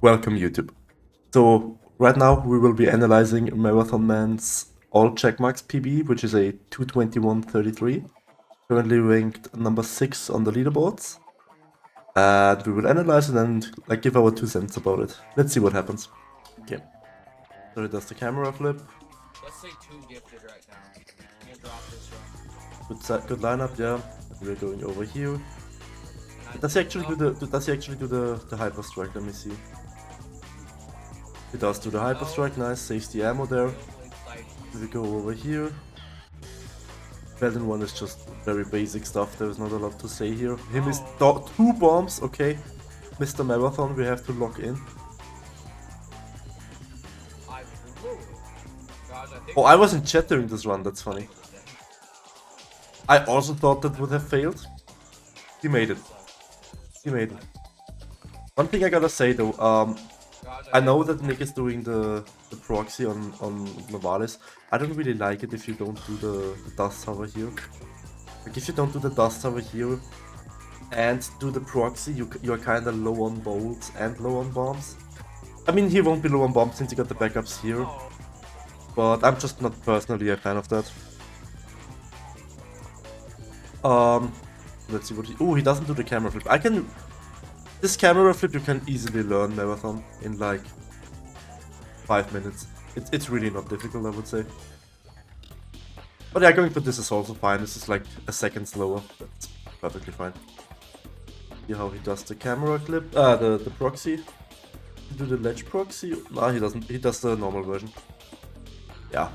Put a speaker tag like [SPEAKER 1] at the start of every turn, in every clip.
[SPEAKER 1] Welcome YouTube. So right now we will be analyzing marathonmans All Checkmarks PB, which is a 2:21:33, currently ranked number 6 on the leaderboards. And we will analyze it and give our 2 cents about it. Let's see what happens. Okay. So it does the camera flip.
[SPEAKER 2] Let's say 2 gifted right now. We'll drop this one.
[SPEAKER 1] Good lineup, yeah. We're going over here. Does he actually do the hyper strike? Let me see. He does do the hyper strike, nice, saves the ammo there. We go over here. Belden 1 is just very basic stuff, there's not a lot to say here. Him is 2 bombs, okay. Mr. Marathon, we have to lock in. Oh, I was in chat during this run, that's funny. I also thought that would have failed. He made it. He made it. One thing I gotta say though, I know that Nick is doing the proxy on Novalis. I don't really like it if you don't do the dust tower here. Like if you don't do the dust tower here and do the proxy, you're kinda low on bolts and low on bombs. I mean, he won't be low on bombs since he got the backups here. But I'm just not personally a fan of that. Let's see what he... Oh, he doesn't do the camera flip. This camera flip you can easily learn Marathon in like 5 minutes. It's really not difficult, I would say. But yeah, going for this is also fine. This is like a second slower. That's perfectly fine. See how he does the camera clip, the proxy. Do the ledge proxy? No, he doesn't. He does the normal version. Yeah.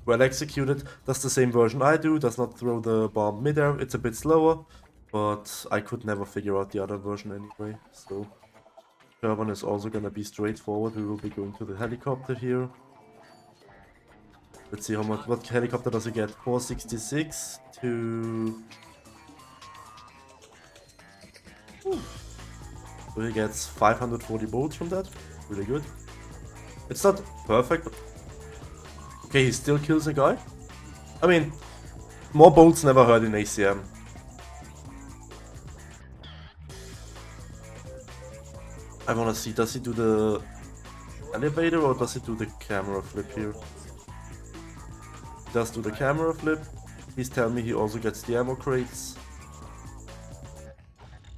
[SPEAKER 1] Well executed. Does the same version I do. Does not throw the bomb midair. It's a bit slower. But I could never figure out the other version anyway, so... Third one is also gonna be straightforward. We will be going to the helicopter here. Let's see what helicopter does he get? 466 to... Ooh. So he gets 540 bolts from that. Really good. It's not perfect, but... Okay, he still kills a guy. I mean, more bolts never hurt in ACM. I wanna see, does he do the elevator or does he do the camera flip here? He does do the camera flip. Please tell me he also gets the ammo crates.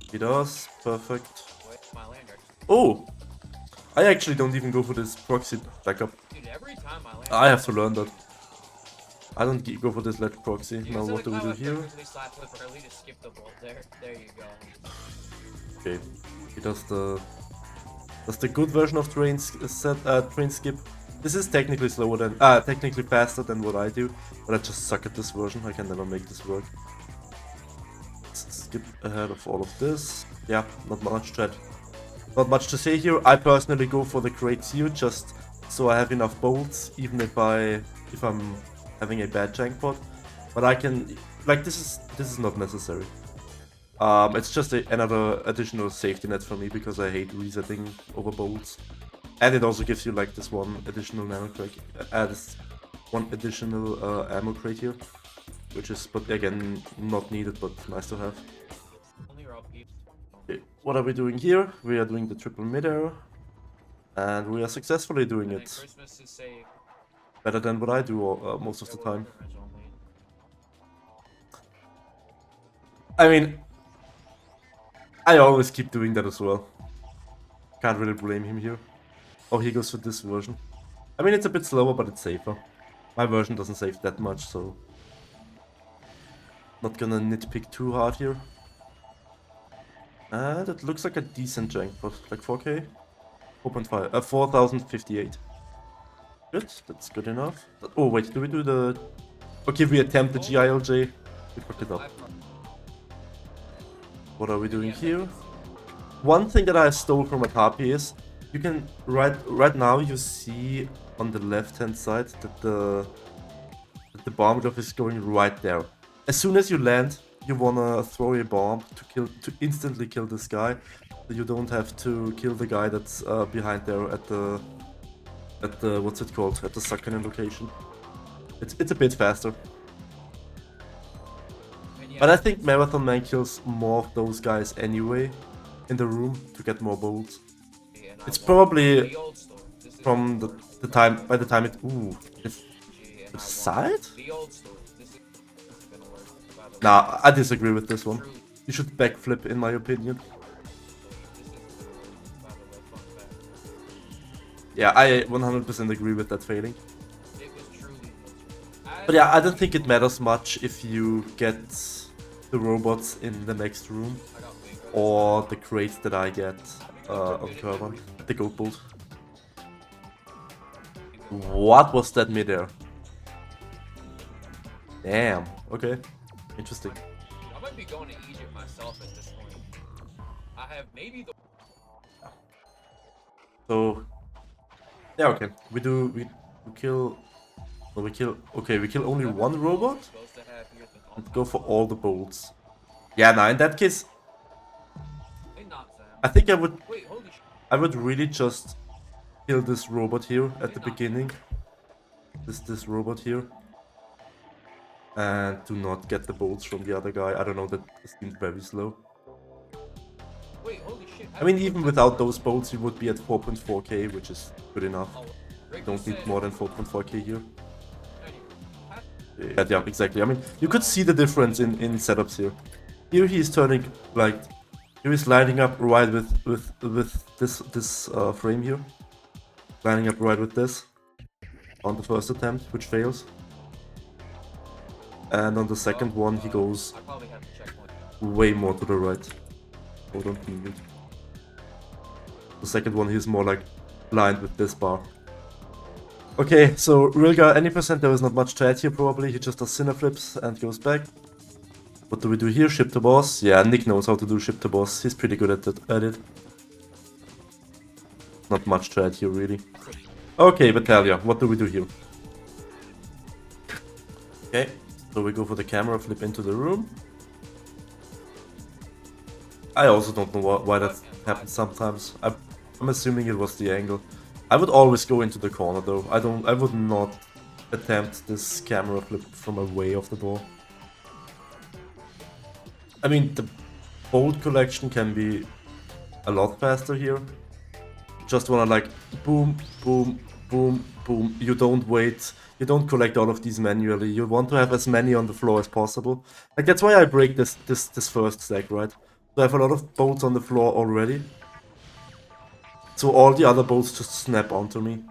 [SPEAKER 1] He does, perfect. Oh! I actually don't even go for this proxy backup. I have to learn that. I don't go for this ledge proxy. Now what do we do here? Okay, he does the... That's the good version of train skip. This is technically slower than, technically faster than what I do, but I just suck at this version. I can never make this work. Let's skip ahead of all of this. Yeah, not much chat. Not much to say here. I personally go for the crates here just so I have enough bolts, even if I'm having a bad jank pot. But I can, like, this is not necessary. It's just another additional safety net for me because I hate resetting over bolts. And it also gives you like this one additional nano crate, this one additional ammo crate here, which is, but again, not needed but nice to have. Okay, what are we doing here? We are doing the triple midair, and we are successfully doing it. Better than what I do most of the time. I mean, I always keep doing that as well. Can't really blame him here. Oh, he goes for this version. I mean, it's a bit slower, but it's safer. My version doesn't save that much, so... Not gonna nitpick too hard here. And it looks like a decent jank, but like 4k? 4.5, 4058. Good, that's good enough. Oh wait, do we do the... Okay, we attempt the GILJ. We fucked it up. What are we doing here? One thing that I stole from Atapi is you can right now you see on the left hand side that the bomb drop is going right there. As soon as you land, you wanna throw a bomb to instantly kill this guy, so you don't have to kill the guy that's behind there at the what's it called, at the Sakhanin location. It's a bit faster. But I think Marathon Man kills more of those guys anyway in the room to get more bolts.
[SPEAKER 2] I
[SPEAKER 1] It's
[SPEAKER 2] want
[SPEAKER 1] probably
[SPEAKER 2] the old store. This is
[SPEAKER 1] from the time, by the time it, ooh, it's
[SPEAKER 2] GG, and
[SPEAKER 1] the
[SPEAKER 2] I want
[SPEAKER 1] side?
[SPEAKER 2] the old store. This is gonna work. By the way,
[SPEAKER 1] Nah, I disagree with this one.
[SPEAKER 2] true.
[SPEAKER 1] You should backflip, in my opinion.
[SPEAKER 2] This is gonna work. By the way, fun fact.
[SPEAKER 1] Yeah, I 100% agree with that failing.
[SPEAKER 2] It was truly.
[SPEAKER 1] But yeah, I don't think it matters much if you get the robots in the next room
[SPEAKER 2] I got big.
[SPEAKER 1] or the crates that I get on Kerban, the gold bolt. What was that midair? Damn, okay, interesting.
[SPEAKER 2] I might be going to Egypt myself at this point. I have maybe the.
[SPEAKER 1] So, yeah, okay, we kill, no, we kill, okay, we kill only one robot
[SPEAKER 2] Supposed to have here the
[SPEAKER 1] and go for all the bolts. Yeah, nah, in that case,
[SPEAKER 2] Wait, not Sam.
[SPEAKER 1] I think
[SPEAKER 2] Wait, holy shit.
[SPEAKER 1] I would really just kill this robot here at the beginning. This robot here. And do not get the bolts from the other guy. I don't know, that seemed very slow.
[SPEAKER 2] Wait, holy shit.
[SPEAKER 1] I mean, even without those bolts, you would be at 4.4k, which is good enough. You don't need more than 4.4k here. Yeah, exactly. I mean, you could see the difference in setups here. Here he's turning, like, here he's lining up right with this frame here. Lining up right with this on the first attempt, which fails. And on the second one, he goes
[SPEAKER 2] I probably have to check one.
[SPEAKER 1] way more to the right. Hold on, mute. The second one, he's more like blind with this bar. Okay, so Rilga, any percent, there is not much to add here probably. He just does sinner flips and goes back. What do we do here? Ship to boss? Yeah, Nick knows how to do ship to boss. He's pretty good at it. Not much to add here, really. Okay, Battalion, what do we do here? Okay, so we go for the camera flip into the room. I also don't know why that happens sometimes. I'm assuming it was the angle. I would always go into the corner though. I would not attempt this camera flip from away of the door. I mean, the bolt collection can be a lot faster here. Just wanna like boom, boom, boom, boom. You don't wait. You don't collect all of these manually. You want to have as many on the floor as possible. Like that's why I break this first stack, right? So I have a lot of bolts on the floor already. So all the other bolts just snap onto me.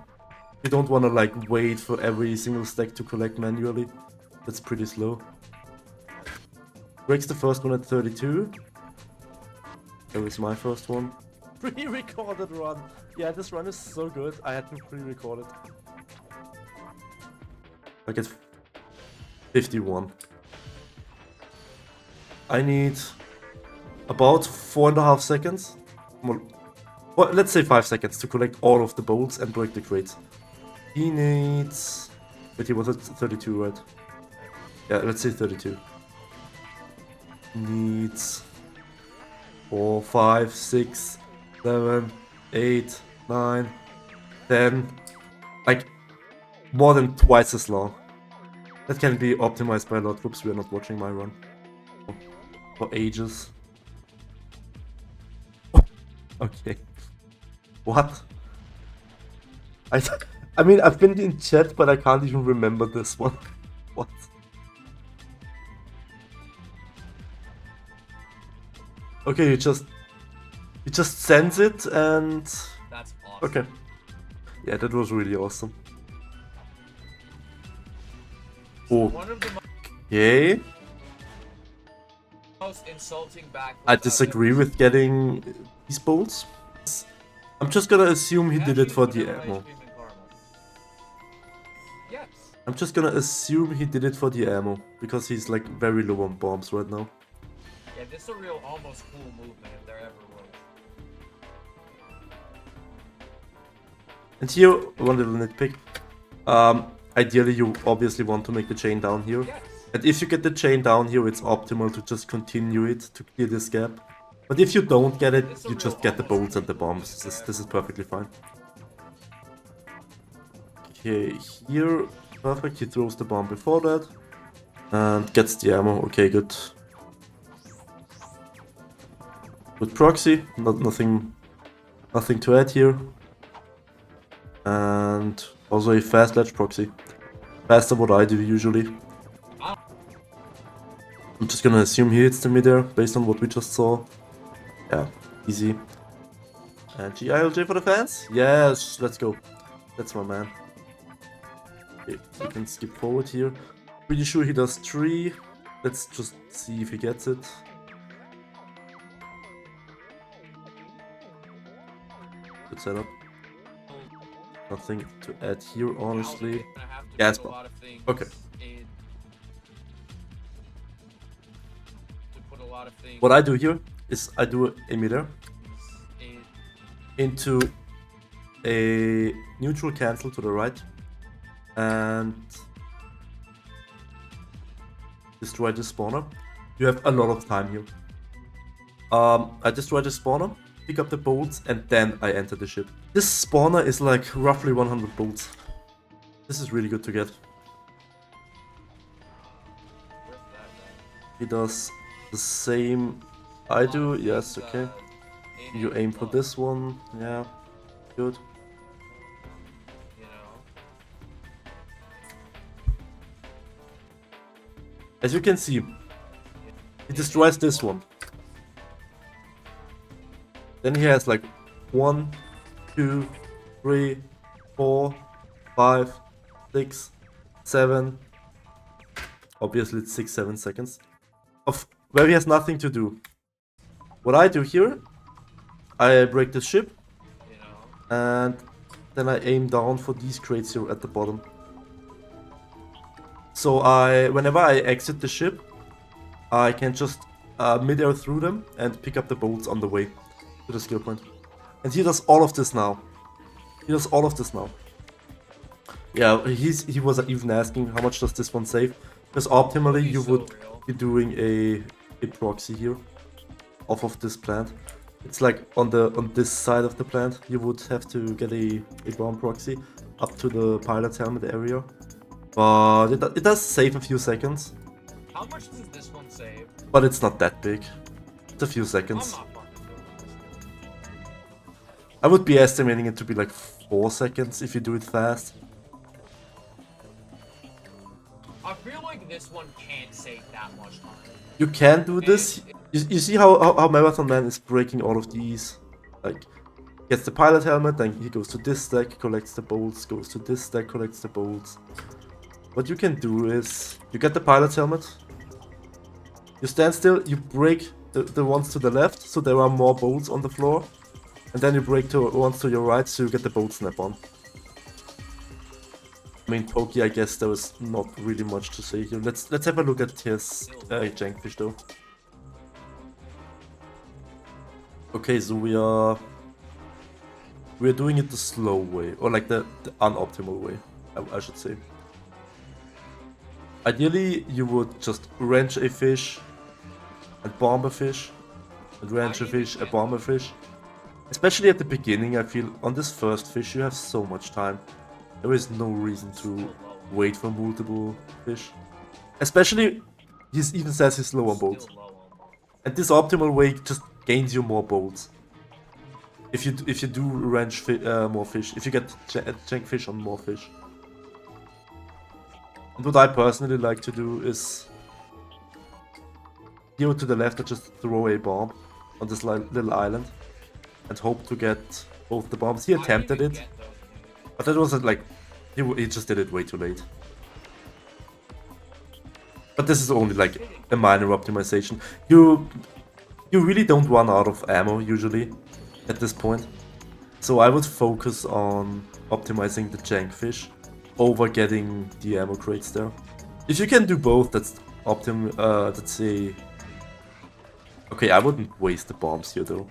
[SPEAKER 1] You don't want to like wait for every single stack to collect manually. That's pretty slow. Breaks the first one at 32. That was my first one. Pre-recorded run. Yeah, this run is so good. I had to pre-record it. I get 51. I need about 4.5 seconds. Well, let's say 5 seconds to collect all of the bolts and break the crates. He needs... Wait, he was at 32, right? Yeah, let's say 32. Needs 4, 5, 6, 7, 8, 9, 10. Like, more than twice as long. That can be optimized by a lot. Whoops, we are not watching my run. For ages. Okay. What? I mean, I've been in chat, but I can't even remember this one. What? Okay, you just sense it and...
[SPEAKER 2] That's awesome.
[SPEAKER 1] Okay. Yeah, that was really awesome.
[SPEAKER 2] One of the
[SPEAKER 1] Okay.
[SPEAKER 2] most insulting back.
[SPEAKER 1] I disagree with getting these bolts. I'm just gonna assume he did it for the ammo.
[SPEAKER 2] Yes.
[SPEAKER 1] I'm just gonna assume he did it for the ammo, because he's like very low on bombs right now.
[SPEAKER 2] Yeah, this is a real almost cool movement if there ever was.
[SPEAKER 1] And here, one little nitpick. Ideally you obviously want to make the chain down here.
[SPEAKER 2] Yes.
[SPEAKER 1] And if you get the chain down here, it's optimal to just continue it to clear this gap. But if you don't get it, you just get the bolts and the bombs. This is perfectly fine. Okay, here, perfect. He throws the bomb before that. And gets the ammo. Okay, good. Good proxy. Nothing Nothing to add here. And also a fast ledge proxy. Faster what I do usually. I'm just gonna assume he hits the midair based on what we just saw. Yeah, easy. And GILJ for the fans? Yes, let's go. That's my man. Okay, we can skip forward here. Pretty sure he does 3. Let's just see if he gets it. Good setup. Nothing to add here, honestly. Gasper. Okay. What I do here is I do a emitter into a neutral cancel to the right and destroy the spawner. You have a lot of time here. I destroy the spawner, pick up the bolts, and then I enter the ship. This spawner is like roughly 100 bolts. This is really good to get. He does the same I do, yes, okay. You aim for this one, yeah, good. As you can see, he destroys this one. Then he has like 1, 2, 3, 4, 5, 6, 7. Obviously it's 6, 7 seconds. Of where he has nothing to do. What I do here, I break the ship. And then I aim down for these crates here at the bottom. So whenever I exit the ship, I can just mid-air through them and pick up the bolts on the way to the skill point. And he does all of this now. He does all of this now. Yeah, he was even asking how much does this one save. Because optimally you would be doing a proxy here off of this plant. It's like on this side of the plant you would have to get a bomb proxy up to the pilot's helmet area. But it does save a few seconds.
[SPEAKER 2] How much does this one save?
[SPEAKER 1] But it's not that big. It's a few seconds.
[SPEAKER 2] I'm not fucking doing this.
[SPEAKER 1] I would be estimating it to be like 4 seconds if you do it fast.
[SPEAKER 2] I feel like this one can't save that much time.
[SPEAKER 1] You can do this. You see how Marathon Man is breaking all of these. Like, gets the pilot helmet, then he goes to this stack, collects the bolts, goes to this stack, collects the bolts. What you can do is, you get the pilot's helmet, you stand still, you break the ones to the left, so there are more bolts on the floor, and then you break the ones to your right, so you get the bolt snap on. I mean, Pokey, I guess there was not really much to say here. Let's have a look at his Jankfish though. Okay, so we are doing it the slow way, or like the unoptimal way, I should say. Ideally, you would just wrench a fish and bomb a fish, and wrench a fish and bomb a fish. Especially at the beginning, I feel on this first fish you have so much time. There is no reason to wait for multiple fish. Especially, he even says he's low on bolts. And this optimal way just gains you more bolts. If you do wrench more fish, if you get jank fish on more fish. And what I personally like to do is here to the left I just throw a bomb on this little island and hope to get both the bombs. He attempted it, but that wasn't like, he just did it way too late. But this is only like a minor optimization. You really don't run out of ammo usually at this point. So I would focus on optimizing the jank fish over getting the ammo crates there. If you can do both, that's that's a... Okay, I wouldn't waste the bombs here though.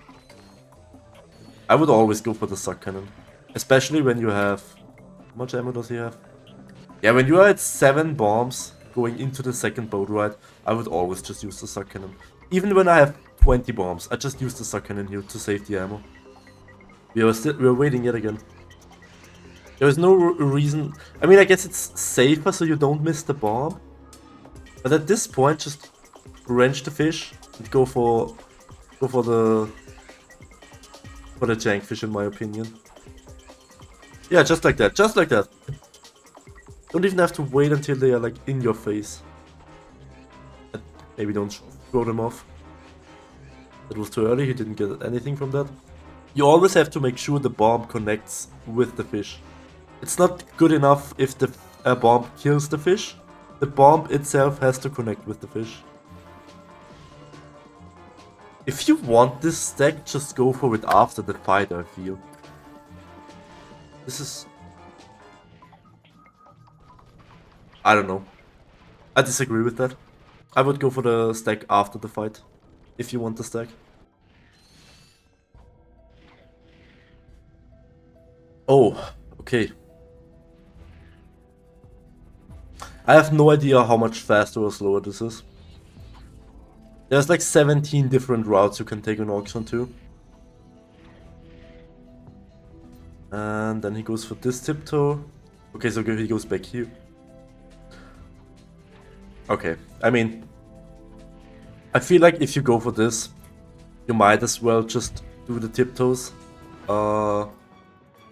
[SPEAKER 1] I would always go for the suck cannon. Especially when you have... How much ammo does he have? Yeah, when you are at 7 bombs going into the second boat ride, I would always just use the suck cannon. Even when I have 20 bombs, I just use the suck cannon here to save the ammo. We are waiting yet again. There is no reason... I mean, I guess it's safer so you don't miss the bomb. But at this point, just wrench the fish and go for the for the jank fish, in my opinion. Yeah, just like that, just like that. Don't even have to wait until they are like in your face. And maybe don't throw them off. That was too early, he didn't get anything from that. You always have to make sure the bomb connects with the fish. It's not good enough if the bomb kills the fish. The bomb itself has to connect with the fish. If you want this stack, just go for it after the fight, I feel. This is... I don't know. I disagree with that. I would go for the stack after the fight, if you want the stack. Oh, okay. I have no idea how much faster or slower this is. There's like 17 different routes you can take on Auction 2. And then he goes for this tiptoe. Okay, so he goes back here. Okay, I mean, I feel like if you go for this, you might as well just do the tiptoes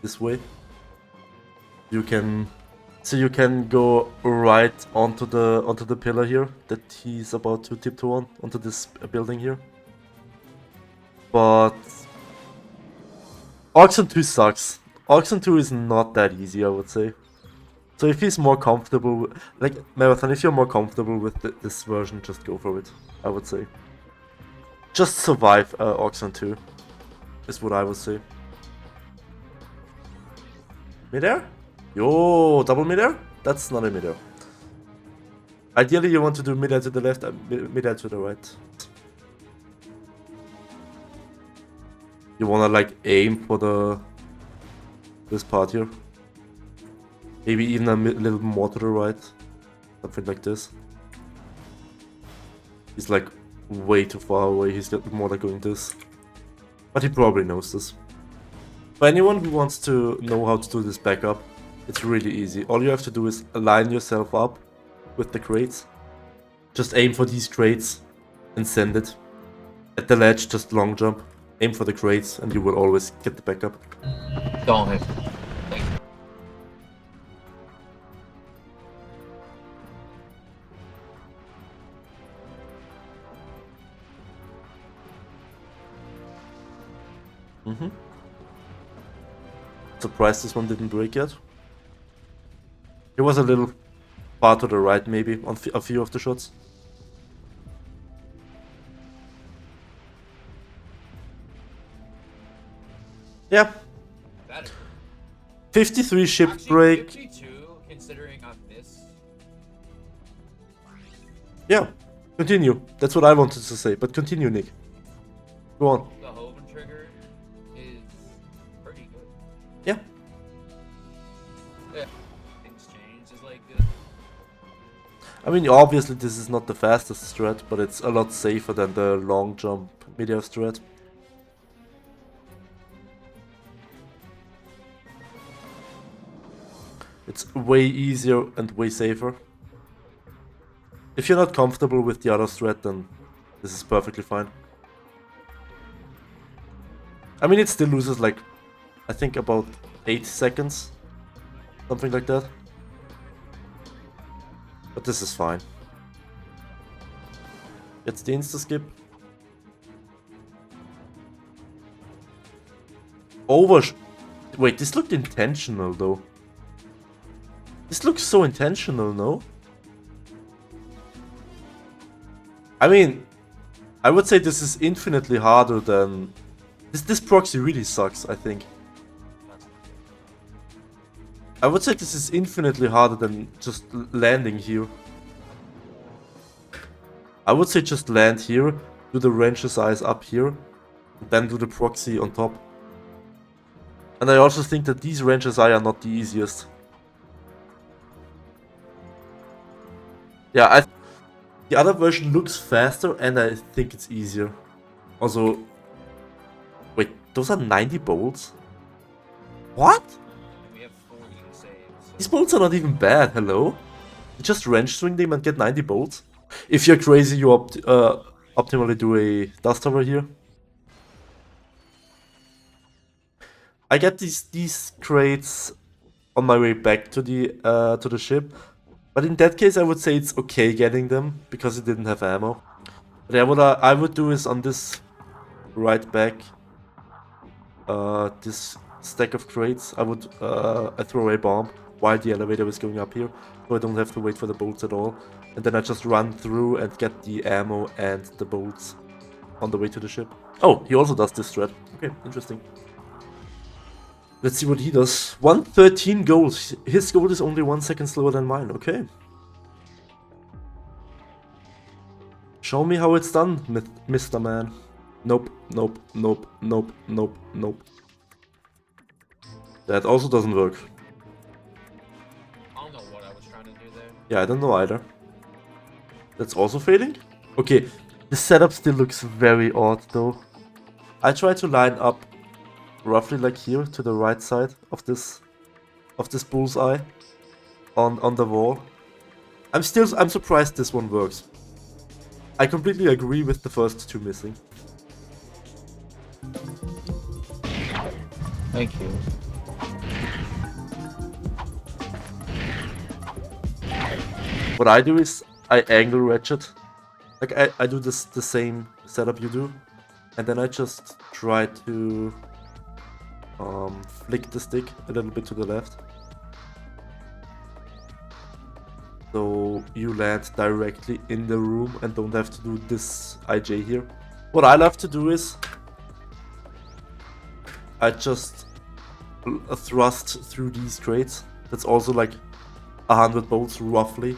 [SPEAKER 1] this way. You can go right onto the pillar here that he's about to tiptoe on, onto this building here. But Auction 2 sucks. Auction 2 is not that easy, I would say. So if he's more comfortable, like Marathon, if you're more comfortable with this version, just go for it, I would say. Just survive Auction 2, is what I would say. Midair? Yo, double midair? That's not a midair. Ideally you want to do midair to the left and midair to the right. You wanna like aim for this part here. Maybe even a little more to the right. Something like this. He's like way too far away, he's more like going this. But he probably knows this. For anyone who wants to know how to do this backup, it's really easy. All you have to do is align yourself up with the crates. Just aim for these crates and send it. At the ledge, just long jump. Aim for the crates and you will always get the backup.
[SPEAKER 2] Don't hit.
[SPEAKER 1] Surprised this one didn't break yet. It was a little far to the right maybe on a few of the shots. Yeah. 53 ship
[SPEAKER 2] Actually,
[SPEAKER 1] break.
[SPEAKER 2] 52, considering on this.
[SPEAKER 1] Yeah, continue. That's what I wanted to say, but continue, Nick. Go on.
[SPEAKER 2] The Hoven trigger is pretty good.
[SPEAKER 1] Yeah.
[SPEAKER 2] Yeah. Things change. It's like this.
[SPEAKER 1] I mean, obviously this is not the fastest strat, but it's a lot safer than the long jump midair strat. It's way easier and way safer. If you're not comfortable with the other strat, then this is perfectly fine. I mean, it still loses like, I think about 8 seconds. Something like that. But this is fine. Gets the insta-skip. Wait, this looked intentional though. This looks so intentional, no? I mean, I would say this is infinitely harder than... This proxy really sucks, I think. I would say this is infinitely harder than just landing here. I would say just land here, do the ranger's eyes up here, then do the proxy on top. And I also think that these ranger's eyes are not the easiest. Yeah, the other version looks faster and I think it's easier. Also, wait, those are 90 bolts? What?
[SPEAKER 2] We have 40 saves.
[SPEAKER 1] These bolts are not even bad, hello? You just range swing them and get 90 bolts. If you're crazy, you optimally do a dust hover here. I get these crates on my way back to the ship, but in that case I would say it's okay getting them because it didn't have ammo. But yeah, what I would do is on this right back, this stack of crates, I throw a bomb while the elevator was going up here, so I don't have to wait for the bolts at all. And then I just run through and get the ammo and the bolts on the way to the ship. Oh, he also does this thread. Okay, interesting. Let's see what he does. 113 goals. His goal is only 1 second slower than mine. Okay. Show me how it's done, Mr. Man. Nope, nope, nope, nope, nope, nope. That also doesn't work.
[SPEAKER 2] I don't know what I was trying to do there.
[SPEAKER 1] Yeah, I don't know either. That's also failing? Okay, the setup still looks very odd though. I try to line up roughly like here to the right side of this bullseye on the wall. I'm surprised this one works. I completely agree with the first two missing.
[SPEAKER 2] Thank you.
[SPEAKER 1] What I do is I angle ratchet. Like I do the same setup you do, and then I just try to flick the stick a little bit to the left. So you land directly in the room and don't have to do this IJ here. What I love to do is I just thrust through these crates. That's also like 100 bolts roughly.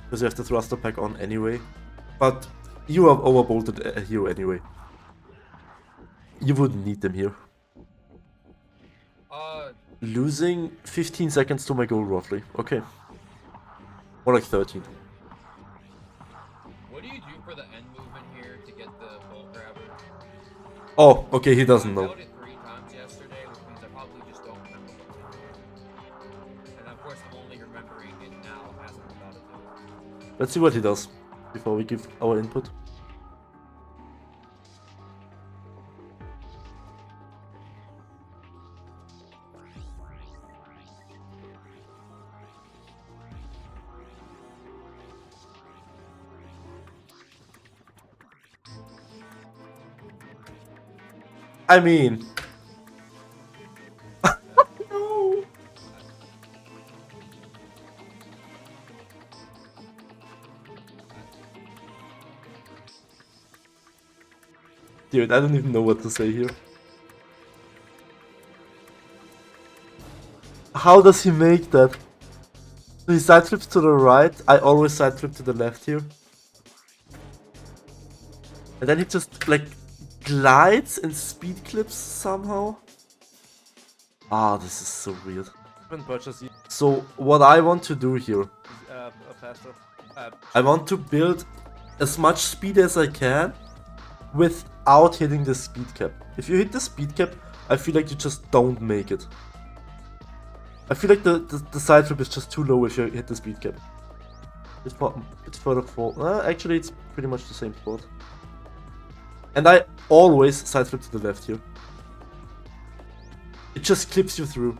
[SPEAKER 1] Because you have the thruster pack on anyway. But you are overbolted here anyway. You wouldn't need them here. Losing 15 seconds to my goal roughly. Okay. More like 13.
[SPEAKER 2] What do you do for the end movement here to get the bolt grabber?
[SPEAKER 1] Oh, okay, he doesn't
[SPEAKER 2] I
[SPEAKER 1] know.
[SPEAKER 2] failed it 3 times yesterday, which means I probably just don't remember what to do. And of course I'm only remembering it now as I'm about to do it.
[SPEAKER 1] Let's see what he does before we give our input. I mean... No! Dude, I don't even know what to say here. How does he make that? So he side flips to the right, I always side flip to the left here. And then he just like glides and speed clips somehow. Ah, this is so weird. So what I want to do here, I want to build as much speed as I can without hitting the speed cap. If you hit the speed cap, I feel like you just don't make it. I feel like the side flip is just too low if you hit the speed cap. It's further forward. Actually, it's pretty much the same spot. And I always side flip to the left here. It just clips you through.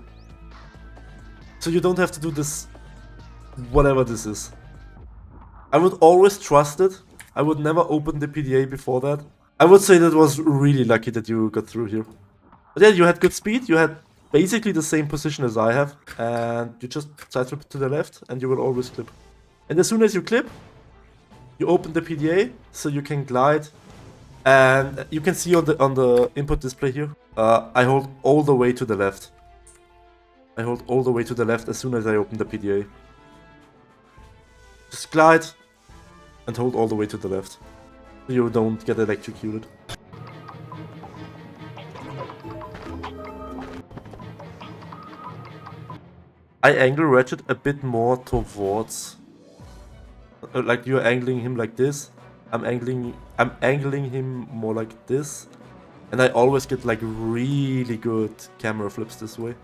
[SPEAKER 1] So you don't have to do this, whatever this is. I would always trust it. I would never open the PDA before that. I would say that was really lucky that you got through here. But yeah, you had good speed, you had basically the same position as I have, and you just side flip to the left and you will always clip. And as soon as you clip, you open the PDA so you can glide. And you can see on the input display here, I hold all the way to the left. I hold all the way to the left as soon as I open the PDA. Just glide and hold all the way to the left. So you don't get electrocuted. I angle Ratchet a bit more towards... like you're angling him like this. I'm angling him more like this, and I always get like really good camera flips this way.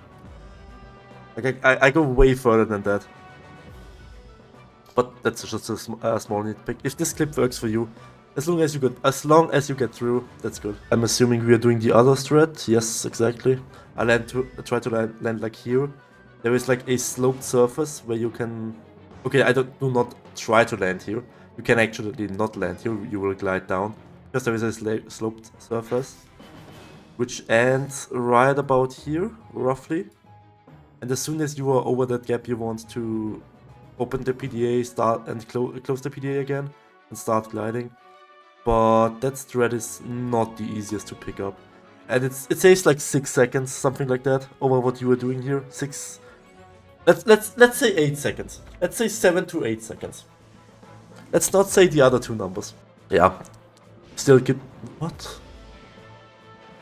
[SPEAKER 1] Like I go way further than that. But that's just a small nitpick. If this clip works for you, As long as you get through, that's good. I'm assuming we are doing the other strat. Yes, exactly. I try to land like here. There is like a sloped surface where you can. Okay, do not try to land here. You can actually not land here. You will glide down because there is a sloped surface, which ends right about here, roughly. And as soon as you are over that gap, you want to open the PDA, start and close the PDA again, and start gliding. But that strat is not the easiest to pick up. And it saves like 6 seconds, something like that, over what you were doing here. 6. Let's say 8 seconds. Let's say 7 to 8 seconds. Let's not say the other two numbers. Yeah. Still get what?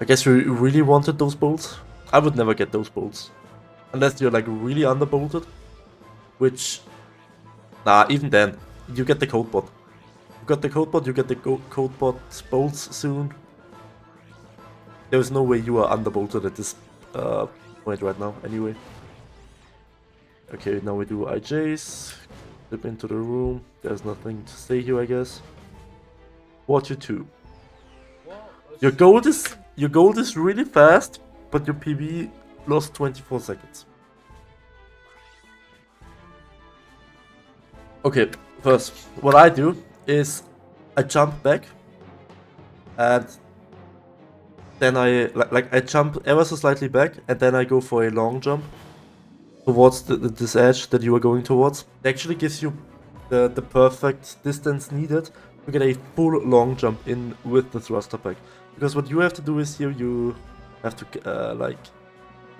[SPEAKER 1] I guess you really wanted those bolts? I would never get those bolts. Unless you're like really underbolted. Which, nah, even then, you get the code bot. You got the code bot, you get the code bot bolts soon. There is no way you are underbolted at this point right now, anyway. Okay, now we do IJs. Slip into the room. There's nothing to say here, I guess. What you do? Your gold is really fast, but your PB lost 24 seconds. Okay, first, what I do is I jump back, and then I jump ever so slightly back, and then I go for a long jump towards this edge that you are going towards. It actually gives you the perfect distance needed to get a full long jump in with the thruster pack. Because what you have to do is here you have to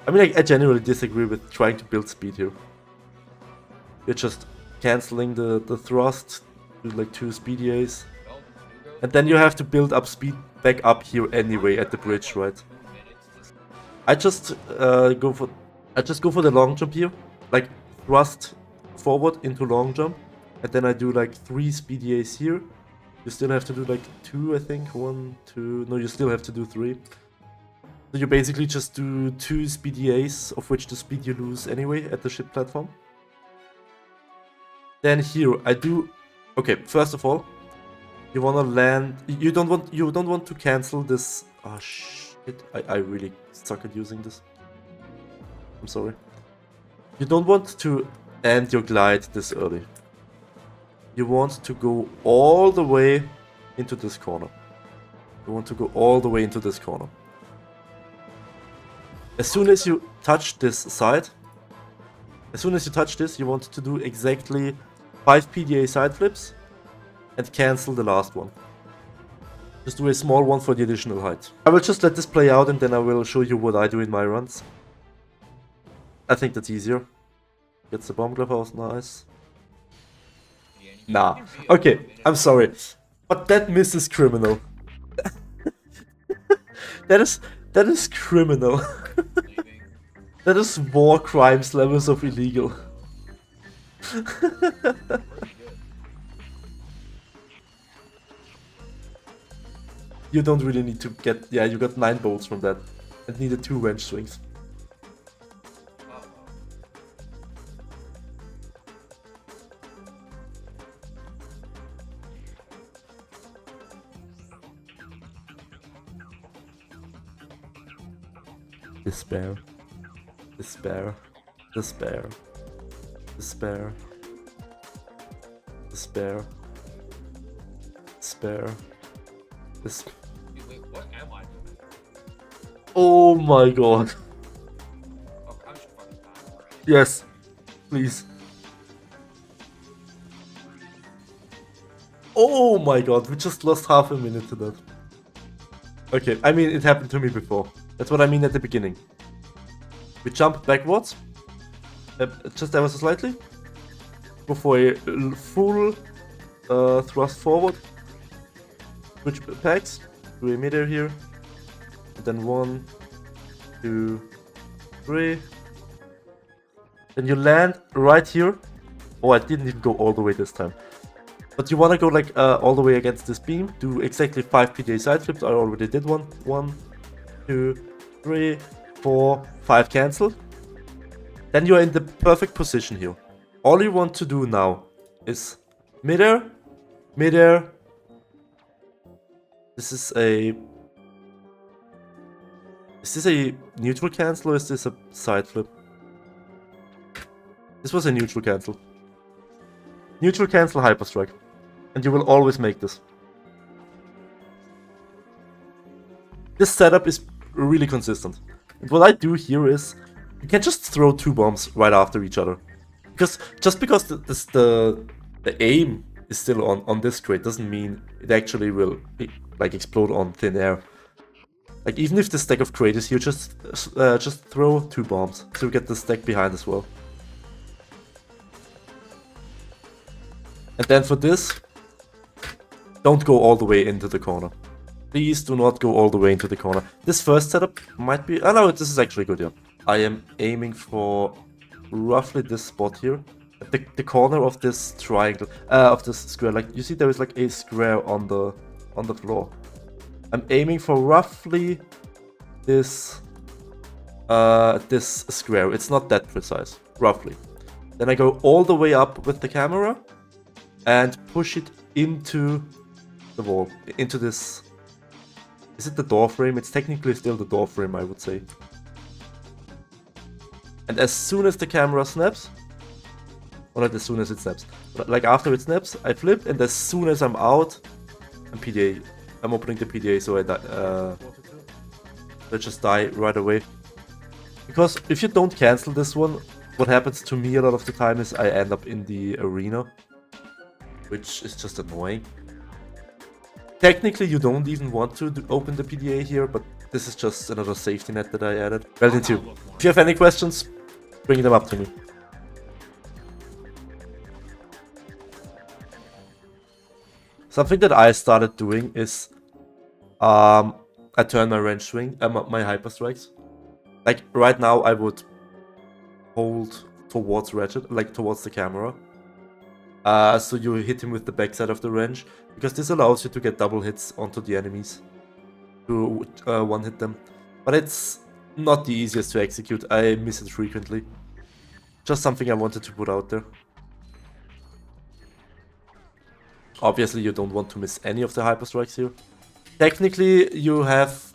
[SPEAKER 1] I mean, I generally disagree with trying to build speed here. You're just cancelling the thrust to like 2 speed A's. And then you have to build up speed back up here anyway at the bridge, right? I just go for the long jump here, like thrust forward into long jump, and then I do like 3 speed A's here. You still have to do like 2, I think. 1, 2. No, you still have to do 3. So you basically just do 2 speed A's, of which the speed you lose anyway at the ship platform. Then here I do. Okay, first of all, you wanna land. You don't want to cancel this. Oh shit! I really suck at using this. I'm sorry. You don't want to end your glide this early. You want to go all the way into this corner. You want to go all the way into this corner. As soon as you touch this side, you want to do exactly 5 PDA side flips and cancel the last one. Just do a small one for the additional height. I will just let this play out and then I will show you what I do in my runs. I think that's easier. Gets the bomb glove out, nice. Nah. Okay, I'm sorry. But that miss is criminal. that is criminal. That is war crimes levels of illegal. You don't really need to get... Yeah, you got 9 bolts from that. And needed 2 wrench swings. Despair. Despair. Despair. Despair. Despair. Despair.
[SPEAKER 2] Wait, what am I doing?
[SPEAKER 1] Oh my god.
[SPEAKER 2] Oh, I'm just fucking dying.
[SPEAKER 1] Yes. Please. Oh my god, we just lost half a minute to that. Okay, I mean, it happened to me before. That's what I mean at the beginning. We jump backwards. Just ever so slightly. Go for a full thrust forward. Switch packs. Do a midair here. And then 1, 2, 3. Then you land right here. Oh, I didn't even go all the way this time. But you want to go like all the way against this beam. Do exactly 5 PDA side flips. I already did one. 1, 2, 3, 4, 5 cancel. Then you are in the perfect position here. All you want to do now is midair, midair, This is a... Is this a neutral cancel or is this a side flip? This was a neutral cancel. Neutral cancel hyper strike. And you will always make this. This setup is really consistent. And what I do here is, you can just throw 2 bombs right after each other. Because just because the aim is still on this crate doesn't mean it actually will like explode on thin air. Like even if the stack of crate is here, just throw 2 bombs so you get the stack behind as well. And then for this, don't go all the way into the corner. Please do not go all the way into the corner. This first setup might be... Oh no, this is actually good, yeah. I am aiming for roughly this spot here. The corner of this triangle, of this square. Like, you see there is like a square on the floor. I'm aiming for roughly this, this square. It's not that precise, roughly. Then I go all the way up with the camera and push it into the wall, into this... Is it the door frame? It's technically still the door frame, I would say. And as soon as the camera snaps, or not as soon as it snaps, but like after it snaps, I flip, and as soon as I'm out, I'm PDA. I'm opening the PDA, so I just die right away. Because if you don't cancel this one, what happens to me a lot of the time is I end up in the arena, which is just annoying. Technically, you don't even want to open the PDA here, but this is just another safety net that I added. Well, if you have any questions, bring them up to me. Something that I started doing is I turn my range swing, my hyper strikes. Like right now, I would hold towards Ratchet, like towards the camera. So you hit him with the backside of the range, because this allows you to get double hits onto the enemies, to one-hit them. But it's not the easiest to execute, I miss it frequently. Just something I wanted to put out there. Obviously you don't want to miss any of the hyper strikes here. Technically you have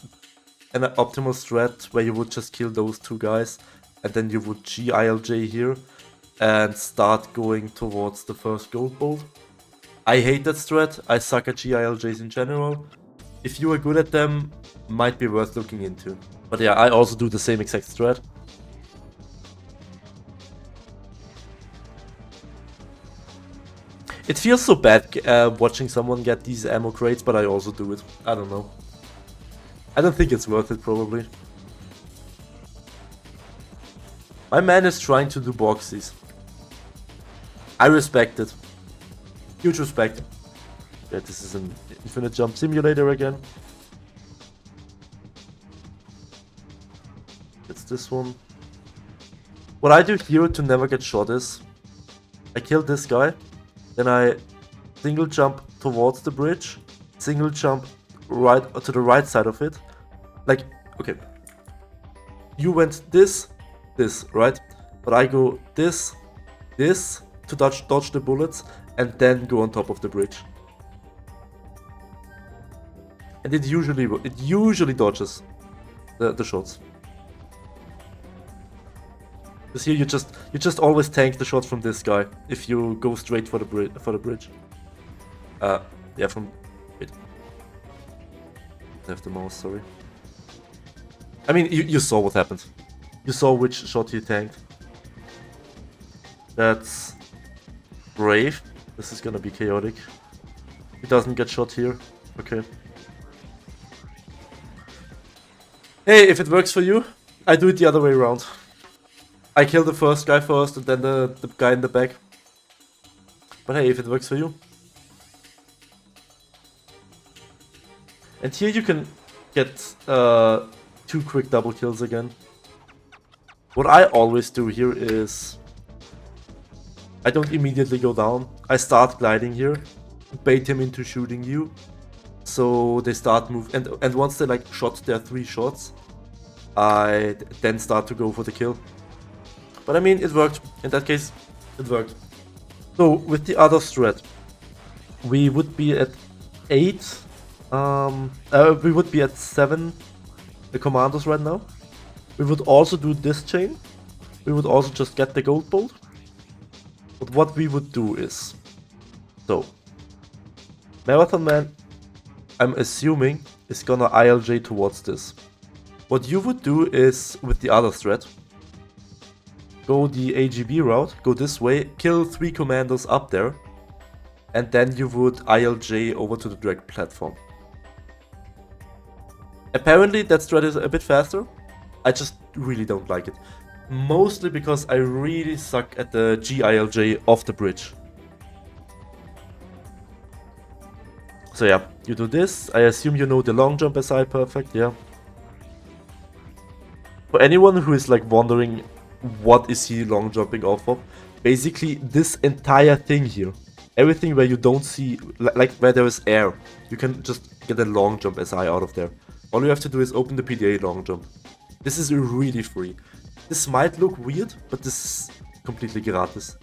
[SPEAKER 1] an optimal strat where you would just kill those 2 guys, and then you would GILJ here and start going towards the first gold bolt. I hate that strat, I suck at GILJs in general. If you are good at them, might be worth looking into. But yeah, I also do the same exact strat. It feels so bad watching someone get these ammo crates, but I also do it. I don't know. I don't think it's worth it, probably. My man is trying to do boxies. I respect it. Huge respect. Yeah, this is an infinite jump simulator again. It's this one. What I do here to never get shot is I kill this guy, then I single jump towards the bridge, single jump right to the right side of it. Like, okay, you went this, right? But I go this to dodge the bullets, and then go on top of the bridge. And it usually dodges the shots. Because here you just always tank the shots from this guy if you go straight for the bridge. Yeah, from... Wait. I have the mouse, sorry. I mean, you saw what happened. You saw which shot you tanked. That's brave. This is gonna be chaotic. He doesn't get shot here. Okay. Hey, if it works for you, I do it the other way around. I kill the first guy first and then the guy in the back. But hey, if it works for you. And here you can get 2 quick double kills again. What I always do here is I don't immediately go down. I start gliding here, bait him into shooting you. So they start move, and once they like shot their 3 shots, I then start to go for the kill. But I mean, it worked. In that case, it worked. So with the other strat, we would be at 8 We would be at 7 commandos right now. We would also do this chain. We would also just get the gold bolt. But what we would do is... So, Marathon Man, I'm assuming, is gonna ILJ towards this. What you would do is, with the other thread, go the AGB route, go this way, kill 3 commandos up there, and then you would ILJ over to the drag platform. Apparently that thread is a bit faster. I just really don't like it. Mostly because I really suck at the GILJ off the bridge. So yeah, you do this. I assume you know the long jump SI perfect, yeah. For anyone who is like wondering what is he long jumping off of, basically this entire thing here, everything where you don't see, like where there is air, you can just get a long jump SI out of there. All you have to do is open the PDA long jump. This is really free. This might look weird, but this is completely gratis.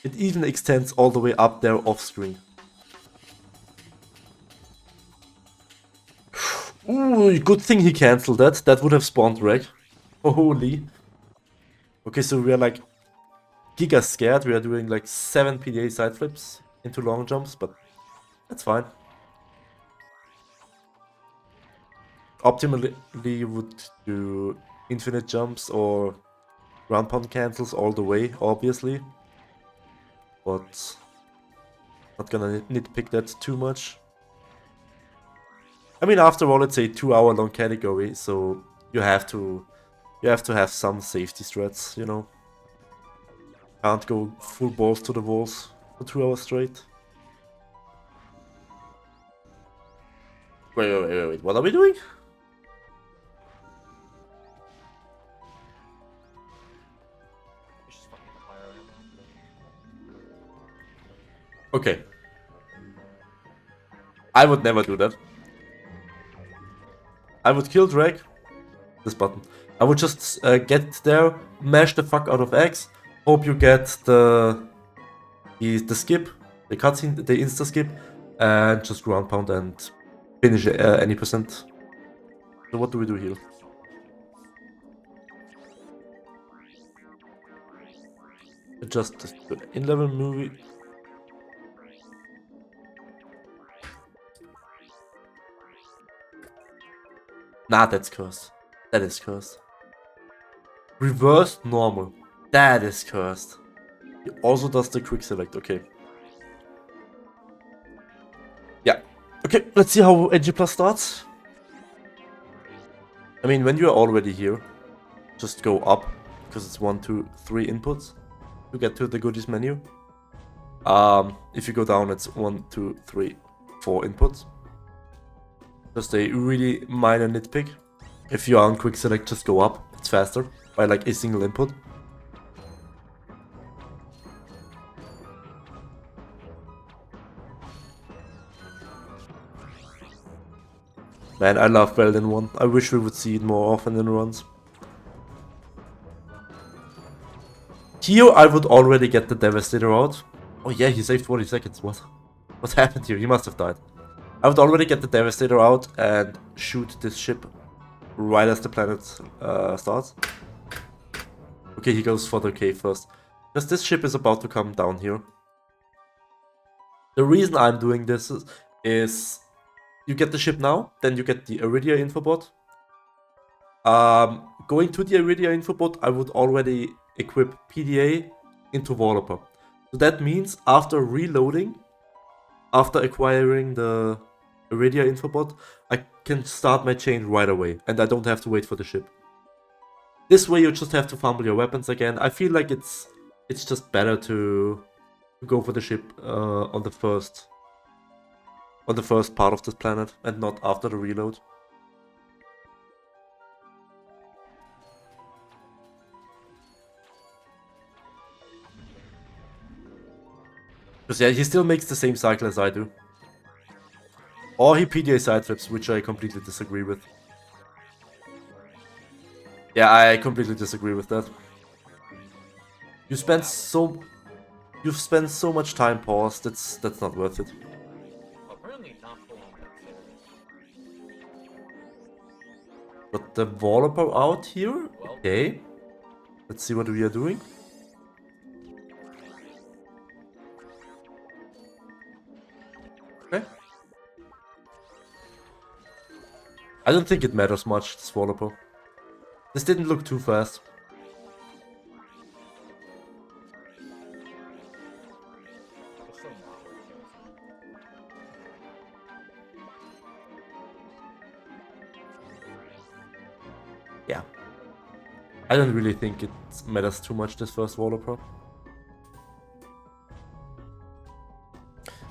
[SPEAKER 1] It even extends all the way up there off screen. Ooh, good thing he cancelled that. That would have spawned wreck. Holy. Okay, so we are like giga scared. We are doing like 7 PDA side flips into long jumps, but that's fine. Optimally, you would do infinite jumps or ground pound cancels all the way, obviously. But not gonna nitpick that too much. I mean, after all, it's a 2-hour long category, so you have to have some safety strats, you know. Can't go full balls to the walls for 2 hours straight. Wait, what are we doing? Okay. I would never do that. I would kill Drake. This button. I would just get there, mash the fuck out of X, hope you get the skip, the cutscene, the insta skip, and just ground pound and finish any percent. So what do we do here? Adjust the in-level movie. Nah, that's cursed. That is cursed. Reversed normal. That is cursed. He also does the quick select, okay. Yeah. Okay, let's see how NG Plus starts. I mean, when you are already here, just go up, because it's 1, 2, 3 inputs to get to the goodies menu. If you go down, it's 1, 2, 3, 4 inputs. Just a really minor nitpick. If you are on quick select, just go up. It's faster by like a single input. Man, I love Weld in 1. I wish we would see it more often in runs. Here, I would already get the Devastator out. Oh yeah, he saved 40 seconds. What? What happened here? He must have died. I would already get the Devastator out and shoot this ship right as the planet starts. Okay, he goes for the cave first. Because this ship is about to come down here. The reason I'm doing this is you get the ship now, then you get the Iridia infobot. Going to the Iridia infobot, I would already equip PDA into Warloper. So that means after reloading, after acquiring the Iridia infobot, I can start my chain right away, and I don't have to wait for the ship. This way you just have to fumble your weapons again. I feel like it's just better to go for the ship on the first part of this planet and not after the reload. Because yeah, he still makes the same cycle as I do. Or he PDA side flips, which I completely disagree with. Yeah, I completely disagree with that. You've spent so much time paused. That's not worth it.
[SPEAKER 2] Apparently not full on that series.
[SPEAKER 1] get the developer out here. Okay. Let's see what we are doing. Okay. I don't think it matters much, this developer. This didn't look too fast. Yeah. I don't really think it matters too much, this first developer.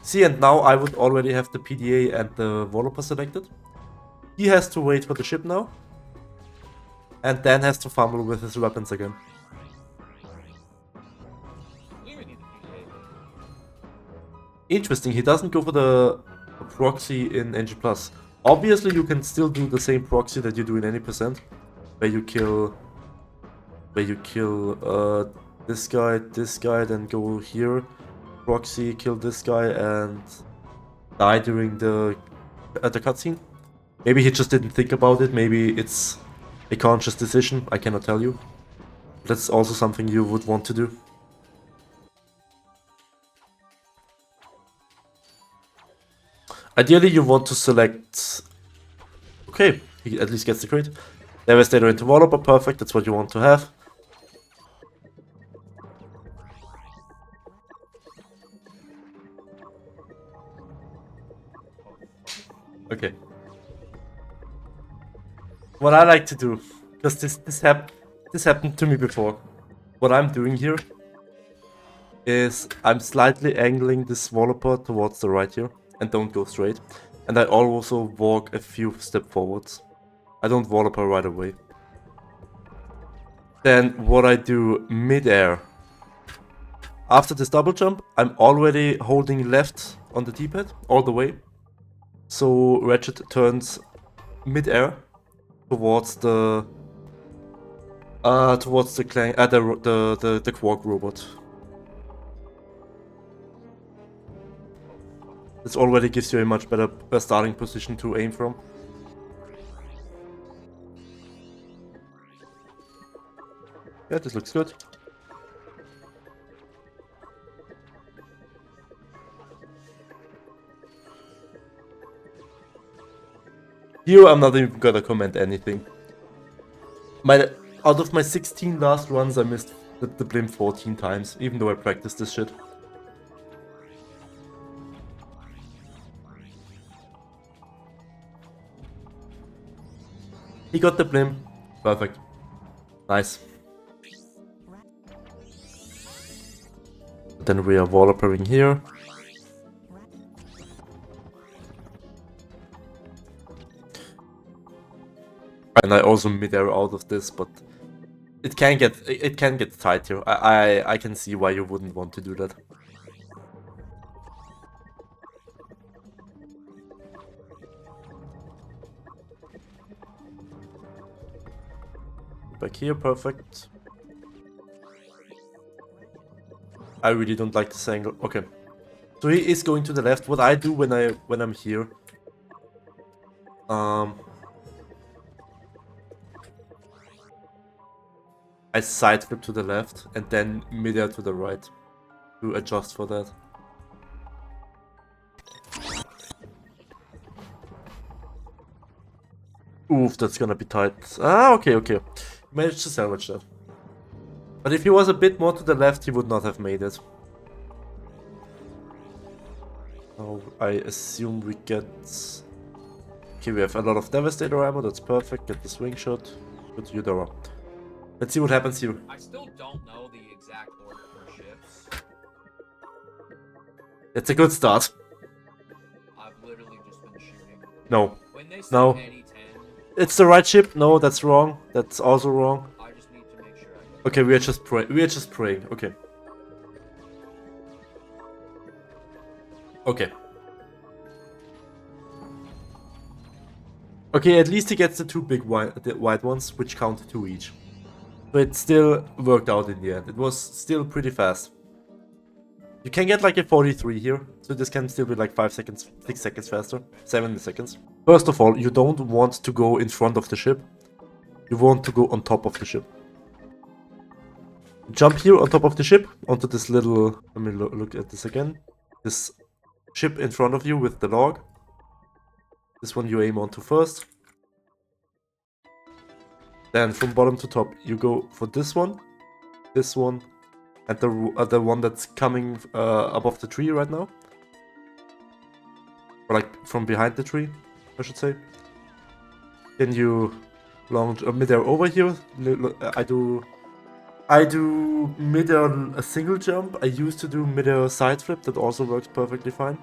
[SPEAKER 1] See, and now I would already have the PDA and the developer selected. He has to wait for the ship now. And then has to fumble with his weapons again. Interesting, he doesn't go for the proxy in NG+. Obviously, you can still do the same proxy that you do in any percent, where you kill this guy, then go here, proxy, kill this guy, and die during the cutscene. Maybe he just didn't think about it. Maybe it's a conscious decision. I cannot tell you. That's also something you would want to do. Ideally, you want to select... Okay, he at least gets the crit. Devastator into developer, perfect, that's what you want to have. Okay. What I like to do, because this happened to me before. What I'm doing here is I'm slightly angling this developer towards the right here. And don't go straight. And I also walk a few steps forwards. I don't developer right away. Then what I do mid-air. After this double jump, I'm already holding left on the D-pad all the way. So Ratchet turns mid-air towards the Quark robot. This already gives you a much better starting position to aim from. Yeah, this looks good. Here I'm not even gonna comment anything. Out of my 16 last runs, I missed the blimp 14 times, even though I practiced this shit. He got the blimp. Perfect. Nice. Then we are developing here. And I also mid-air out of this, but it can get tight here. I can see why you wouldn't want to do that. Back here, perfect. I really don't like this angle. Okay, so he is going to the left. What I do when I'm here, I side flip to the left and then mid-air to the right to adjust for that. Oof, that's gonna be tight. Ah, okay. Managed to salvage that. But if he was a bit more to the left, he would not have made it. Now, I assume we get... Okay, we have a lot of Devastator ammo, that's perfect. Get the swing shot. Go to Eudora. Let's see what happens here.
[SPEAKER 2] I still don't know the exact order for ships.
[SPEAKER 1] It's a good start.
[SPEAKER 2] I've literally just been shooting.
[SPEAKER 1] No.
[SPEAKER 2] When they say
[SPEAKER 1] No.
[SPEAKER 2] any 10,
[SPEAKER 1] It's the right ship. No, that's wrong. That's also wrong.
[SPEAKER 2] I just need to make sure I get
[SPEAKER 1] Okay, we are just praying. Okay. Okay. Okay, at least he gets the two big white ones, which count 2 each. So it still worked out in the end. It was still pretty fast. You can get like a 43 here, so this can still be like 5 seconds, 6 seconds faster, 7 seconds. First of all, you don't want to go in front of the ship. you want to go on top of the ship. Jump here on top of the ship, onto this little... Let me look at this again. This ship in front of you with the log. This one you aim onto first. Then from bottom to top, you go for this one, and the one that's coming above the tree right now. Or like from behind the tree, I should say. Then you launch midair over here. I do midair a single jump. I used to do midair side flip. That also works perfectly fine.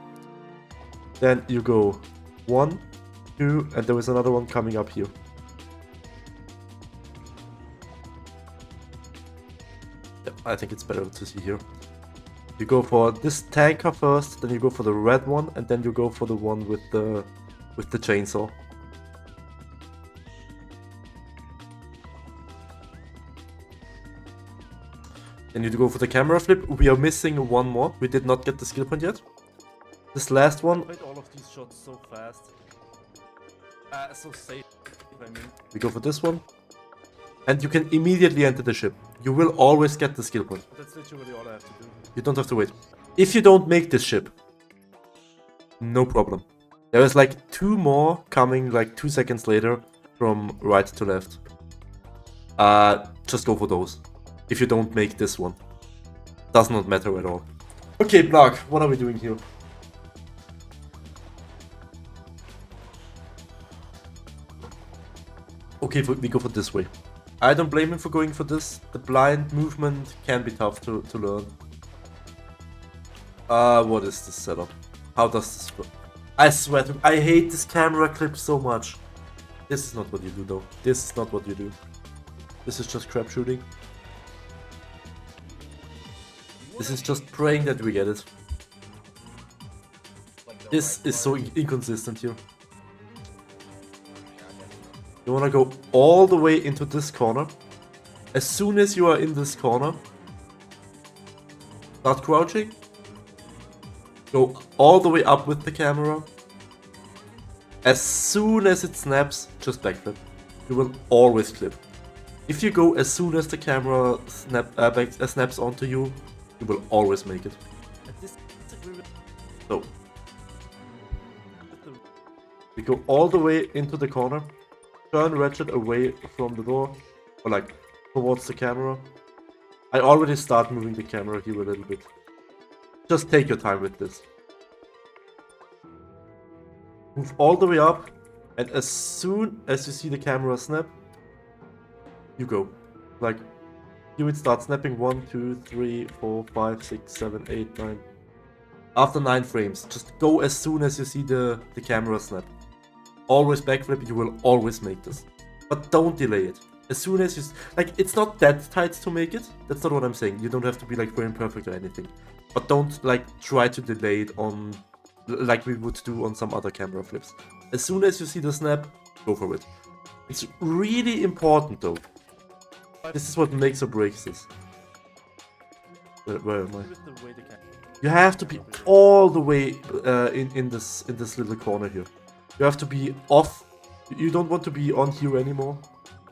[SPEAKER 1] Then you go 1, 2, and there is another one coming up here. Yeah, I think it's better to see here. You go for this tanker first, then you go for the red one, and then you go for the one with the chainsaw. Then you go for the camera flip. We are missing one more. We did not get the skill point yet. This last one. Made all of these shots so fast. So safe, I mean. We go for this one. And you can immediately enter the ship. You will always get the skill point. That's literally all I have to do. You don't have to wait. If you don't make this ship, no problem. There is like 2 more coming like 2 seconds later from right to left. Just go for those. If you don't make this one. Does not matter at all. Okay, Blark, what are we doing here? Okay, we go for this way. I don't blame him for going for this. The blind movement can be tough to learn. What is this setup? How does this work? I swear to I hate this camera clip so much. This is not what you do though. This is not what you do. This is just crap shooting. This is just praying that we get it. This is so inconsistent here. You wanna go all the way into this corner. As soon as you are in this corner, start crouching. Go all the way up with the camera. As soon as it snaps, just backflip. You will always clip. If you go as soon as the camera snaps onto you, you will always make it. So, we go all the way into the corner. Turn Ratchet away from the door, or like towards the camera. I already start moving the camera here a little bit. Just take your time with this. Move all the way up, and as soon as you see the camera snap, you go. Like, you would start snapping 1, 2, 3, 4, 5, 6, 7, 8, 9. After 9 frames, just go as soon as you see the camera snap. Always backflip, you will always make this. But don't delay it. As soon as you... Like, it's not that tight to make it. That's not what I'm saying. You don't have to be, like, frame perfect or anything. But don't, like, try to delay it on... Like we would do on some other camera flips. As soon as you see the snap, go for it. It's really important, though. This is what makes or breaks this. Where am I? You have to be all the way in this little corner here. You have to be off. You don't want to be on here anymore.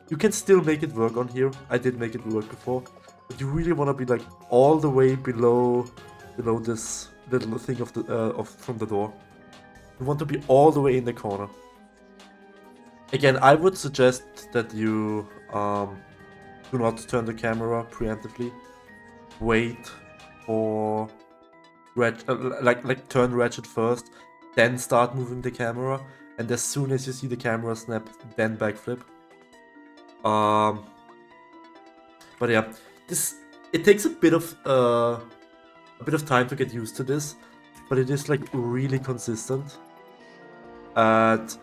[SPEAKER 1] You can still make it work on here. I did make it work before. But you really want to be like all the way below this little thing from the door. You want to be all the way in the corner. Again, I would suggest that you do not turn the camera preemptively. Wait for like turn Ratchet first, then start moving the camera, and as soon as you see the camera snap, then backflip. But yeah, it takes a bit of time to get used to this, but it is like really consistent. And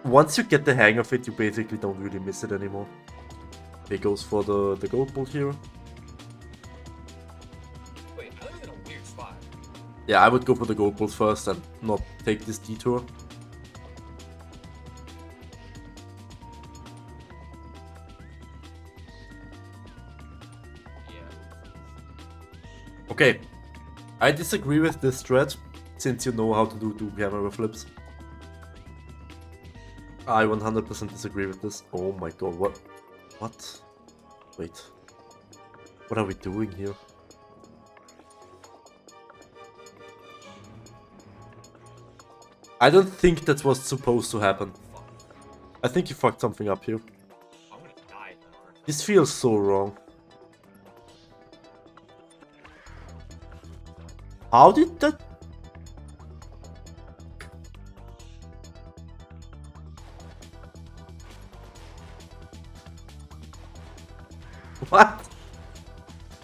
[SPEAKER 1] once you get the hang of it, you basically don't really miss it anymore. Okay, goes for the gold bolt here.
[SPEAKER 2] Wait, I live in a weird spot.
[SPEAKER 1] Yeah, I would go for the gold bolt first and not take this detour. Okay, I disagree with this strat, since you know how to do camera flips. I 100% disagree with this. Oh my god, what? What? Wait. What are we doing here? I don't think that was supposed to happen. I think you fucked something up here.
[SPEAKER 2] I'm gonna die now.
[SPEAKER 1] This feels so wrong. How did that? What?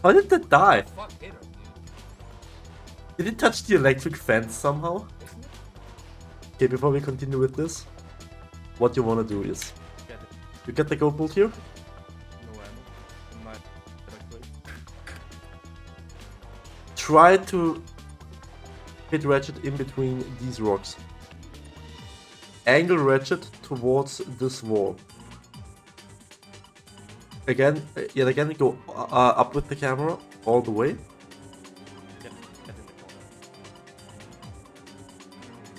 [SPEAKER 1] How did that die?
[SPEAKER 2] Fuck hit him, dude.
[SPEAKER 1] Did it touch the electric fence somehow?
[SPEAKER 2] Isn't it?
[SPEAKER 1] Okay, before we continue with this, what you wanna do is
[SPEAKER 3] Get it.
[SPEAKER 1] you get the gold bolt here.
[SPEAKER 3] No ammo. In my electric.
[SPEAKER 1] Try to hit Ratchet in between these rocks. Angle Ratchet towards this wall. Again, yet again, go up with the camera all the way.
[SPEAKER 3] Get in the corner.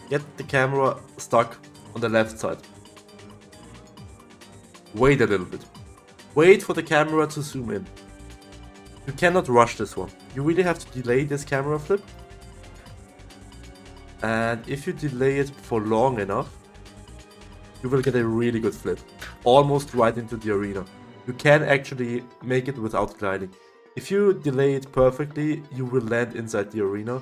[SPEAKER 1] Get the camera stuck on the left side. Wait a little bit. Wait for the camera to zoom in. You cannot rush this one. You really have to delay this camera flip. And if you delay it for long enough, you will get a really good flip. Almost right into the arena. You can actually make it without gliding. If you delay it perfectly, you will land inside the arena.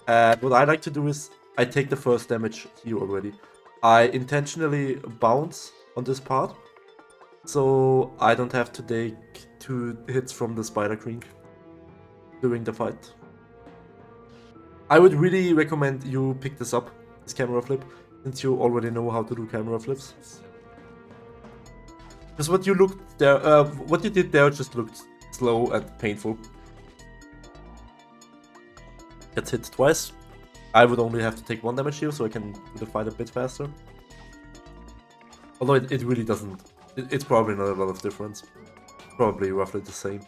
[SPEAKER 1] And what I like to do is, I take the first damage here already. I intentionally bounce on this part, so I don't have to take 2 hits from the spider queen during the fight. I would really recommend you pick this up, this camera flip, since you already know how to do camera flips. Because what you did there just looked slow and painful. Gets hit twice. I would only have to take 1 damage here, so I can do the fight a bit faster. Although it really doesn't. It's probably not a lot of difference. Probably roughly the same.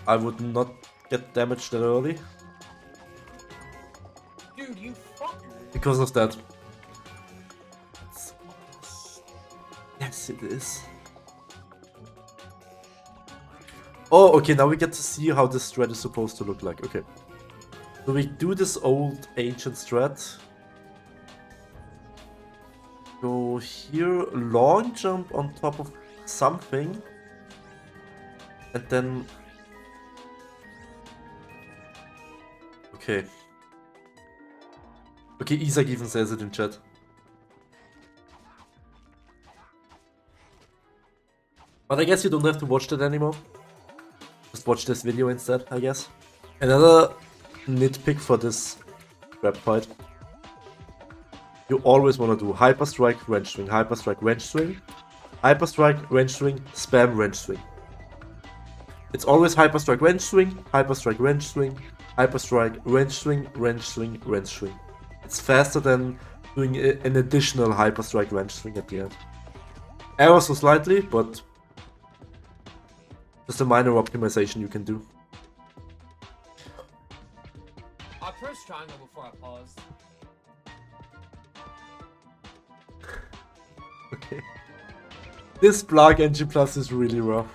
[SPEAKER 1] I would not get damaged that early
[SPEAKER 2] Dude, you fucker.
[SPEAKER 1] because of that. Yes, it is. Oh, okay, now we get to see how this strat is supposed to look like. Okay. So we do this old ancient strat. Go here, long jump on top of something. And then... Okay. Okay, Isaac even says it in chat. But I guess you don't have to watch that anymore. Just watch this video instead, I guess. Another nitpick for this grab fight. You always want to do hyper strike, wrench swing, hyper strike, wrench swing, hyper strike, wrench swing, spam wrench swing. It's always hyper strike, wrench swing, hyper strike, wrench swing, hyper strike, wrench swing, wrench swing, wrench swing. It's faster than doing an additional hyper strike, wrench swing at the end. Ever so slightly, but just a minor optimization you can do.
[SPEAKER 2] I pressed triangle before I paused.
[SPEAKER 1] Okay. This Blarg NG Plus is really rough.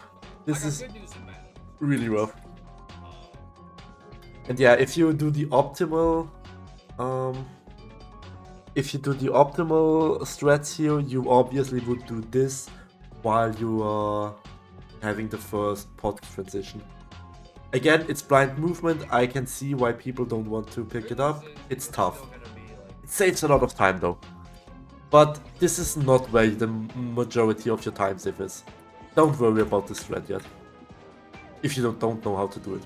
[SPEAKER 1] This is
[SPEAKER 2] Good news and bad.
[SPEAKER 1] really rough. And yeah, if you do the optimal strats here, you obviously would do this while you are having the first pod transition. Again, it's blind movement. I can see why people don't want to pick it up. It's tough. It saves a lot of time though. But this is not where the majority of your time save is. Don't worry about this thread yet. If you don't know how to do it.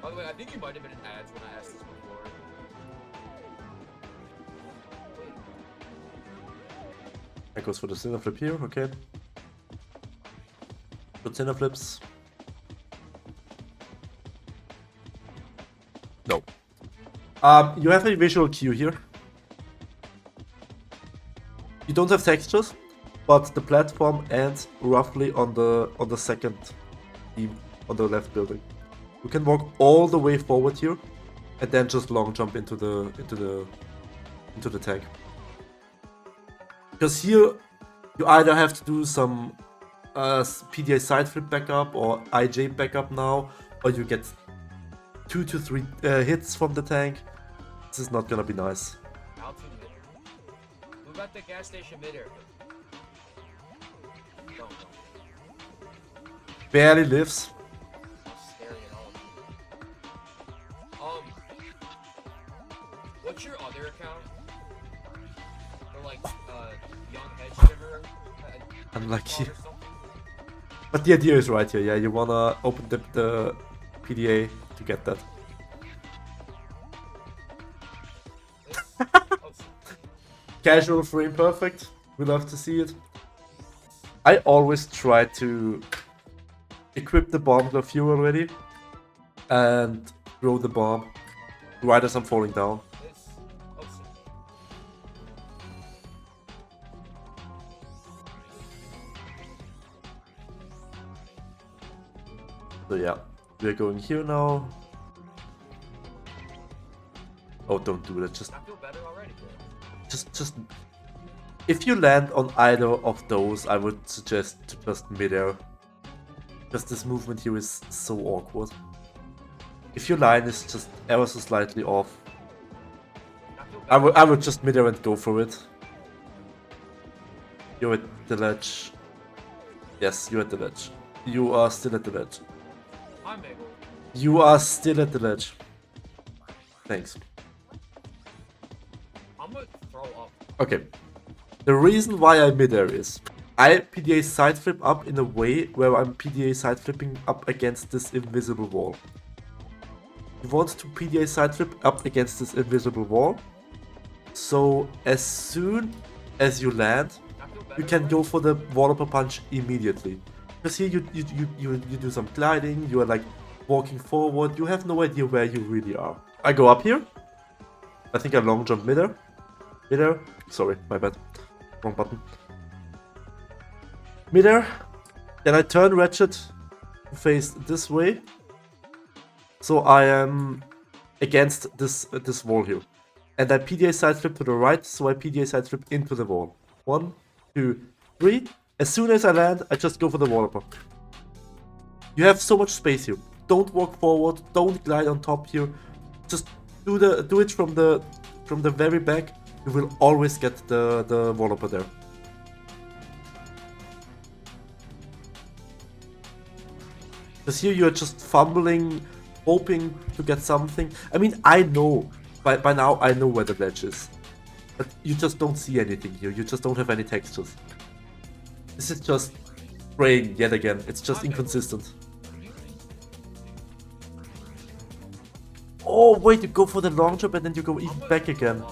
[SPEAKER 2] By the way, I think you might have been in ads when I asked this before.
[SPEAKER 1] That goes for the center flip here, okay. Good center flips. No. You have a visual cue here. You don't have textures, but the platform ends roughly on the second beam on the left building. You can walk all the way forward here, and then just long jump into the tank. Because here you either have to do some PDA side flip backup or IJ backup now, or you get 2 to 3 hits from the tank. This is not gonna be nice.
[SPEAKER 2] Out to mid. Move at the gas station mid area. Don't.
[SPEAKER 1] Barely lives.
[SPEAKER 2] Scary at all. What's your other account? Or like, young hedge giver?
[SPEAKER 1] Unlucky. But the idea is right here, yeah, you wanna open the PDA to get that. Casual frame perfect, we love to see it. I always try to equip the bomb glove here already and throw the bomb right as I'm falling down. So yeah, we're going here now. Oh, don't do that. Just if you land on either of those, I would suggest to just midair. Because this movement here is so awkward. If your line is just ever so slightly off, I would just midair and go for it. You're at the ledge. Yes, you're at the ledge. You are still at the ledge. You are still at the ledge. Thanks.
[SPEAKER 2] I'm gonna throw up.
[SPEAKER 1] Okay. The reason why I midair is I PDA side flip up in a way where I'm PDA side flipping up against this invisible wall. You want to PDA side flip up against this invisible wall. So as soon as you land, you can go for the wall-upper punch immediately. Because here you do some gliding, you are like walking forward, you have no idea where you really are. I go up here. I think I long jump midair. Midair. Sorry, my bad. Wrong button. Midair. Then I turn Ratchet to face this way. So I am against this wall here. And I PDA side flip to the right, so I PDA side flip into the wall. 1, 2, 3. As soon as I land, I just go for the wall-upper. You have so much space here. Don't walk forward, don't glide on top here. Just do it from the very back. You will always get the wall-upper there. Because here you're just fumbling, hoping to get something. I mean, I know, by now I know where the ledge is. But you just don't see anything here, you just don't have any textures. This is just praying yet again, it's just inconsistent. Oh wait, you go for the long jump and then you go even back again.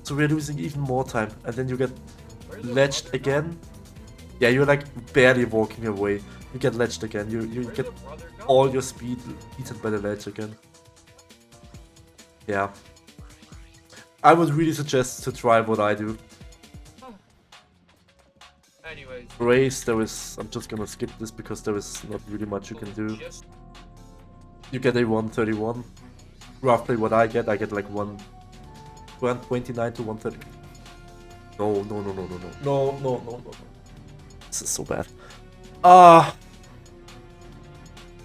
[SPEAKER 1] So we're losing even more time, and then you get ledged again. Yeah, you're like barely walking away. You get ledged again, you get all your speed eaten by the ledge again. Yeah. I would really suggest to try what I do.
[SPEAKER 2] Anyways.
[SPEAKER 1] Race, there is... I'm just gonna skip this because there is not really much you can do. You get a 131. Roughly what I get like 129 to 130. No. No. This is so bad.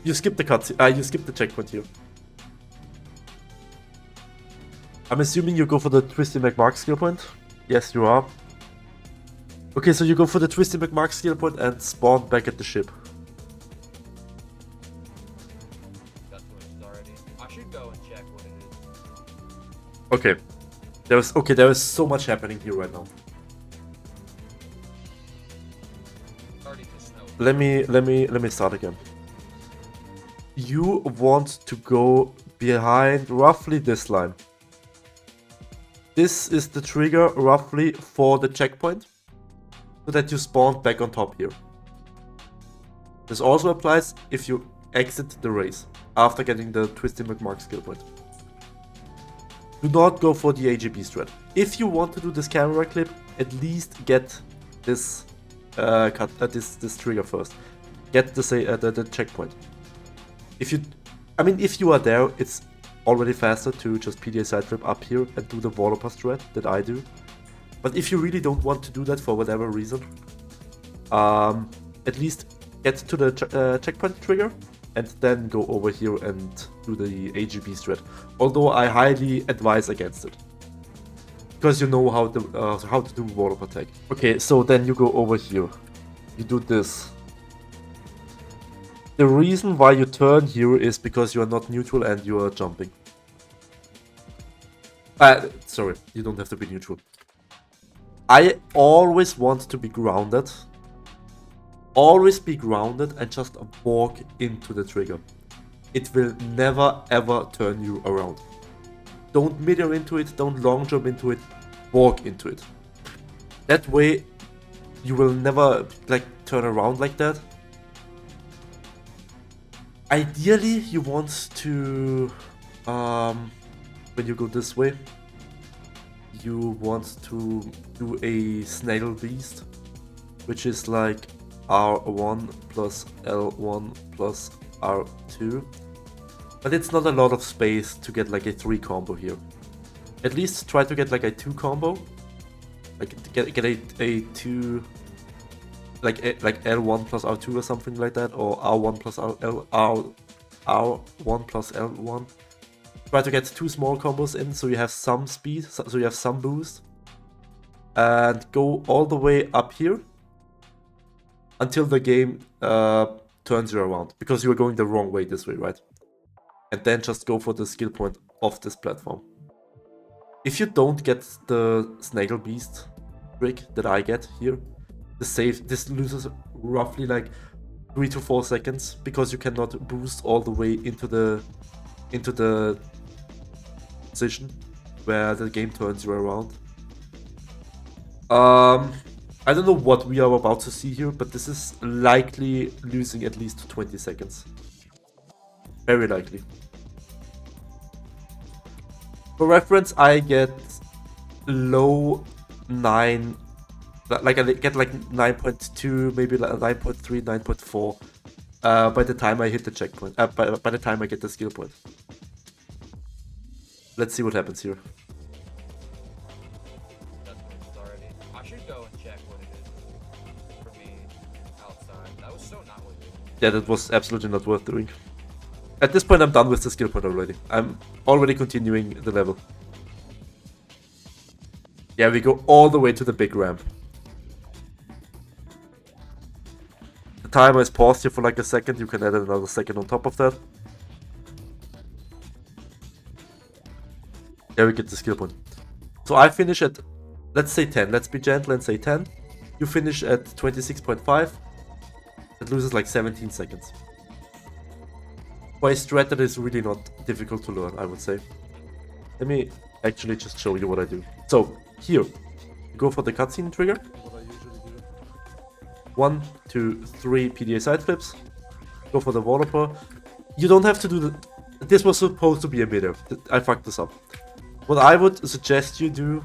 [SPEAKER 1] You skip the cut. You skip the checkpoint here. I'm assuming you go for the Twisty McMark skill point. Yes, you are. Okay, so you go for the Twisty McMark skill point and spawn back at the ship.
[SPEAKER 2] That's what it is already. I should go and check what it is.
[SPEAKER 1] Okay. There is so much happening here right now.
[SPEAKER 2] Starting to snow.
[SPEAKER 1] Let me start again. You want to go behind roughly this line. This is the trigger roughly for the checkpoint, so that you spawn back on top here. This also applies if you exit the race after getting the Twisty McMark skill point. Do not go for the AGB strat. If you want to do this camera clip, at least get this this trigger first. Get the checkpoint. If you are there, it's already faster to just PDA side flip up here and do the Wallopper strat that I do. But if you really don't want to do that for whatever reason, at least get to the checkpoint trigger and then go over here and do the AGB strat. Although I highly advise against it, because you know how to do Wallop attack. Okay, so then you go over here, you do this. The reason why you turn here is because you are not neutral and you are jumping. Sorry, you don't have to be neutral. I always want to be grounded. Always be grounded and just walk into the trigger. It will never ever turn you around. Don't midair into it, don't long jump into it, walk into it. That way you will never like turn around like that. Ideally you want to, when you go this way, you want to do a Snaggle Beast, which is like R1 plus L1 plus R2. But it's not a lot of space to get like a 3 combo here. At least try to get like a 2 combo. Like get a 2, like L1 plus R2 or something like that, or R1 plus R1 plus L1. Try to get 2 small combos in so you have some speed, so you have some boost. And go all the way up here until the game turns you around, because you are going the wrong way this way, right? And then just go for the skill point of this platform. If you don't get the Snaggle Beast trick that I get here, this loses roughly like 3 to 4 seconds, because you cannot boost all the way into the position where the game turns you around. I don't know what we are about to see here, but this is likely losing at least 20 seconds. Very likely. For reference, I get low 9, like I get like 9.2, maybe like 9.3, 9.4 by the time I hit the checkpoint, by the time I get the skill point. Let's see what happens here.
[SPEAKER 2] That's what it is already. I should go and check what it is for me outside. That was so not worth it.
[SPEAKER 1] Yeah, that was absolutely not worth doing. At this point, I'm done with the skill point already. I'm already continuing the level. Yeah, we go all the way to the big ramp. The timer is paused here for like a second. You can add another second on top of that. There we get the skill point. So I finish at, let's say 10. Let's be gentle and say 10. You finish at 26.5. It loses like 17 seconds. For a strat that is really not difficult to learn, I would say. Let me actually just show you what I do. So, here, you go for the cutscene trigger.
[SPEAKER 3] What I usually do.
[SPEAKER 1] 1, 2, 3 PDA side flips. Go for the Wallopper. You don't have to do the... This was supposed to be a midair. I fucked this up. What I would suggest you do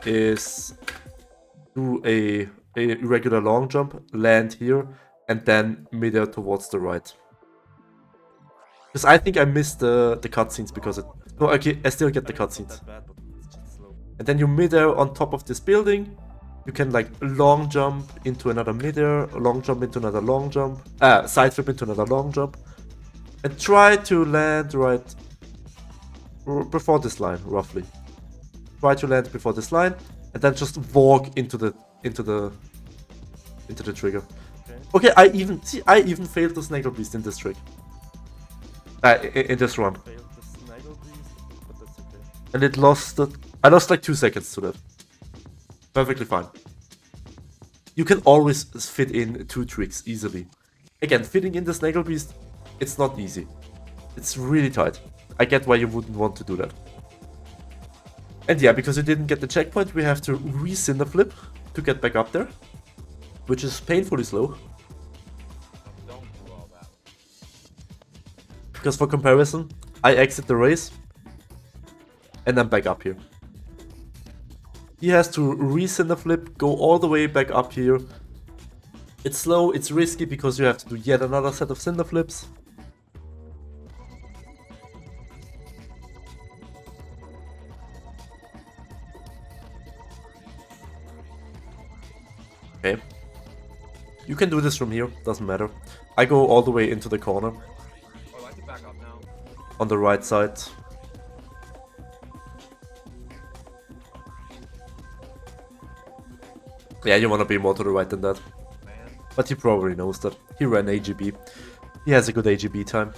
[SPEAKER 1] is do a irregular long jump, land here, and then midair towards the right. Because I think I missed the cutscenes because it... No, okay, I still get the cutscenes.
[SPEAKER 3] That bad, but it's just slow.
[SPEAKER 1] And then you midair on top of this building. You can like long jump into another midair, long jump into another long jump, side flip into another long jump. And try to land right before this line, roughly. Try to land before this line, and then just walk into the trigger. Okay, I even failed the Snaggle Beast in this trick. In this run.
[SPEAKER 3] Failed the Snaggle Beast, but that's okay.
[SPEAKER 1] And it lost I lost like 2 seconds to that. Perfectly fine. You can always fit in 2 tricks easily. Again, fitting in the Snaggle Beast, it's not easy. It's really tight. I get why you wouldn't want to do that. And yeah, because you didn't get the checkpoint, we have to re-cinder flip to get back up there, which is painfully slow.
[SPEAKER 2] Don't do all that.
[SPEAKER 1] Because for comparison, I exit the race, and I'm back up here. He has to re-cinder flip, go all the way back up here. It's slow, it's risky because you have to do yet another set of cinder flips. Okay. You can do this from here, doesn't matter. I go all the way into the corner
[SPEAKER 2] Oh, I can back up now.
[SPEAKER 1] on the right side. Yeah, you wanna be more to the right than that.
[SPEAKER 2] Man.
[SPEAKER 1] But he probably knows that. He ran AGB. He has a good AGB time.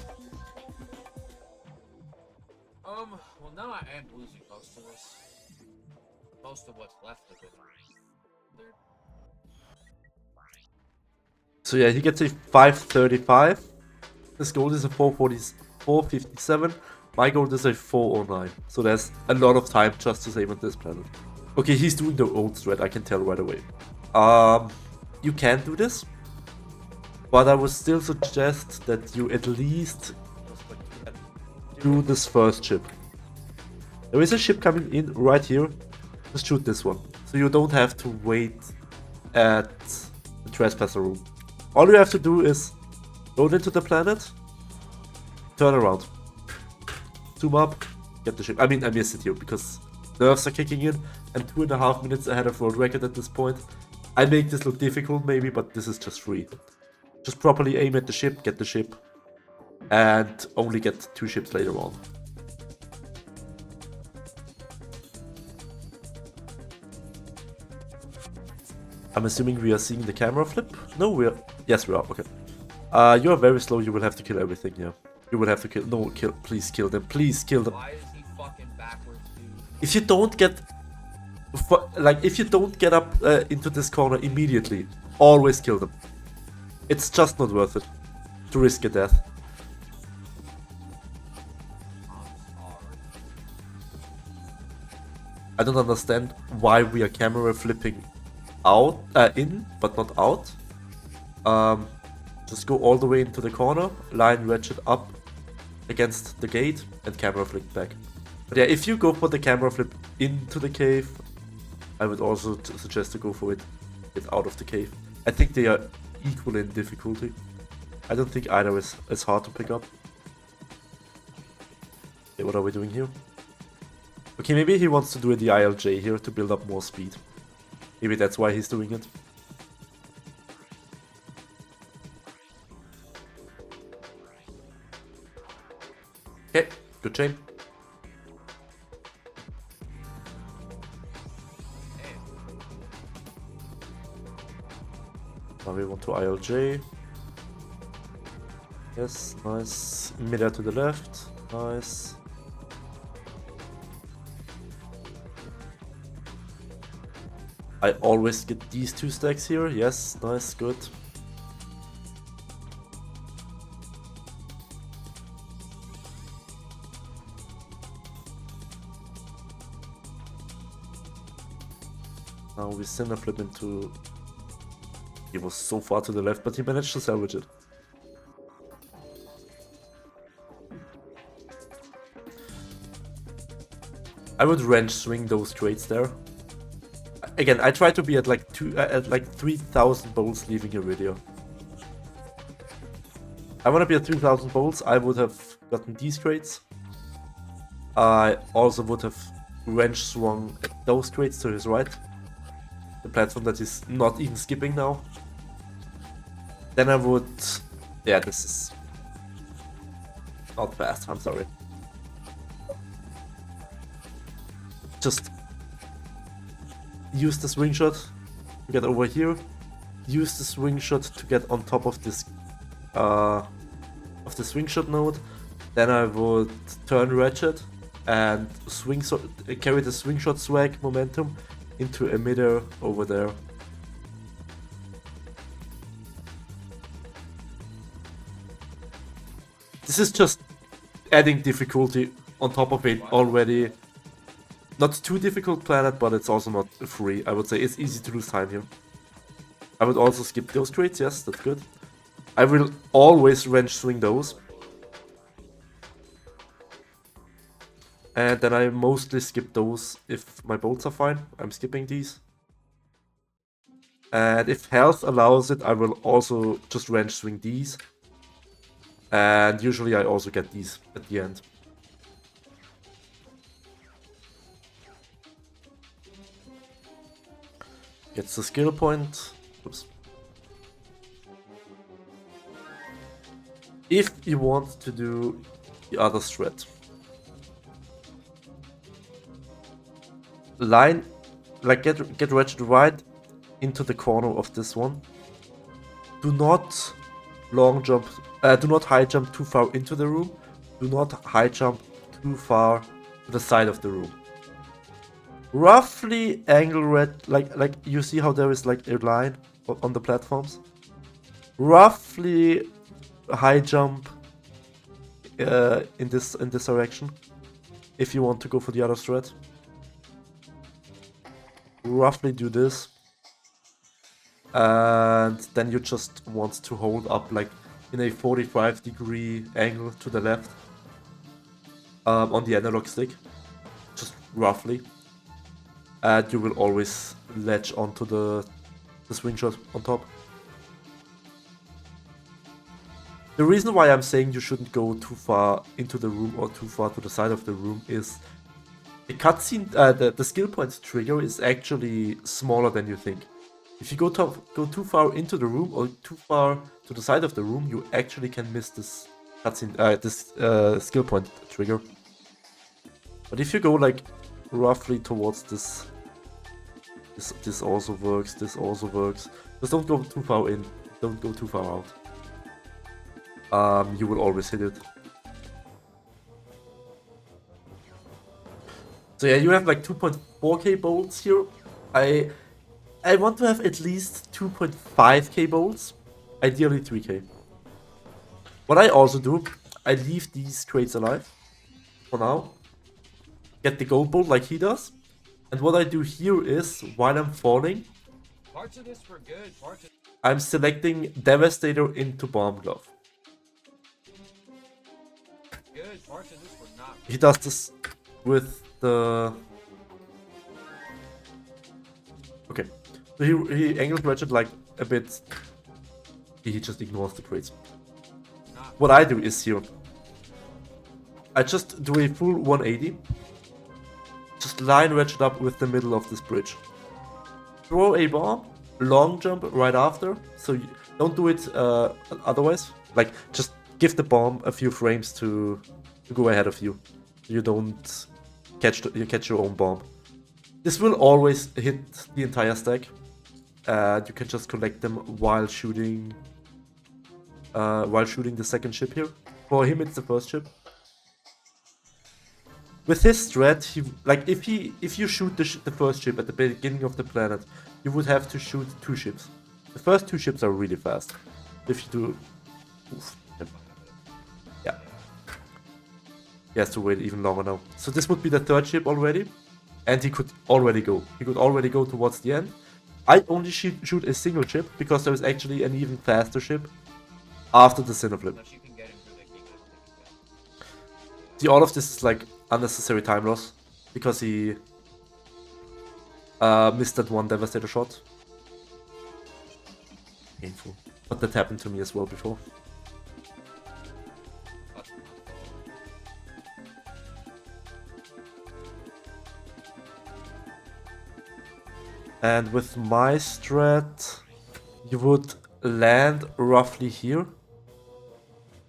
[SPEAKER 2] Well, now I am losing most of this. Most of what's left of it.
[SPEAKER 1] So yeah, he gets a 535. His goal is a 457. My goal is a 409. So there's a lot of time just to save on this planet. Okay, he's doing the old strat, I can tell right away. You can do this. But I would still suggest that you at least do this first ship. There is a ship coming in right here. Just shoot this one. So you don't have to wait at the trespasser room. All you have to do is load into the planet, turn around, zoom up, get the ship. I mean, I missed it here because nerfs are kicking in and 2.5 minutes ahead of world record at this point. I make this look difficult maybe, but this is just free. Just properly aim at the ship, get the ship, and only get 2 ships later on. I'm assuming we are seeing the camera flip? No, we are. Yes, we are. Okay. You are very slow. You will have to kill everything. Yeah. You will have to kill. No, kill. Please kill them. Please kill them.
[SPEAKER 2] Why is he fucking backwards, dude?
[SPEAKER 1] If you don't get, if you don't get up into this corner immediately, always kill them. It's just not worth it to risk a death. I don't understand why we are camera flipping out, in, but not out. Just go all the way into the corner, line ratchet up against the gate, and camera flip back. But yeah, if you go for the camera flip into the cave, I would also suggest to go for it out of the cave. I think they are equal in difficulty. I don't think either is hard to pick up. Okay, what are we doing here? Okay, maybe he wants to do the ILJ here to build up more speed. Maybe that's why he's doing it. Okay, good chain. Now we want to ILJ. Yes, nice. Mid-air to the left. Nice. I always get these 2 stacks here. Yes, nice, good. Now we send a flip into... He was so far to the left, but he managed to salvage it. I would wrench swing those trades there. Again, I try to be at like 3,000 bolts leaving Iridia. I want to be at 3,000 bolts. I would have gotten these trades. I also would have wrench swung at those trades to his right. The platform that is not even skipping now. Then I would... Yeah, this is not fast, I'm sorry. Just use the swing shot to get over here. Use the swing shot to get on top of this of the swing shot node. Then I would turn ratchet and carry the swing shot swag momentum into a midair over there. This is just adding difficulty on top of it already. Not too difficult planet, but it's also not free. I would say it's easy to lose time here. I would also skip those trades, yes, that's good. I will always wrench swing those. And then I mostly skip those if my bolts are fine. I'm skipping these. And if health allows it, I will also just wrench swing these. And usually I also get these at the end. Gets the skill point. Oops. If you want to do the other strat, line, like get Ratchet right into the corner of this one. Do not long jump, do not high jump too far into the room. Do not high jump too far to the side of the room. Roughly angle red, like you see how there is like a line on the platforms. Roughly high jump in this direction. If you want to go for the other strat, roughly do this, and then you just want to hold up like in a 45-degree angle to the left on the analog stick, just roughly. And you will always latch onto the swing shot on top. The reason why I'm saying you shouldn't go too far into the room or too far to the side of the room is the cutscene, the skill point trigger is actually smaller than you think. If you go too far into the room or too far to the side of the room, you actually can miss this cutscene, this skill point trigger. But if you go like roughly towards this also works, this also works. Just don't go too far in, don't go too far out. You will always hit it. So yeah, you have like 2.4k bolts here. I want to have at least 2.5k bolts, ideally 3k. What I also do, I leave these crates alive for now. Get the gold bolt like he does. And what I do here is, while I'm falling,
[SPEAKER 2] Parts of this were good, parts of
[SPEAKER 1] I'm selecting Devastator into Bomb Glove.
[SPEAKER 2] good, parts of this were not.
[SPEAKER 1] He does this with the... Okay, so he angles Ratchet like a bit. He just ignores the crates. What I do is here, I just do a full 180. Just line Ratchet up with the middle of this bridge. Throw a bomb, long jump right after. So you don't do it otherwise. Like, just give the bomb a few frames to go ahead of you. You don't catch your own bomb. This will always hit the entire stack. You can just collect them while shooting the second ship here. For him, it's the first ship. With his strat, if you shoot the first ship at the beginning of the planet, you would have to shoot 2 ships. The first 2 ships are really fast. If you do, oof, yeah, he has to wait even longer now. So this would be the 3rd ship already, and he could already go. He could already go towards the end. I only shoot a single ship because there is actually an even faster ship after the Cineflip.
[SPEAKER 2] Unless you can get him through the key.
[SPEAKER 1] See, all of this is like unnecessary time loss because he missed that one Devastator shot. Painful. But that happened to me as well before. And with my strat, you would land roughly here.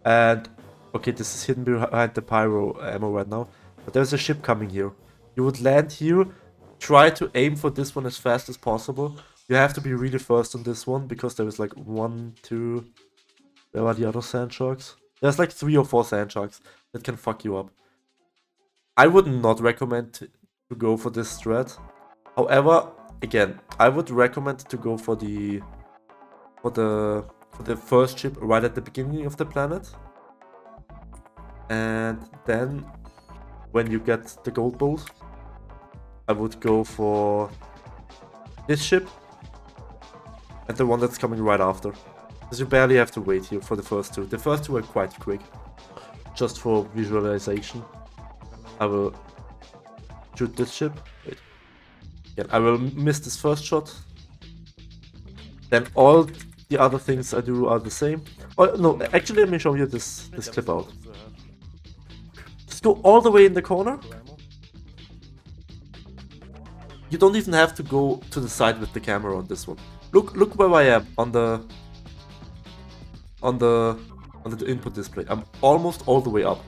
[SPEAKER 1] And okay, this is hidden behind the pyro ammo right now. But there's a ship coming here. You would land here, try to aim for this one as fast as possible. You have to be really fast on this one because there is like 1, 2... Where are the other sand sharks? There's like 3 or 4 sand sharks that can fuck you up. I would not recommend to go for this strat. However, again, I would recommend to go for the first ship right at the beginning of the planet. And then when you get the gold bolt, I would go for this ship and the one that's coming right after. Because you barely have to wait here for the first 2. The first 2 are quite quick. Just for visualization, I will shoot this ship. Wait. Again, I will miss this first shot. Then all the other things I do are the same. Oh no, actually let me show you this clip out. Just go all the way in the corner. You don't even have to go to the side with the camera on this one. Look where I am on the input display. I'm almost all the way up.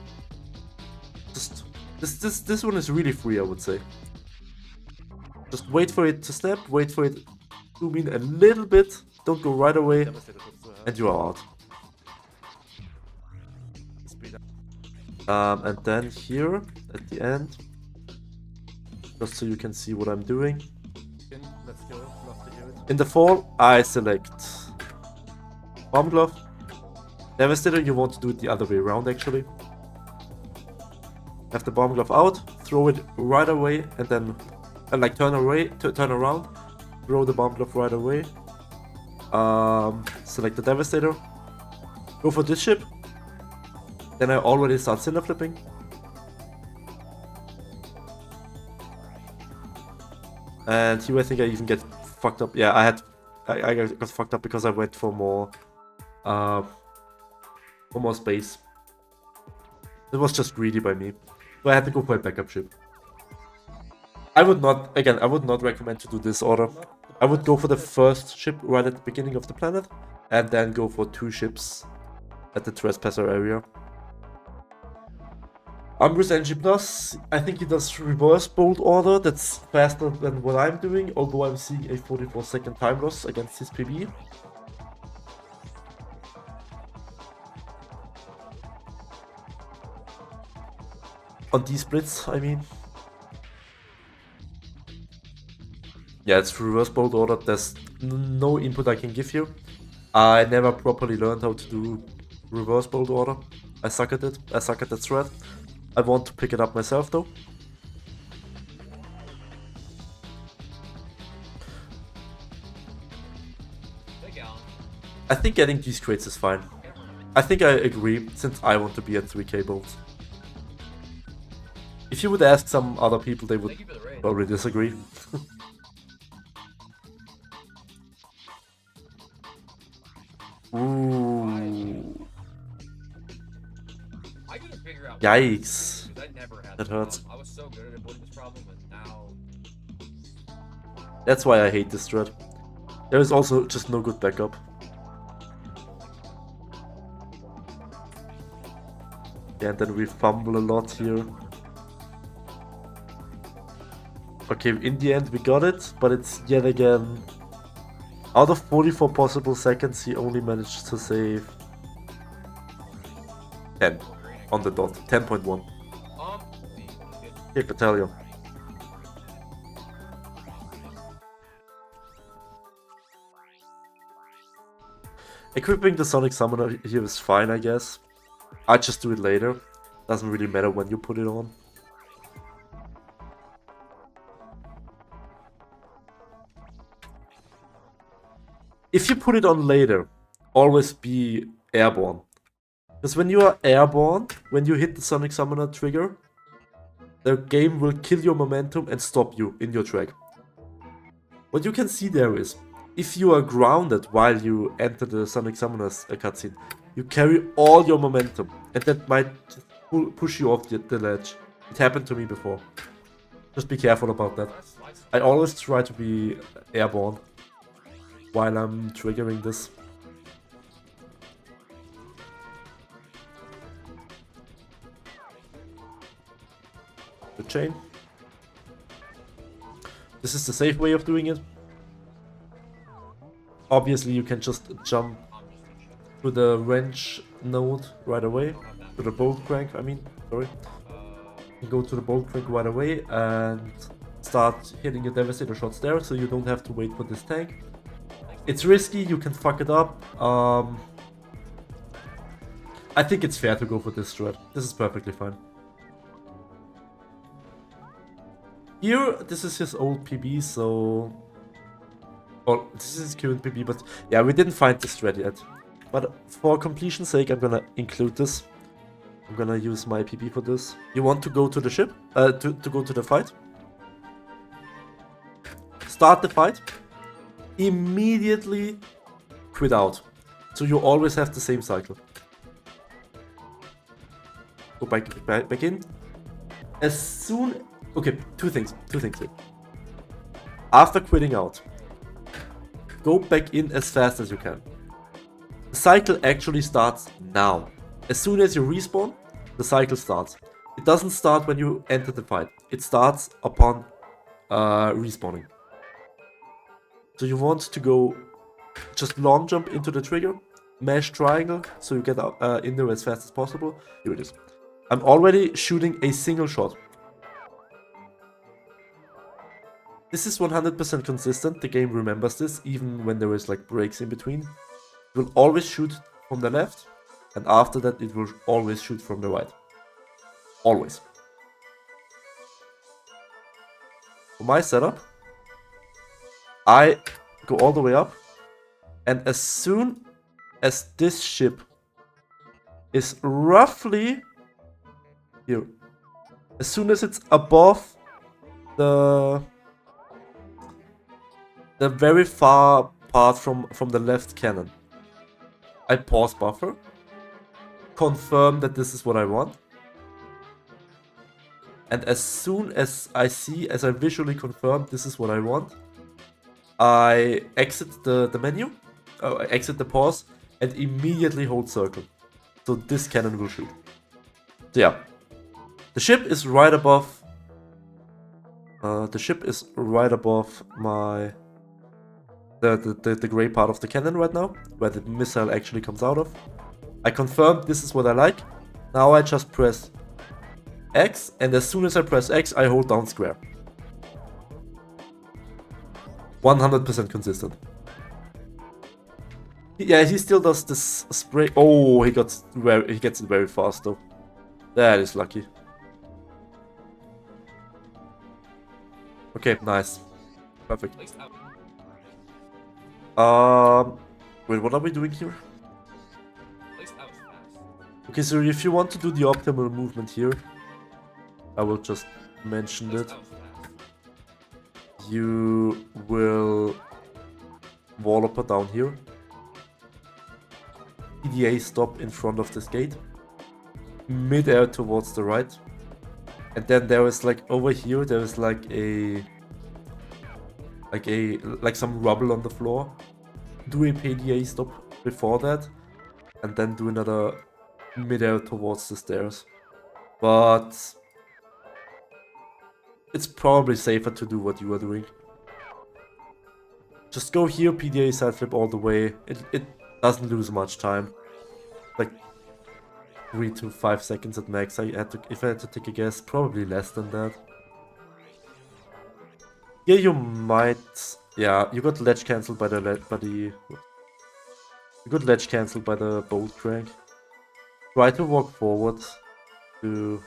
[SPEAKER 1] Just this one is really free, I would say. Just wait for it to snap, wait for it to zoom in a little bit, don't go right away, and you are out. And then here at the end, just so you can see what I'm doing.
[SPEAKER 3] Let's go. Love to hear it.
[SPEAKER 1] In the fall, I select Bomb Glove. Devastator, you want to do it the other way around actually. Have the Bomb Glove out, throw it right away, and then like turn around, throw the Bomb Glove right away. Select the Devastator. Go for this ship. Then I already start Cinder Flipping. And here I think I even get fucked up. Yeah, I got fucked up because I went for more space. It was just greedy by me. So I had to go for a backup ship. I would not recommend to do this order. I would go for the first ship right at the beginning of the planet, and then go for 2 ships at the Trespasser area. Ambrose NG Plus, I think he does reverse bolt order, that's faster than what I'm doing, although I'm seeing a 44-second time loss against his PB. On these splits, I mean. Yeah, it's reverse bolt order, there's no input I can give you. I never properly learned how to do reverse bolt order. I suck at it, I suck at that thread. I want to pick it up myself though. I think getting these crates is fine. I think I agree, since I want to be at 3k bolts. If you would ask some other people, they would probably disagree. Ooh. Yikes. That hurts.
[SPEAKER 2] I was so good at avoiding this problem, and now...
[SPEAKER 1] That's why I hate this strat. There is also just no good backup. Yeah, and then we fumble a lot here. Okay, in the end we got it, but it's yet again... Out of 44 possible seconds, he only managed to save 10 on the dot. 10.1. Okay, battalion. Equipping the Sonic Summoner here is fine, I guess. I just do it later. Doesn't really matter when you put it on. If you put it on later, always be airborne. Because when you are airborne, when you hit the Sonic Summoner trigger, the game will kill your momentum and stop you in your track. What you can see there is, if you are grounded while you enter the Sonic Summoner's cutscene, you carry all your momentum, and that might push you off the ledge. It happened to me before. Just be careful about that. I always try to be airborne while I'm triggering this. The chain. This is the safe way of doing it. Obviously you can just jump to the wrench node right away. To the bolt crank, I mean, sorry. You go to the bolt crank right away and start hitting your Devastator shots there, so you don't have to wait for this tank. It's risky, you can fuck it up. I think it's fair to go for this strat. This is perfectly fine. Here, this is his old PB, so... Well, this is his current PB, but yeah, we didn't find this strat yet. But for completion's sake, I'm gonna include this. I'm gonna use my PB for this. You want to go to the ship? To go to the fight? Start the fight. Immediately quit out. So you always have the same cycle. Go back in. As soon... Okay, two things here. After quitting out, go back in as fast as you can. The cycle actually starts now. As soon as you respawn, the cycle starts. It doesn't start when you enter the fight. It starts upon respawning. So you want to go just long jump into the trigger, mash triangle, so you get in there as fast as possible. Here it is. I'm already shooting a single shot. This is 100% consistent. The game remembers this, even when there is like breaks in between. It will always shoot from the left, and after that it will always shoot from the right. Always. For my setup, I go all the way up, and as soon as this ship is roughly here, as soon as it's above the very far part from the left cannon, I pause buffer, confirm that this is what I want, and as soon as I visually confirm this is what I want, I exit the menu, I exit the pause, and immediately hold circle. So this cannon will shoot. So yeah, the ship is right above. My the gray part of the cannon right now, where the missile actually comes out of. I confirmed this is what I like. Now I just press X, and as soon as I press X, I hold down square. 100% consistent. Yeah, he still does this spray. Oh, he gets it very fast though. That is lucky. Okay, nice. Perfect. Wait, what are we doing here? Okay, so if you want to do the optimal movement here, I will just mention it. You will wallop down here. PDA stop in front of this gate. Mid-air towards the right. And then there is like over here, there is like some rubble on the floor. Do a PDA stop before that, and then do another mid-air towards the stairs. But it's probably safer to do what you are doing. Just go here, PDA side flip all the way. It doesn't lose much time. Like 3 to 5 seconds at max. If I had to take a guess, probably less than that. Here you might, yeah, you got ledge cancelled by the bolt crank. Try to walk forward to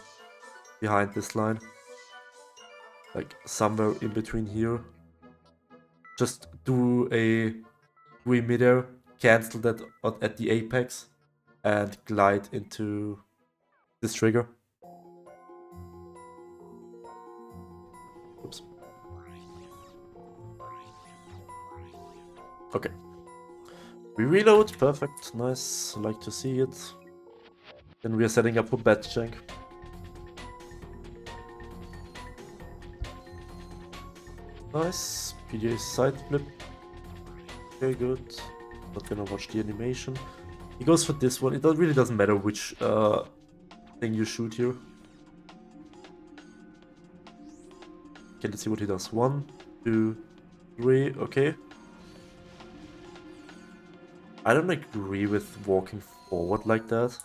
[SPEAKER 1] behind this line, like somewhere in between here. Just do a midair, cancel that at the apex, and glide into this trigger. Oops. Okay. We reload, perfect, nice, like to see it. Then we are setting up for bat jank. Nice, PDA side flip. Very good. Not gonna watch the animation. He goes for this one. It really doesn't matter which thing you shoot here. Okay, let's see what he does. 1, 2, 3, okay. I don't agree with walking forward like that.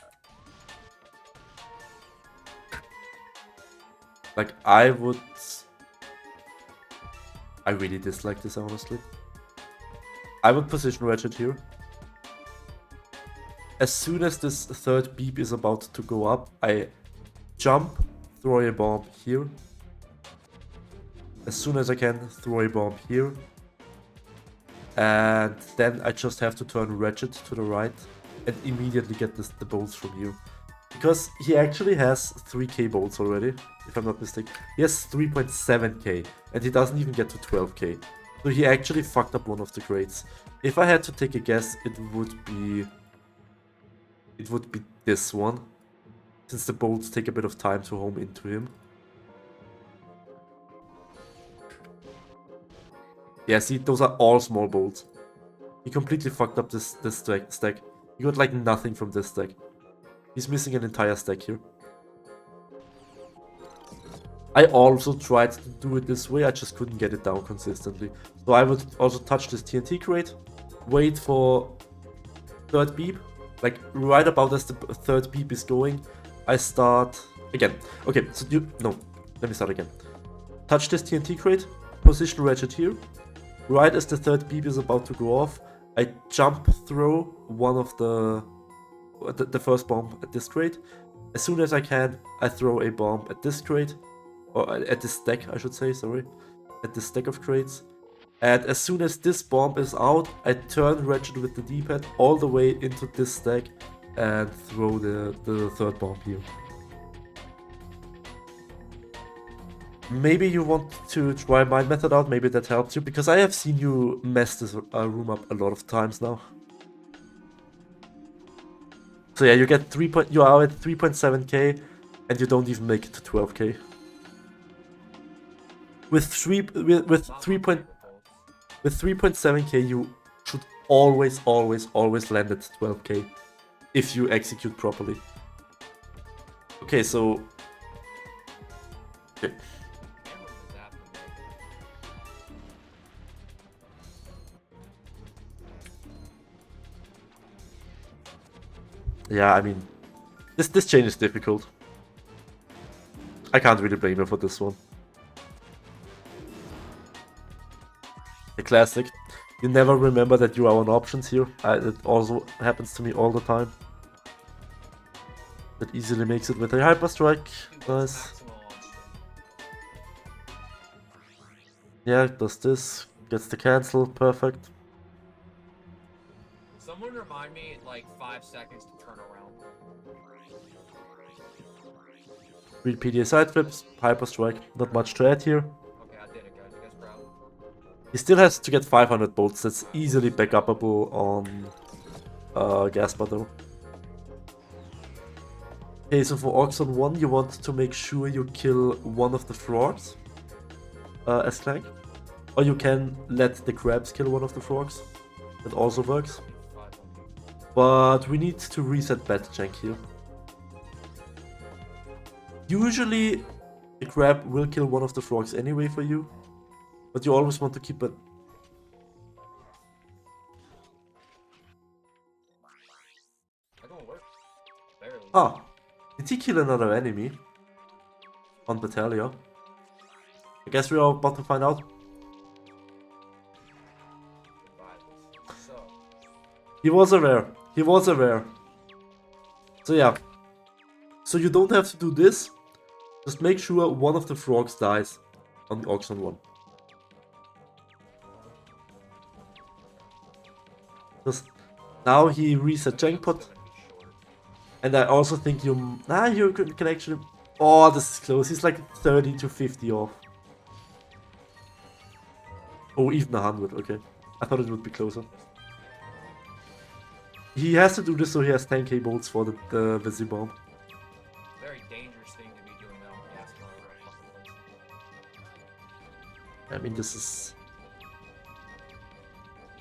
[SPEAKER 1] Like, I really dislike this, honestly. I would position Ratchet here. As soon as this third beep is about to go up, I jump, throw a bomb here. As soon as I can, throw a bomb here. And then I just have to turn Ratchet to the right and immediately get the bolts from here. Because he actually has 3k bolts already, if I'm not mistaken. He has 3.7k, and he doesn't even get to 12k. So he actually fucked up one of the grades. If I had to take a guess, it would be this one, since the bolts take a bit of time to home into him. Yeah, see, those are all small bolts. He completely fucked up this stack. He got like nothing from this stack. He's missing an entire stack here. I also tried to do it this way, I just couldn't get it down consistently. So I would also touch this TNT crate, wait for third beep, like right about as the third beep is going, I start again. Okay, so let me start again. Touch this TNT crate, position ratchet here. Right as the third beep is about to go off, I jump throw one of the first bomb at this crate. As soon as I can, I throw a bomb at this crate. Or at this stack, I should say, sorry. At this stack of crates. And as soon as this bomb is out, I turn ratchet with the D-pad all the way into this stack and throw the third bomb here. Maybe you want to try my method out, maybe that helps you, because I have seen you mess this room up a lot of times now. So yeah, you are at 3.7k and you don't even make it to 12k. With 3.7k you should always land at 12k if you execute properly. Okay, so okay. Yeah, I mean, this chain is difficult. I can't really blame you for this one. The classic. You never remember that you are on options here. It also happens to me all the time. That easily makes it with a hyper strike. Nice. Yeah, does this. Gets the cancel. Perfect.
[SPEAKER 2] Someone remind me in like 5 seconds to turn around.
[SPEAKER 1] 3 PDA side flips. Hyper strike. Not much to add here.
[SPEAKER 2] Okay, I did it, guys. You guys proud?
[SPEAKER 1] He still has to get 500 bolts. That's easily back-upable on Gasper though. Okay, so for Oxon 1, you want to make sure you kill one of the frogs as flank. Or you can let the crabs kill one of the frogs. That also works. But we need to reset bat jank here. Usually the crab will kill one of the frogs anyway for you. But you always want to keep it.
[SPEAKER 2] That don't work. Barely.
[SPEAKER 1] Ah, did he kill another enemy? On Battalia? I guess we are about to find out.
[SPEAKER 2] So,
[SPEAKER 1] He was aware. He was aware. So yeah. So you don't have to do this. Just make sure one of the frogs dies on the Oxon 1. Just now he reset Jankpot. And I also think you can actually. Oh, this is close. He's like 30 to 50 off. Oh, even 100. Okay, I thought it would be closer. He has to do this so he has 10k bolts for the Visi bomb.
[SPEAKER 2] very dangerous thing to be doing that on gas motor.
[SPEAKER 1] I mean, this is.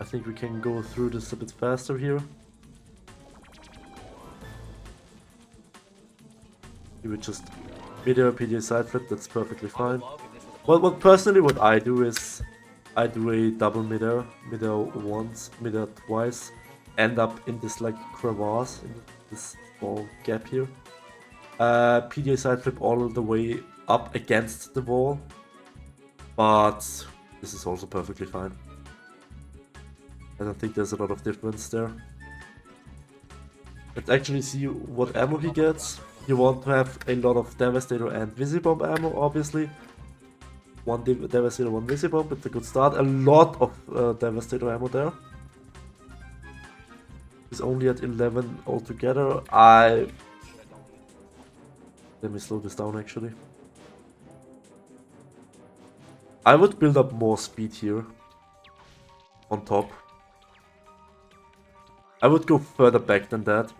[SPEAKER 1] I think we can go through this a bit faster here. You would just video PDA side flip, that's perfectly fine. Well, what I do is I do a double midair once, midair twice, end up in this like crevasse, in this small gap here. PDA side flip all the way up against the wall, but this is also perfectly fine. I don't think there's a lot of difference there. Let's actually see what ammo he gets. You want to have a lot of Devastator and Visibomb ammo, obviously. One Devastator, one Visibomb, it's a good start. A lot of Devastator ammo there. He's only at 11 altogether. Let me slow this down actually. I would build up more speed here. On top. I would go further back than that.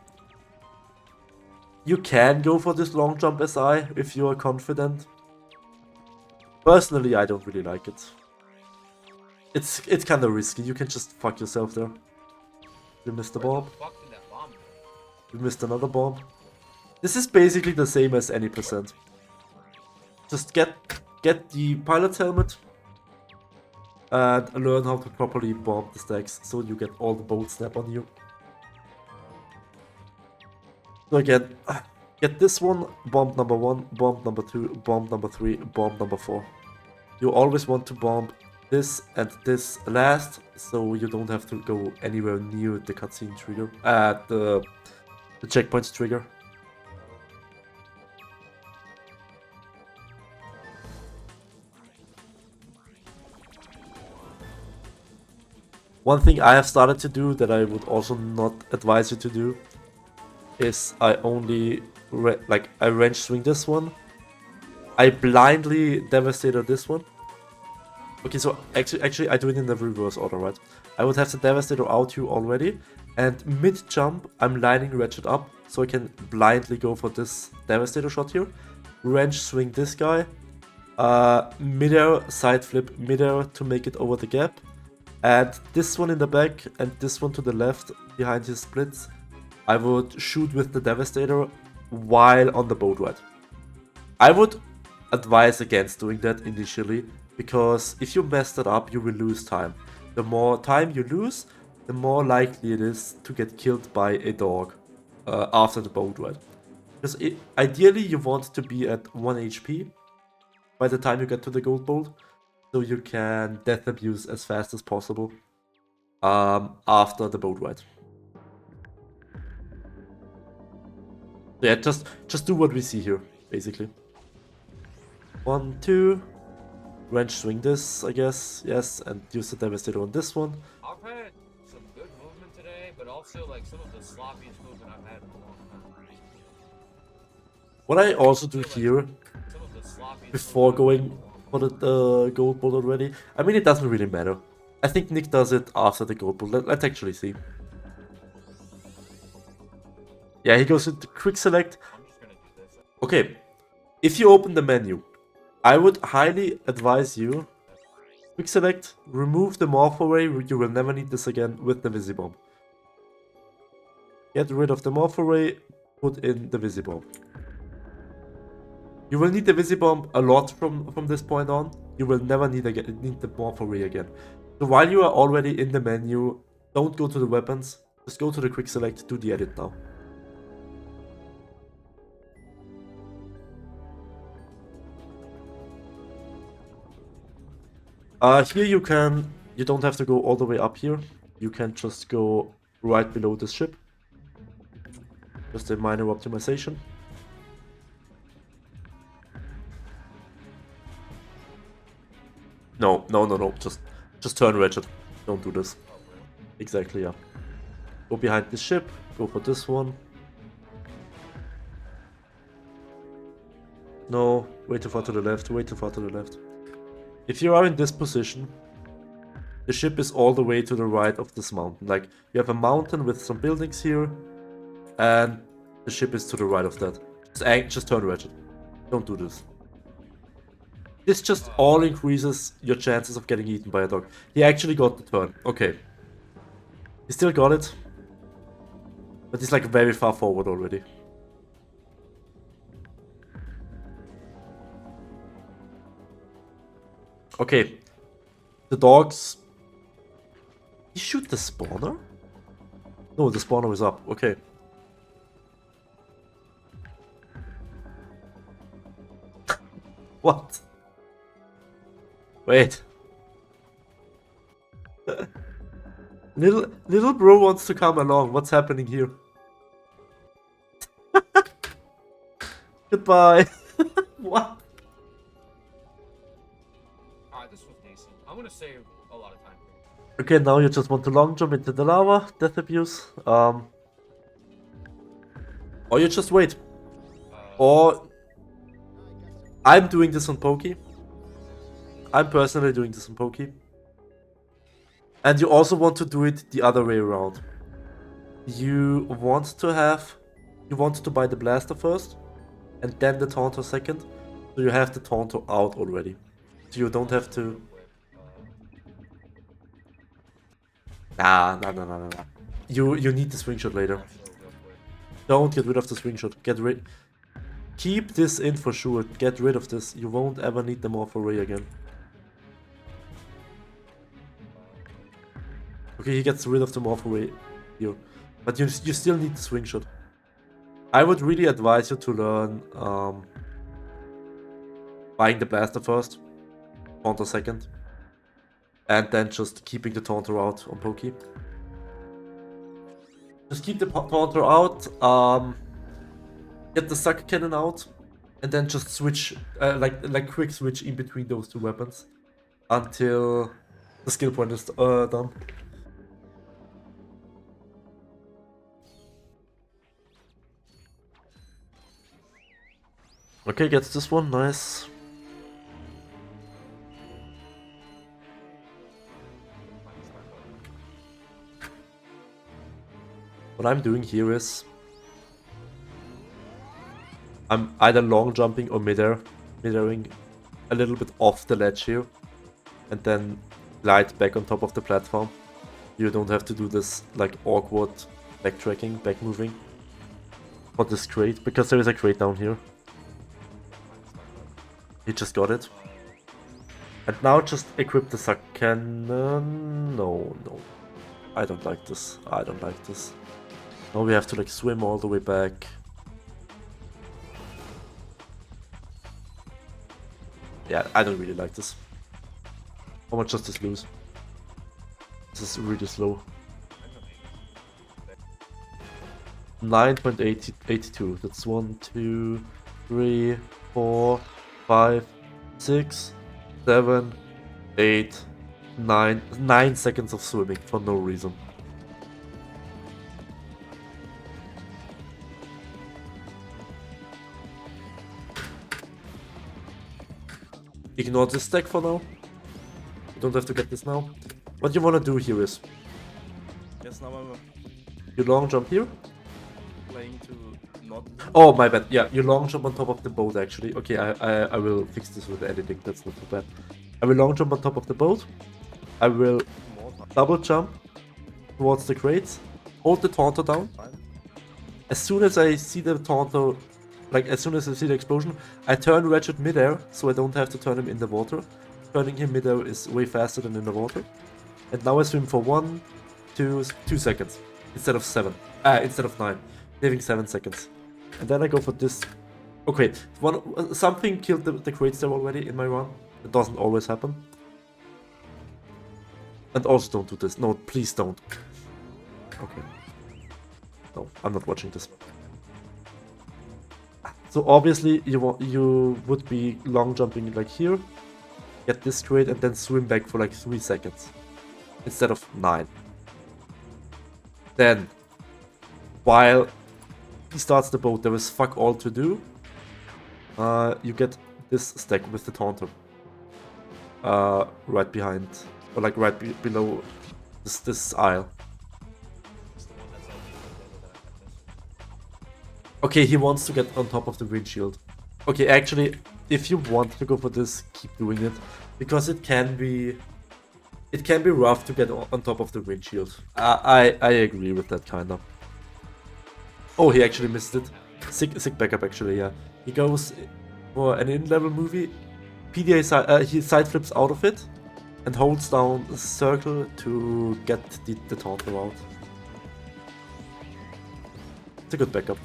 [SPEAKER 1] You can go for this long jump SI if you are confident. Personally, I don't really like it. It's kind of risky. You can just fuck yourself there. You missed the bomb.
[SPEAKER 2] Where the fuck did that bomb go?
[SPEAKER 1] You missed another bomb. This is basically the same as any percent. Just get the pilot's helmet and learn how to properly bomb the stacks so you get all the bolt snap on you. So again, get this one, bomb number 1, bomb number 2, bomb number 3, bomb number 4. You always want to bomb this and this last, so you don't have to go anywhere near the cutscene trigger, the checkpoints trigger. One thing I have started to do that I would also not advise you to do is I only I range swing this one. I blindly devastator this one. Okay, so actually I do it in the reverse order, right? I would have the devastator out here already, and mid jump I'm lining Ratchet up so I can blindly go for this devastator shot here. Range swing this guy, midair side flip midair to make it over the gap. And this one in the back and this one to the left behind his splits, I would shoot with the Devastator while on the boat ride. I would advise against doing that initially, because if you mess that up, you will lose time. The more time you lose, the more likely it is to get killed by a dog after the boat ride. Because ideally you want to be at 1 HP by the time you get to the gold bolt, so you can death abuse as fast as possible after the boat ride. Yeah, just do what we see here, basically. 1, 2, range swing this, I guess, yes, and use the Devastator on this one.
[SPEAKER 2] I've had some good movement today, but also like some of the sloppiest movement I've had in a long time.
[SPEAKER 1] What I also do here, before going for the gold bolt already, I mean, it doesn't really matter. I think Nick does it after the gold bolt. Let's actually see. Yeah, he goes into quick select. Okay, if you open the menu, I would highly advise you quick select, remove the morph array, you will never need this again, with the Visibomb. Get rid of the morph array, put in the Visibomb. You will need the Visibomb a lot from this point on. You will never need the morph array again. So while you are already in the menu, don't go to the weapons, just go to the quick select, do the edit now. Here you don't have to go all the way up here. You can just go right below this ship. Just a minor optimization. No, just turn Ratchet. Don't do this. Exactly, yeah. Go behind this ship, go for this one. No, way too far to the left, way too far to the left. If you are in this position, the ship is all the way to the right of this mountain. Like, you have a mountain with some buildings here, and the ship is to the right of that. Just turn Ratchet. Don't do this. This just all increases your chances of getting eaten by a dog. He actually got the turn. Okay. He still got it. But he's like very far forward already. Okay. The dogs... Did you shoot the spawner? No, the spawner is up. Okay. What? Wait. Little bro wants to come along. What's happening here? Goodbye. What?
[SPEAKER 2] Alright, this was decent. I'm gonna save a lot of time.
[SPEAKER 1] Okay, now you just want to long jump into the lava, death abuse. Or you just wait. Or I'm doing this on Pokey. I'm personally doing this on Pokey. And you also want to do it the other way around. You want to buy the blaster first, and then the taunter second. So you have the taunter out already. So you don't have to... Nah. You need the swing shot later. Don't get rid of the swing shot. Keep this in for sure. Get rid of this. You won't ever need the morph array again. Okay, he gets rid of the morph array here. But you still need the swing shot. I would really advise you to learn buying the blaster first, taunter second, and then just keeping the taunter out on pokey. Just keep the taunter out, get the sucker cannon out, and then just switch, like quick switch in between those two weapons until the skill point is done. Okay, gets this one, nice. What I'm doing here is I'm either long jumping or middering a little bit off the ledge here and then glide back on top of the platform. You don't have to do this like awkward backtracking, back moving for this crate, because there is a crate down here. He just got it. And now just equip the suck cannon. No. I don't like this. Now we have to like swim all the way back. Yeah, I don't really like this. How much does this lose? This is really slow. 9.82. That's 1, 2, 3, 4, 5, 6, 7, 8, 9. 9 seconds of swimming for no reason. Ignore this stack for now. You don't have to get this now. What you wanna do here is
[SPEAKER 3] Yes, now I'm
[SPEAKER 1] you long jump here.
[SPEAKER 3] playing to not.
[SPEAKER 1] Oh, my bad. Yeah, you long jump on top of the boat actually. Okay, I will fix this with the editing. That's not too bad. I will long jump on top of the boat. I will double jump towards the crates. Hold the taunter down. As soon as I see the taunter, like as soon as I see the explosion, I turn Ratchet midair, so I don't have to turn him in the water. Turning him midair is way faster than in the water. And now I swim for 2 seconds instead of 7. Instead of 9, saving 7 seconds. And then I go for this. Okay, something killed the crates there already in my run. It doesn't always happen. And also don't do this. No, please don't. Okay. No, I'm not watching this. So obviously you would be long jumping like here, get this crate, and then swim back for like 3 seconds instead of 9. Then, while he starts the boat, there is fuck all to do. You get this stack with the taunter right behind, or like right below this aisle. Okay, he wants to get on top of the windshield. Okay, actually, if you want to go for this, keep doing it, because it can be rough to get on top of the windshield. I agree with that kind of. Oh, he actually missed it. Sick backup actually, yeah. He goes for an in-level movie. PDA he side flips out of it and holds down the circle to get the taunter out. It's a good backup.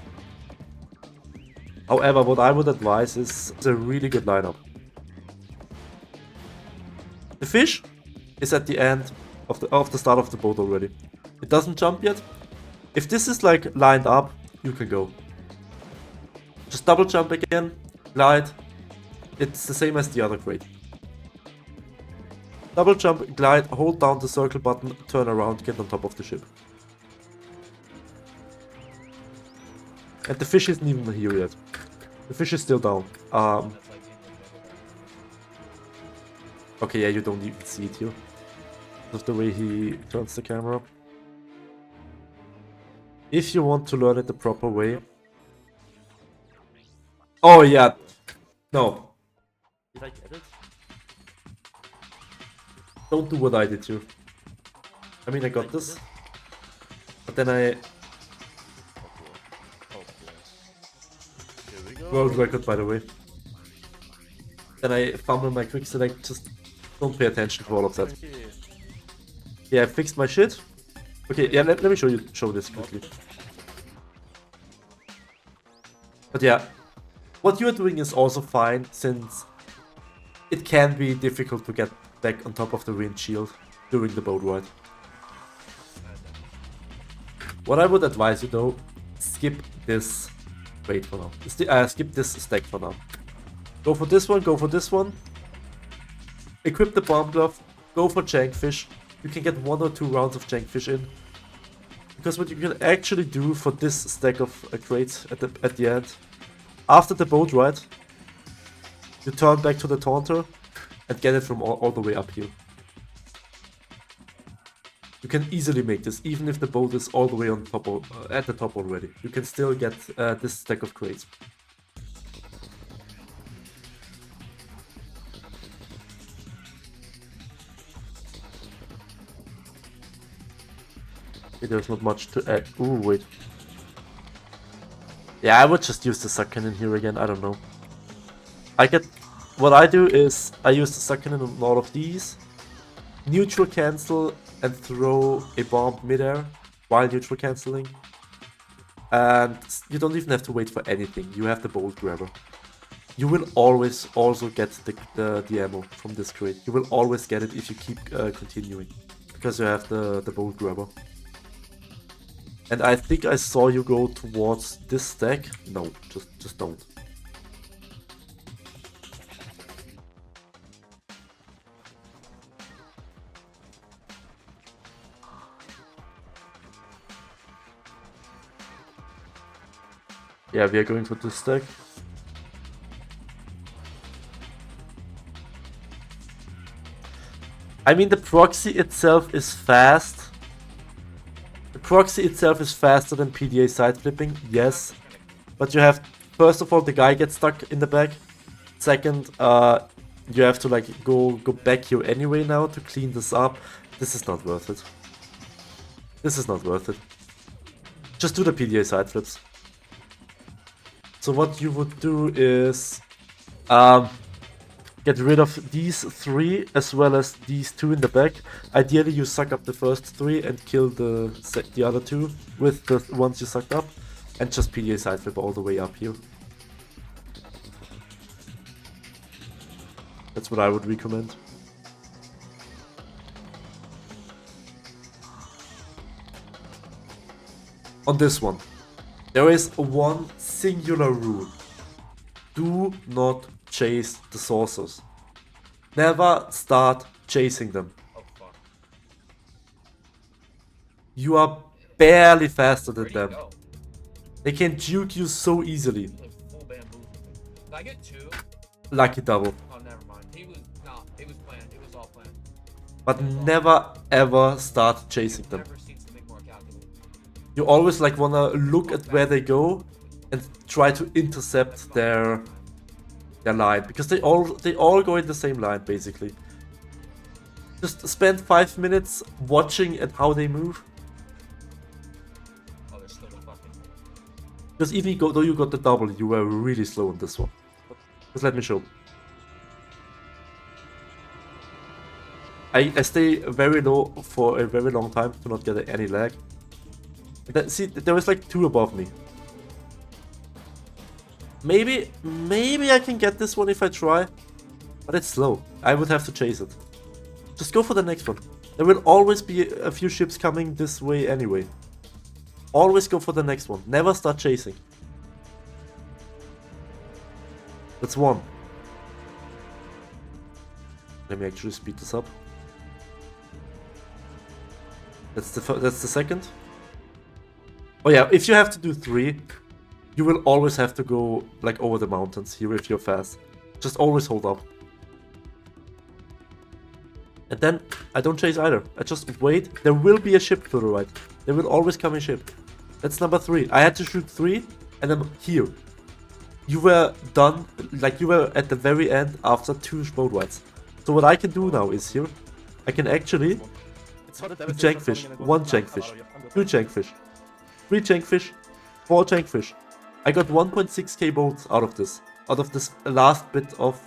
[SPEAKER 1] However, what I would advise is a really good lineup. The fish is at the end of the start of the boat already. It doesn't jump yet. If this is like lined up, you can go. Just double jump again, glide. It's the same as the other crate. Double jump, glide, hold down the circle button, turn around, get on top of the ship. And the fish isn't even here yet. The fish is still down. Okay, yeah, you don't even see it here. Just the way he turns the camera. If you want to learn it the proper way. Oh yeah. No. Did I get it? Don't do what I did here. I mean, I got this. But then I...
[SPEAKER 3] Oh, boy. Here we go.
[SPEAKER 1] World record, by the way. Then I fumble my quick select, just don't pay attention to all of that.
[SPEAKER 3] Okay.
[SPEAKER 1] Yeah, I fixed my shit. Okay, yeah, let me show this quickly. But yeah, what you're doing is also fine, since it can be difficult to get back on top of the windshield during the boat ride. What I would advise you though, skip this. Wait for now. Skip this stack for now. Go for this one, go for this one. Equip the bomb glove, go for jankfish. You can get 1 or 2 rounds of jankfish in. Because what you can actually do for this stack of crates at the end, after the boat ride, you turn back to the taunter and get it from all the way up here. You can easily make this, even if the boat is all the way on top at the top already. You can still get this stack of crates. Okay, there's not much to add. Ooh, wait. Yeah, I would just use the suck cannon here again. I don't know. What I do is I use the suck cannon on all of these, neutral cancel, and throw a bomb midair while neutral cancelling. And you don't even have to wait for anything. You have the bolt grabber. You will always also get the ammo from this crate. You will always get it if you keep continuing, because you have the bolt grabber. And I think I saw you go towards this stack. No, just don't. Yeah, we are going for this stack. I mean, the proxy itself is fast. The proxy itself is faster than PDA side flipping, yes. But you have, first of all, the guy gets stuck in the back. Second, you have to like go back here anyway now to clean this up. This is not worth it. This is not worth it. Just do the PDA side flips. So what you would do is get rid of these 3 as well as these 2 in the back. Ideally you suck up the first 3 and kill the other 2 with the ones you sucked up, and just PDA side flip all the way up here. That's what I would recommend. On this one, there is one singular rule. Do not chase the saucers. Never start chasing them.
[SPEAKER 2] Oh fuck.
[SPEAKER 1] You are barely faster than
[SPEAKER 2] Where'd you
[SPEAKER 1] them.
[SPEAKER 2] go?
[SPEAKER 1] They can juke you so easily.
[SPEAKER 2] Like full bamboo. Did I get 2?
[SPEAKER 1] Lucky double.
[SPEAKER 2] Oh, never mind. It was planned. It was all planned.
[SPEAKER 1] But never ever start chasing them.
[SPEAKER 2] Never seen something more calculated.
[SPEAKER 1] You always like wanna look at where they go and try to intercept their line, because they all go in the same line basically. Just spend 5 minutes watching at how they move.
[SPEAKER 2] Oh, they're still fucking.
[SPEAKER 1] Because even though you got the double, you were really slow on this one. Just let me show. I stay very low for a very long time to not get any lag. See, there was like 2 above me. Maybe I can get this one if I try, but it's slow. I would have to chase it. Just go for the next one. There will always be a few ships coming this way anyway. Always go for the next one. Never start chasing. That's 1. Let me actually speed this up. That's the second. Oh yeah, if you have to do 3, you will always have to go like over the mountains here if you're fast. Just always hold up. And then I don't chase either. I just wait. There will be a ship to the right. There will always come a ship. That's number 3. I had to shoot 3 and I'm here. You were done, like you were at the very end after 2 boat rides. So what I can do now is here, I can actually 2 Jankfish, 1 Jankfish, 2 Jankfish, 3 Jankfish, 4 Jankfish. I got 1.6k boats out of this last bit of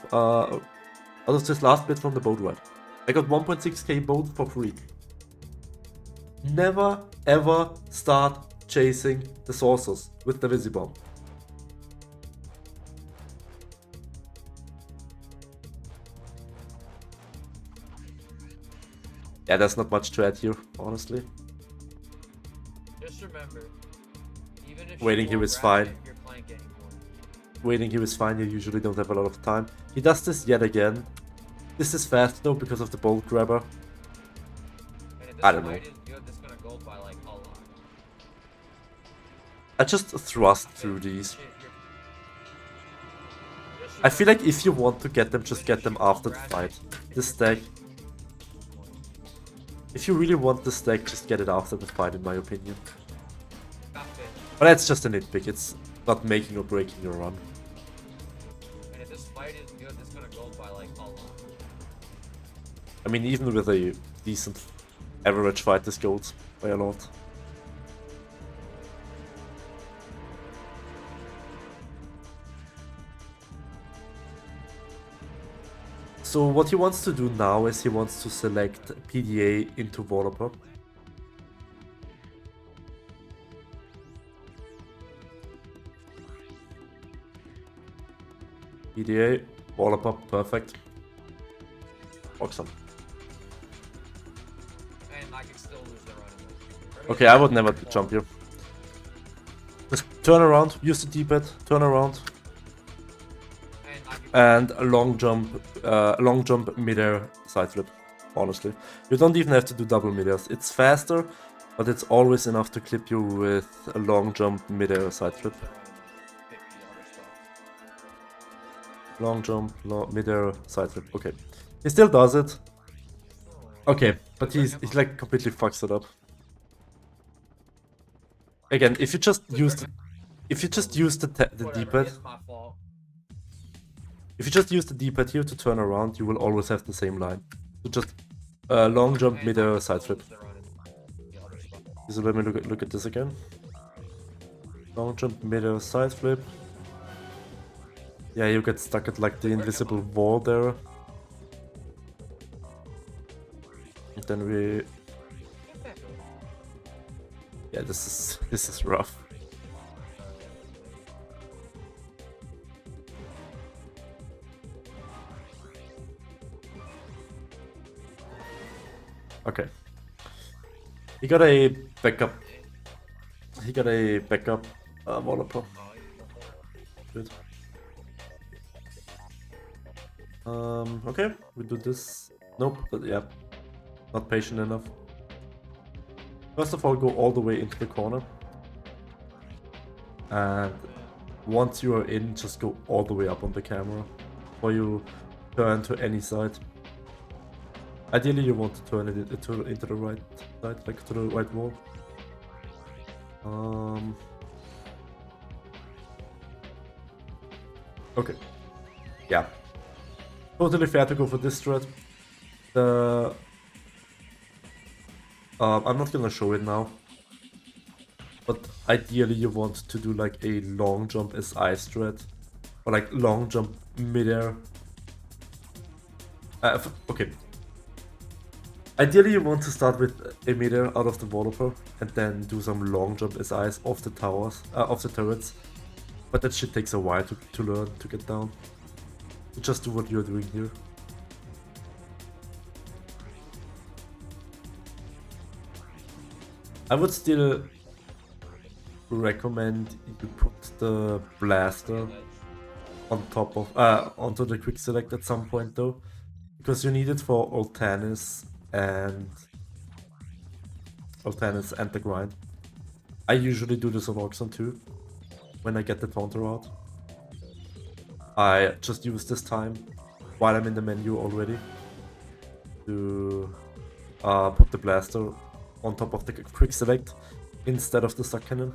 [SPEAKER 1] from the boat ride. I got 1.6k boat for free. Never ever start chasing the saucers with the Visibomb. Yeah, there's not much to add here, honestly.
[SPEAKER 2] Just remember, even if
[SPEAKER 1] Waiting
[SPEAKER 2] you
[SPEAKER 1] here
[SPEAKER 2] won't
[SPEAKER 1] is
[SPEAKER 2] grab it,
[SPEAKER 1] fine.
[SPEAKER 2] you're playing game more.
[SPEAKER 1] Waiting here is fine, you usually don't have a lot of time. He does this yet again. This is fast though because of the bolt grabber.
[SPEAKER 2] And if this
[SPEAKER 1] I don't know.
[SPEAKER 2] fight is good, this is gonna go by like a lot.
[SPEAKER 1] I just thrust through these.
[SPEAKER 2] Shit, just
[SPEAKER 1] I feel
[SPEAKER 2] remember,
[SPEAKER 1] like if you want to get them, just get them after the fight. This stack. If you really want the stack, just get it after the fight, in my opinion.
[SPEAKER 2] got fit.
[SPEAKER 1] But that's just a nitpick, it's not making or breaking your run.
[SPEAKER 2] And if this fight is good, this is gonna go by like a lot.
[SPEAKER 1] I mean, even with a decent average fight, this goes by a lot. So what he wants to do now is he wants to select PDA into Wallopper. PDA, Wallopper, perfect. Awesome.
[SPEAKER 2] And I can still lose the run in this.
[SPEAKER 1] Okay, I would never jump here. Just turn around, use the D-pad, turn around,
[SPEAKER 2] And I can
[SPEAKER 1] and a long jump midair side flip. Honestly, you don't even have to do double midairs. It's faster, but it's always enough to clip you with a long jump midair side flip.
[SPEAKER 2] lose the run in this. Pick the other stuff.
[SPEAKER 1] Long jump, midair side flip. Okay, he still does it. Okay, but he's like completely fucks it up. Again, if you just use the
[SPEAKER 2] Whatever,
[SPEAKER 1] D-pad,
[SPEAKER 2] it's my fault.
[SPEAKER 1] if you just use the D-pad here to turn around, you will always have the same line. So just long jump,
[SPEAKER 2] And
[SPEAKER 1] midair,
[SPEAKER 2] I can
[SPEAKER 1] side
[SPEAKER 2] still
[SPEAKER 1] flip.
[SPEAKER 2] lose the run in the other spot.
[SPEAKER 1] So let me look at this again. Long jump, midair, side flip. Yeah, you get stuck at like the invisible wall there. And then we...
[SPEAKER 2] Get back over.
[SPEAKER 1] Yeah, this is rough. Okay. He got a backup. Wallopper. Good. Okay, we do this. Nope, but yeah. Not patient enough. First of all, go all the way into the corner. And once you are in, just go all the way up on the camera. Or you turn to any side. Ideally, you want to turn it into the right side, like to the right wall. Okay. Yeah. Totally fair to go for this strat. I'm not gonna show it now. But ideally, you want to do like a long jump as I strat. Or like long jump midair. Okay. Ideally, you want to start with a midair out of the Wallopper and then do some long jump SIs off the towers, off the turrets. But that shit takes a while to learn to get down. So just do what you're doing here. I would still recommend you put the blaster on top of onto the quick select at some point though, because you need it for Ultanis and the grind. I usually do this on Oxon too, when I get the taunter out. I just use this time while I'm in the menu already to put the blaster on top of the quick select instead of the suck cannon.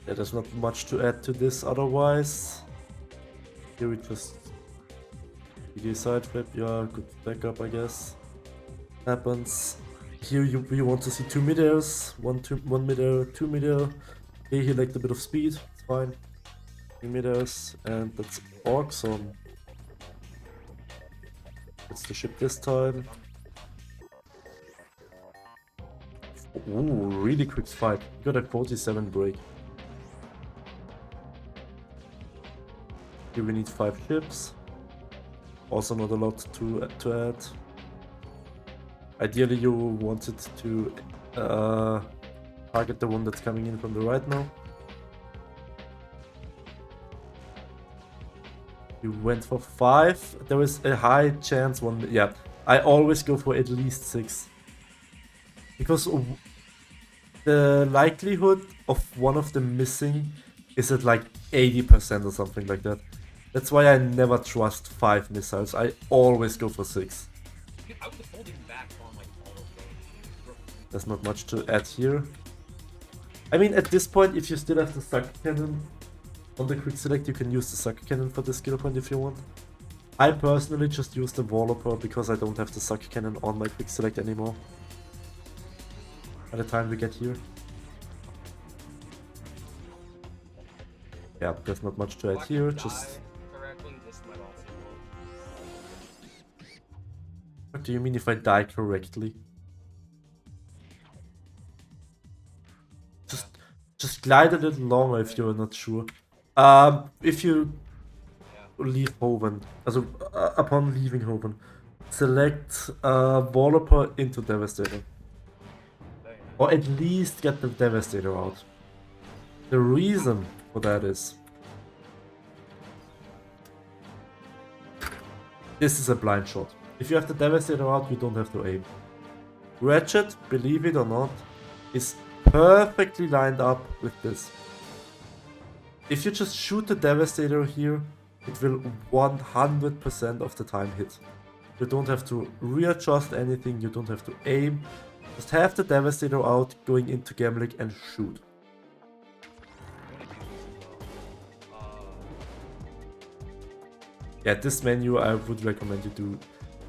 [SPEAKER 1] Yeah, there's not much to add to this otherwise. Here we just PD side flip, yeah, good backup I guess. happens. Here you want to see 2 meters, 1 meter, 2 meter. Okay, he lacked a bit of speed, it's fine. 3 meters, and that's awesome. That's the ship this time. Ooh, really quick fight. Got a 47 break. Here we need 5 ships. Also not a lot to add. Ideally you wanted to target the one that's coming in from the right now. You went for 5. There is a high chance one... Yeah, I always go for at least 6. Because the likelihood of one of them missing is at like 80% or something like that. That's why I never trust 5 missiles. I always go for 6.
[SPEAKER 2] I was holding back on like auto goals.
[SPEAKER 1] There's not much to add here. I mean, at this point, if you still have the sucker cannon on the quick select, you can use the sucker cannon for the skill point if you want. I personally just use the Walloper because I don't have the sucker cannon on my quick select anymore. By the time we get here. Yeah, there's not much to add here, just...
[SPEAKER 2] Correctly, this might also work.
[SPEAKER 1] What do you mean if I die correctly? Just glide a little longer if you're not sure. If you leave Hoven, also upon leaving Hoven, select Walloper into Devastator. Or at least get the Devastator out. The reason for that is... This is a blind shot. If you have the Devastator out, you don't have to aim. Ratchet, believe it or not, is perfectly lined up with this. If you just shoot the Devastator here, it will 100% of the time hit. You don't have to readjust anything, you don't have to aim. Just have the Devastator out, going into Gamlik and shoot. Yeah, this menu I would recommend you do.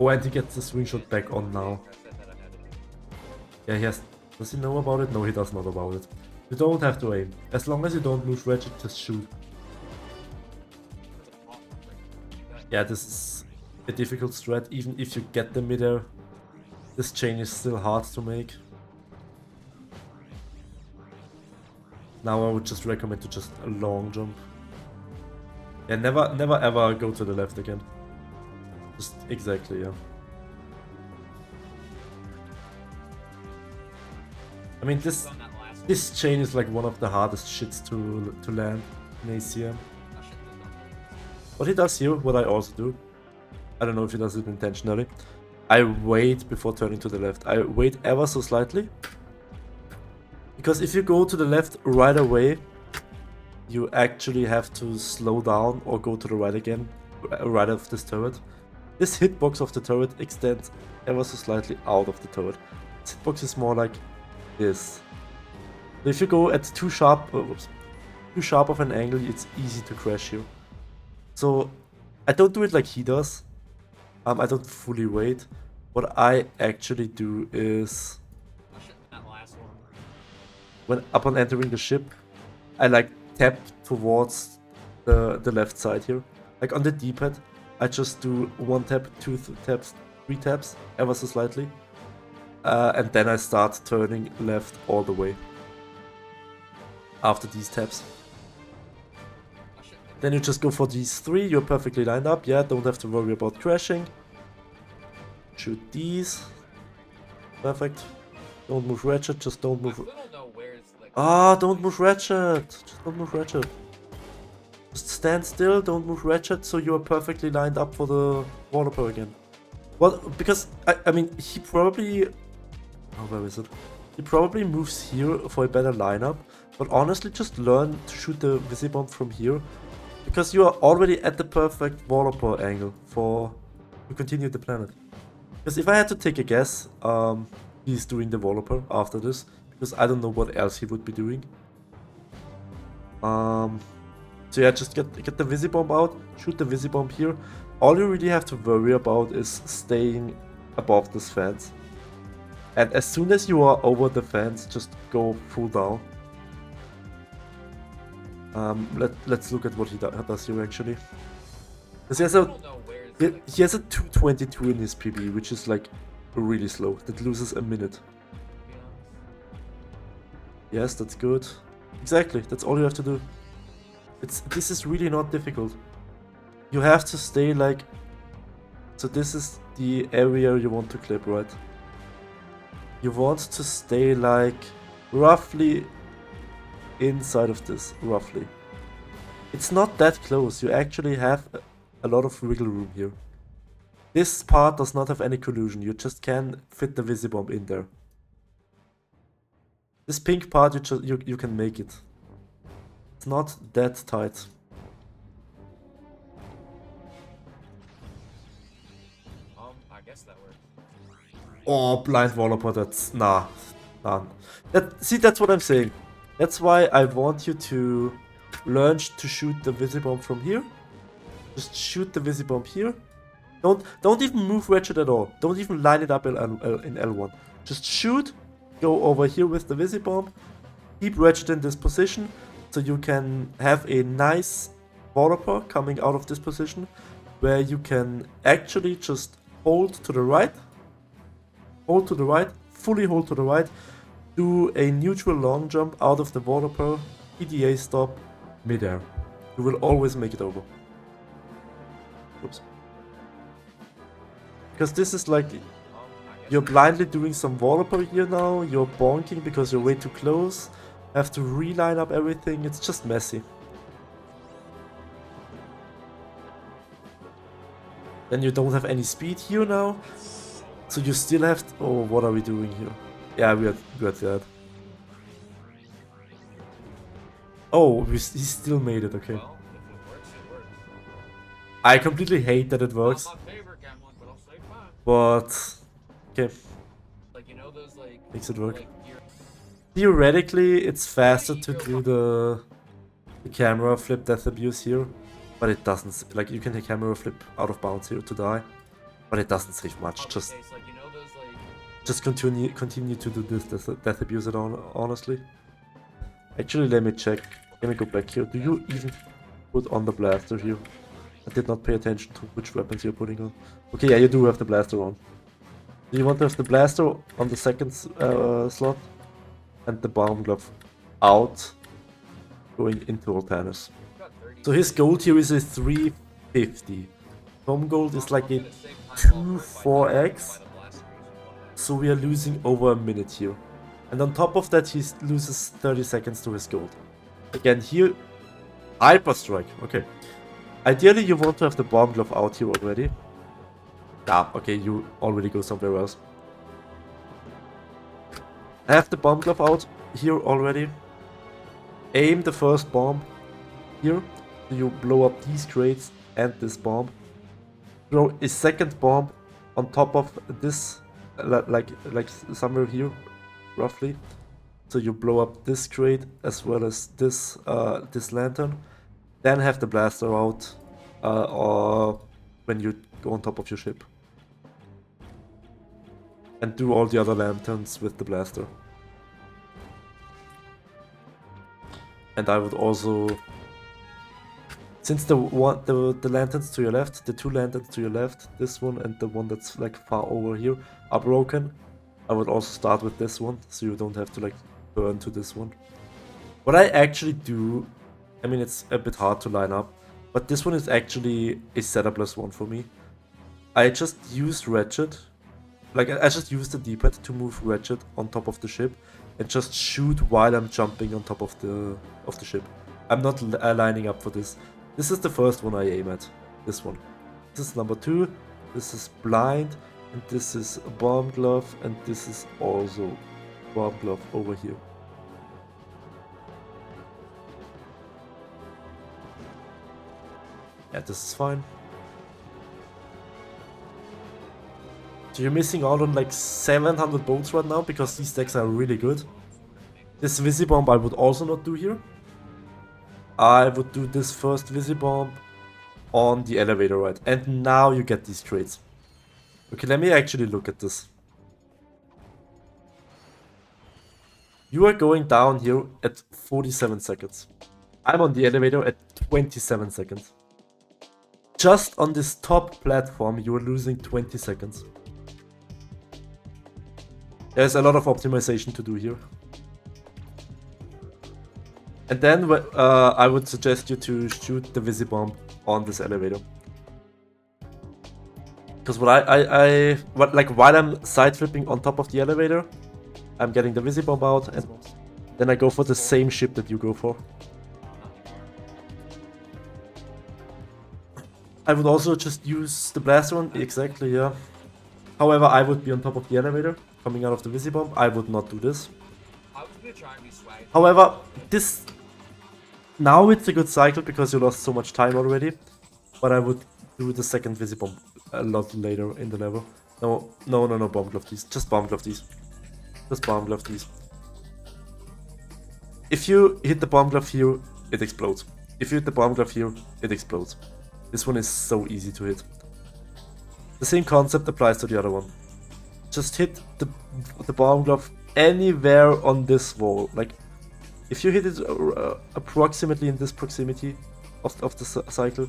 [SPEAKER 1] Oh, and he gets the swing shot back on now. Yeah, he has... Does he know about it? No, he does not about it. You don't have to aim. As long as you don't move Ratchet, just shoot. Yeah, this is a difficult strat. Even if you get the midair, this chain is still hard to make. Now I would just recommend to just a long jump. Yeah, never ever go to the left again. Just exactly, yeah. I mean, this chain is like one of the hardest shits to land in ACM. What he does here, what I also do, I don't know if he does it intentionally, I wait before turning to the left. I wait ever so slightly. Because if you go to the left right away, you actually have to slow down or go to the right again, right of this turret. This hitbox of the turret extends ever so slightly out of the turret. This hitbox is more like this. If you go at too sharp of an angle, it's easy to crash you. So I don't do it like he does. I don't fully wait. What I actually do is, when upon entering the ship, I like tap towards the left side here. Like on the D-pad, I just do 1 tap, 2 taps, 3 taps, ever so slightly. And then I start turning left all the way. After these taps. Then you just go for these 3, you're perfectly lined up, yeah, don't have to worry about crashing. Shoot these. Perfect. Don't move Ratchet, just don't move... Ah, don't move Ratchet! Just don't move Ratchet. Just stand still, don't move Ratchet, so you are perfectly lined up for the Walloper again. Well, because, I mean, he probably... Oh, where is it? He probably moves here for a better lineup, but honestly just learn to shoot the Visibomb from here, because you are already at the perfect Walloper angle to continue the planet. Because if I had to take a guess, he's doing the Walloper after this, because I don't know what else he would be doing. So yeah, just get the Visibomb out, shoot the Visibomb here. All you really have to worry about is staying above this fence. And as soon as you are over the fence, just go full down. Let's look at what he does here actually. Because he has
[SPEAKER 2] I
[SPEAKER 1] a
[SPEAKER 2] don't know where it's
[SPEAKER 1] he has a 222 in his PB, which is like really slow. That loses a minute.
[SPEAKER 2] to be honest.
[SPEAKER 1] Yes, that's good. Exactly, that's all you have to do. This is really not difficult. You have to stay like... So this is the area you want to clip, right? You want to stay like roughly inside of this, roughly. It's not that close, you actually have a lot of wiggle room here. This part does not have any collusion, you just can fit the Visibomb in there. This pink part, you can make it. It's not that tight.
[SPEAKER 2] I guess that works.
[SPEAKER 1] Oh, blind Wallopper, that's... nah. See, that's what I'm saying. That's why I want you to learn to shoot the Visibomb from here. Just shoot the Visibomb here. Don't even move Ratchet at all. Don't even line it up in L1. Just shoot, go over here with the Visibomb, keep Ratchet in this position, so you can have a nice Wallopper coming out of this position, where you can actually just hold to the right, fully hold to the right, do a neutral long jump out of the Wallopper, PDA stop, midair. You will always make it over. Oops. Because this is like,
[SPEAKER 2] I guess
[SPEAKER 1] you're blindly doing some Wallopper here now, you're bonking because you're way too close, have to reline up everything, it's just messy. Then you don't have any speed here now, so you still have to... Oh, what are we doing here? Yeah, we are dead. Oh, he still made it, okay.
[SPEAKER 2] well, if it works, it works.
[SPEAKER 1] I completely hate that it works,
[SPEAKER 2] Not my favorite gambling, but I'll say fine.
[SPEAKER 1] but... Okay,
[SPEAKER 2] Like, you know those, like...
[SPEAKER 1] makes it work.
[SPEAKER 2] Like, gear...
[SPEAKER 1] Theoretically, it's faster to do the camera flip death abuse here, but it doesn't. Like, you can take camera flip out of bounds here to die, but it doesn't save much. Just
[SPEAKER 2] Okay, so, like, you know those, like...
[SPEAKER 1] just continue to do this death abuse at all, honestly. Actually, let me check. Let me go back here. Do you even put on the blaster here? I did not pay attention to which weapons you're putting on. Okay, yeah, you do have the blaster on. Do you want to have the blaster on the second slot? And the bomb glove out, going into Altanus.
[SPEAKER 2] Got 30.
[SPEAKER 1] So his gold here is a 350. Tom gold is like a
[SPEAKER 2] I'm gonna save time
[SPEAKER 1] 2-4x.
[SPEAKER 2] by the blaster using one.
[SPEAKER 1] So we are losing over a minute here. And on top of that, he loses 30 seconds to his gold. Again, here, Hyper Strike. Okay. Ideally, you want to have the bomb glove out here already. Ah, okay, you already go somewhere else. I have the bomb glove out here already. Aim the first bomb here. So you blow up these crates and this bomb. Throw a second bomb on top of this, like somewhere here, roughly. So you blow up this crate as well as this this lantern. Then have the blaster out, or when you go on top of your ship. And do all the other lanterns with the blaster. And I would also, since the lanterns to your left, the two lanterns to your left, this one and the one that's like far over here, are broken, I would also start with this one, so you don't have to like burn to this one. What I actually do, I mean it's a bit hard to line up, but this one is actually a setup-less one for me. I just use Ratchet. Like, I just use the D-pad to move Ratchet on top of the ship and just shoot while I'm jumping on top of the ship. I'm not lining up for this. This is the first one I aim at. This one. This is number 2. This is blind. And this is a bomb glove. And this is also bomb glove over here. Yeah, this is fine. So you're missing out on like 700 bolts right now because these decks are really good. This Visibomb I would also not do here. I would do this first Visibomb on the elevator, right? And now you get these trades. Okay, let me actually look at this. You are going down here at 47 seconds. I'm on the elevator at 27 seconds. Just on this top platform, you are losing 20 seconds. There's a lot of optimization to do here. And then I would suggest you to shoot the Visibomb on this elevator. Because while I'm side flipping on top of the elevator, I'm getting the Visibomb out, and then I go for the same ship that you go for. I would also just use the blaster one, exactly, yeah. However, I would be on top of the elevator, coming out of the Visibomb. I would not do this.
[SPEAKER 2] I was gonna try and be swag.
[SPEAKER 1] However, this... Now it's a good cycle because you lost so much time already. But I would do the second Visibomb a lot later in the level. No, Bomb Glove these. Just Bomb Glove these. Just Bomb Glove these. If you hit the Bomb Glove here, it explodes. If you hit the Bomb Glove here, it explodes. This one is so easy to hit. The same concept applies to the other one. Just hit the Bomb Glove anywhere on this wall. Like, if you hit it approximately in this proximity of the cycle,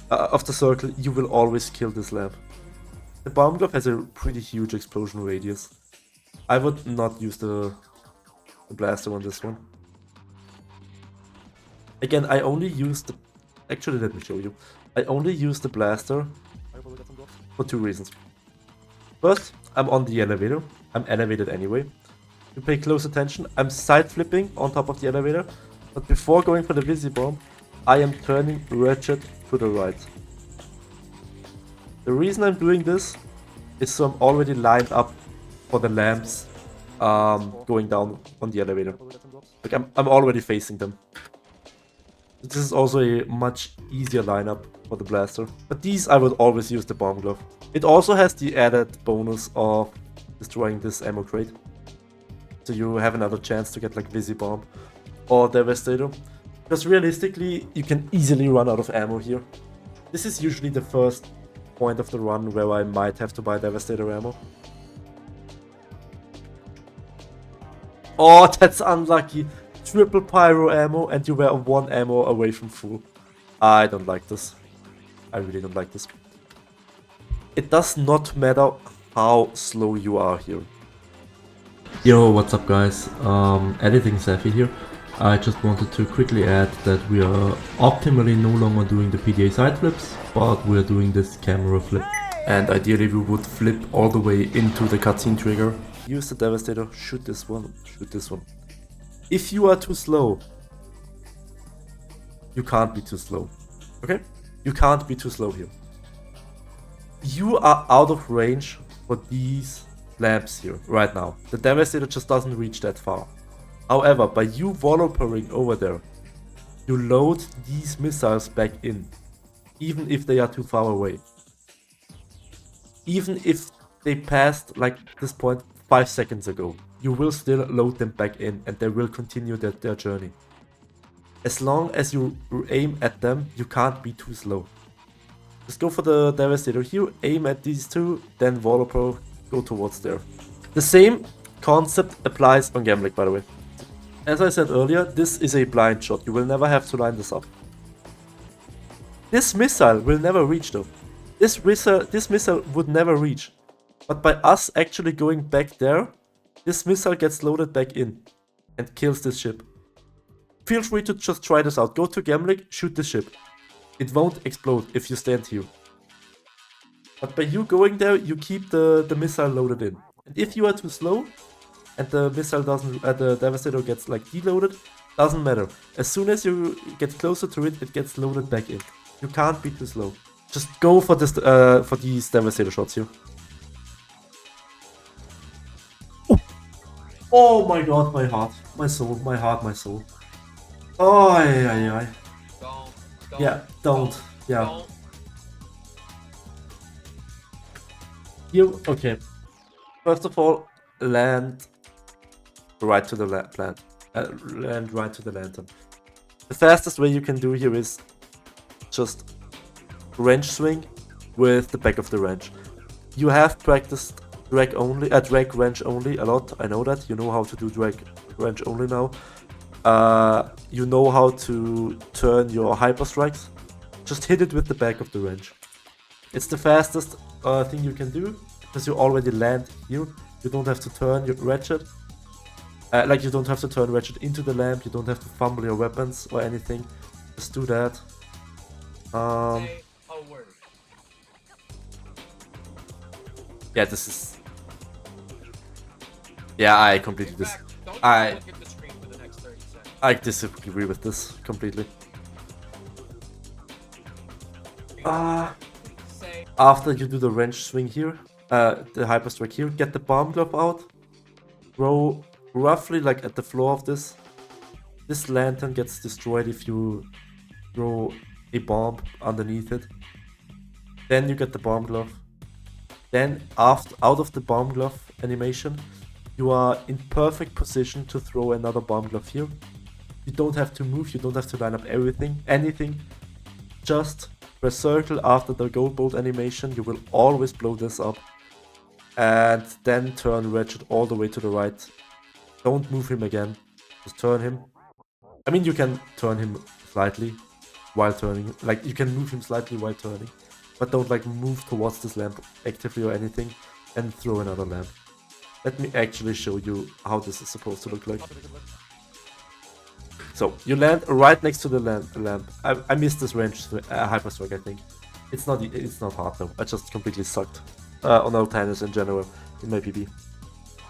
[SPEAKER 1] of the circle, you will always kill this lamp. The Bomb Glove has a pretty huge explosion radius. I would not use the blaster on this one. Again, I only use the... Actually, let me show you. I only use the blaster for two reasons. First, I'm on the elevator. I'm elevated anyway. You pay close attention. I'm side flipping on top of the elevator. But before going for the Visibomb, I am turning Ratchet to the right. The reason I'm doing this is so I'm already lined up for the lamps going down on the elevator. Like I'm already facing them. This is also a much easier lineup for the blaster. But these I would always use the Bomb Glove. It also has the added bonus of destroying this ammo crate. So you have another chance to get like Visibomb or Devastator. Because realistically, you can easily run out of ammo here. This is usually the first point of the run where I might have to buy Devastator ammo. Oh, that's unlucky. Triple pyro ammo and you were one ammo away from full. I don't like this. I really don't like this. It does not matter how slow you are here. Yo, what's up guys? Editing Safi here. I just wanted to quickly add that we are optimally no longer doing the PDA side flips, but we are doing this camera flip. And ideally we would flip all the way into the cutscene trigger. Use the Devastator, shoot this one, shoot this one. If you are too slow, you can't be too slow, okay? You can't be too slow here. You are out of range for these lamps here right now. The Devastator just doesn't reach that far. However, by you wallopering over there, you load these missiles back in, even if they are too far away. Even if they passed like this point 5 seconds ago, you will still load them back in and they will continue their journey. As long as you aim at them, you can't be too slow. Just go for the Devastator here, aim at these two, then Walloper, go towards there. The same concept applies on Gamblick, by the way. As I said earlier, this is a blind shot, you will never have to line this up. This missile will never reach though. This missile would never reach. But by us actually going back there, this missile gets loaded back in and kills this ship. Feel free to just try this out. Go to Gamblick, shoot the ship. It won't explode if you stand here. But by you going there, you keep the missile loaded in. And if you are too slow, and the missile doesn't, the Devastator gets like deloaded, doesn't matter. As soon as you get closer to it, it gets loaded back in. You can't be too slow. Just go for this, for these Devastator shots here. Oh my god, my heart, my soul, my heart, my soul. Oh, ay.
[SPEAKER 2] Don't.
[SPEAKER 1] Yeah, don't. Yeah.
[SPEAKER 2] Don't.
[SPEAKER 1] You, okay. First of all, land right to the land right to the lantern. The fastest way you can do here is just wrench swing with the back of the wrench. You have practiced drag only, drag wrench only a lot. I know that. You know how to do drag wrench only now. You know how to turn your hyper strikes. Just hit it with the back of the wrench. It's the fastest thing you can do because you already land here. You don't have to turn your ratchet. Like you don't have to turn ratchet into the lamp. You don't have to fumble your weapons or anything. Just do that.
[SPEAKER 2] Say a word.
[SPEAKER 1] Yeah, this is. Yeah, I completely
[SPEAKER 2] In
[SPEAKER 1] dis.
[SPEAKER 2] fact, don't
[SPEAKER 1] I
[SPEAKER 2] even look at the screen for the next 30 seconds.
[SPEAKER 1] I disagree with this completely.
[SPEAKER 2] Say
[SPEAKER 1] After you do the wrench swing here, the hyper strike here, get the bomb glove out. Throw roughly like at the floor of this. This lantern gets destroyed if you throw a bomb underneath it. Then you get the bomb glove. Then out of the bomb glove animation, you are in perfect position to throw another bomb glove here. You don't have to move, you don't have to line up anything. Just press circle after the gold bolt animation, you will always blow this up. And then turn Ratchet all the way to the right. Don't move him again, just turn him. I mean, you can turn him slightly while turning, like you can move him slightly while turning. But don't like move towards this lamp actively or anything and throw another lamp. Let me actually show you how this is supposed to look like. So you land right next to the lamp. I missed this range hyper strike. I think it's not hard though. I just completely sucked on Altanus in general in my PB.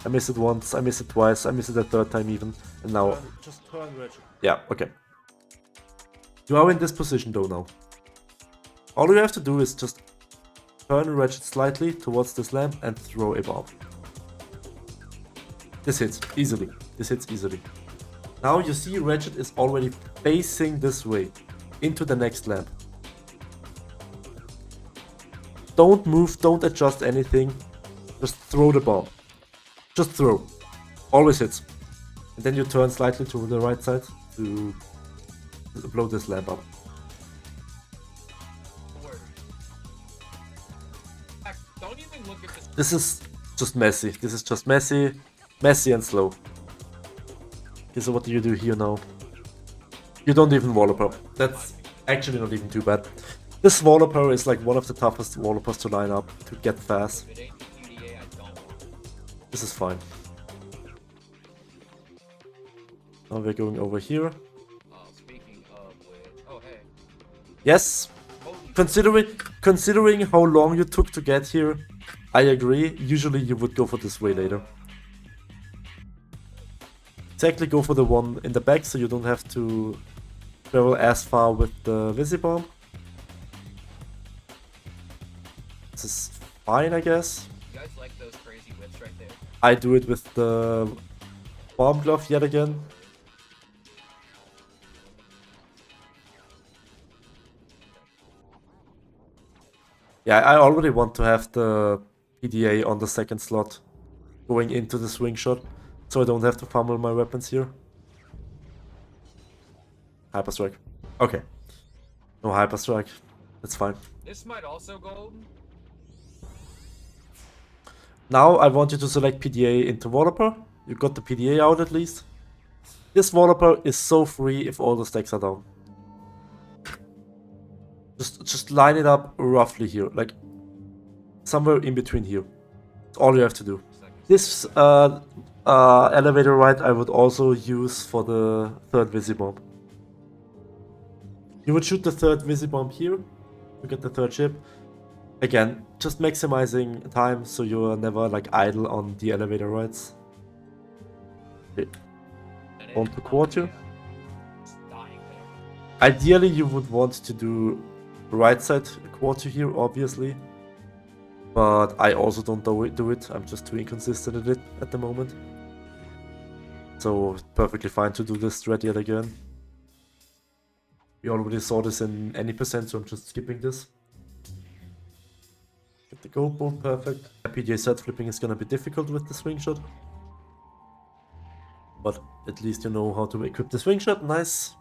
[SPEAKER 1] I missed it once. I missed it twice. I missed it a third time even. And now
[SPEAKER 3] Just turn Ratchet.
[SPEAKER 1] yeah, okay. You are in this position though now. All you have to do is just turn Ratchet slightly towards this lamp and throw a bomb. This hits easily. This hits easily. Now you see Ratchet is already facing this way into the next lamp. Don't move, don't adjust anything. Just throw the bomb. Just throw. Always hits. And then you turn slightly to the right side to blow this lamp up.
[SPEAKER 2] word. In fact, don't even look at this.
[SPEAKER 1] This is just messy. This is just messy. Messy and slow. Okay, so what do you do here now? You don't even wallop. That's actually not even too bad. This wallop is like one of the toughest wallopers to line up to get fast.
[SPEAKER 2] If it ain't UDA, I don't want it.
[SPEAKER 1] This is fine. Now we're going over here.
[SPEAKER 2] Speaking of which, oh hey.
[SPEAKER 1] Yes,
[SPEAKER 2] Holy
[SPEAKER 1] considering how long you took to get here, I agree. Usually you would go for this way later. Exactly, go for the one in the back so you don't have to travel as far with the Visibomb. This is fine, I guess.
[SPEAKER 2] You guys like those crazy whips right there?
[SPEAKER 1] I do it with the bomb glove yet again. Yeah, I already want to have the PDA on the second slot going into the swing shot, so I don't have to fumble my weapons here. Hyper strike. Okay. No hyper strike. That's fine.
[SPEAKER 2] This might also go.
[SPEAKER 1] Now I want you to select PDA into Walloper. You got the PDA out at least. This Walloper is so free if all the stacks are down. Just line it up roughly here, like somewhere in between here. That's all you have to do. This elevator ride I would also use for the third Visibomb. You would shoot the third Visibomb here to get the third ship. Again, just maximizing time so you are never like idle on the elevator rides. Okay. On to quarter. Ideally you would want to do right side quarter here, obviously. But I also don't do it. I'm just too inconsistent at it at the moment. So perfectly fine to do this strat yet again. We already saw this in any percent, so I'm just skipping this. Get the gold bolt, perfect. PJ set flipping is gonna be difficult with the swing shot. But at least you know how to equip the swing shot, nice.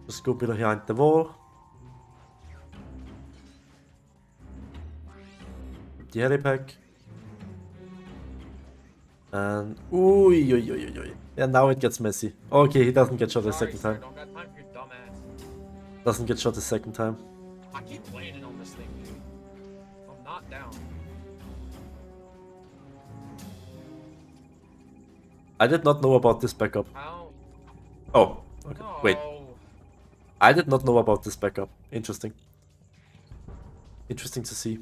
[SPEAKER 1] Just go behind the wall. The helipack. And ooh, yeah, now it gets messy. Okay, he doesn't get shot a
[SPEAKER 2] Sorry,
[SPEAKER 1] second
[SPEAKER 2] sir,
[SPEAKER 1] time.
[SPEAKER 2] don't got time for your dumb ass.
[SPEAKER 1] Doesn't get shot a second time.
[SPEAKER 2] I keep landing on this thing, dude. I'm not down.
[SPEAKER 1] I did not know about this backup.
[SPEAKER 2] How?
[SPEAKER 1] Oh, okay.
[SPEAKER 2] No.
[SPEAKER 1] Wait. I did not know about this backup. Interesting. Interesting to see.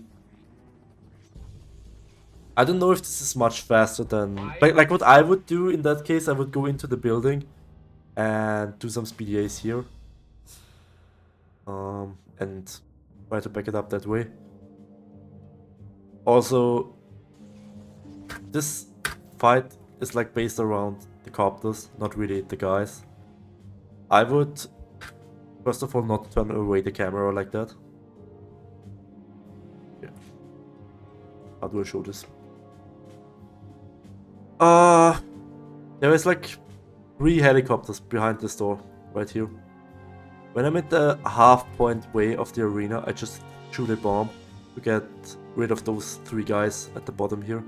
[SPEAKER 1] I don't know if this is much faster than... Like what I would do in that case, I would go into the building and do some speedy here. And try to back it up that way. Also, this fight is like based around the copters, not really the guys. I would, first of all, not turn away the camera like that. Yeah. How do I show this? There is like 3 helicopters behind this door, right here. When I'm at the half point way of the arena, I just shoot a bomb to get rid of those 3 guys at the bottom here.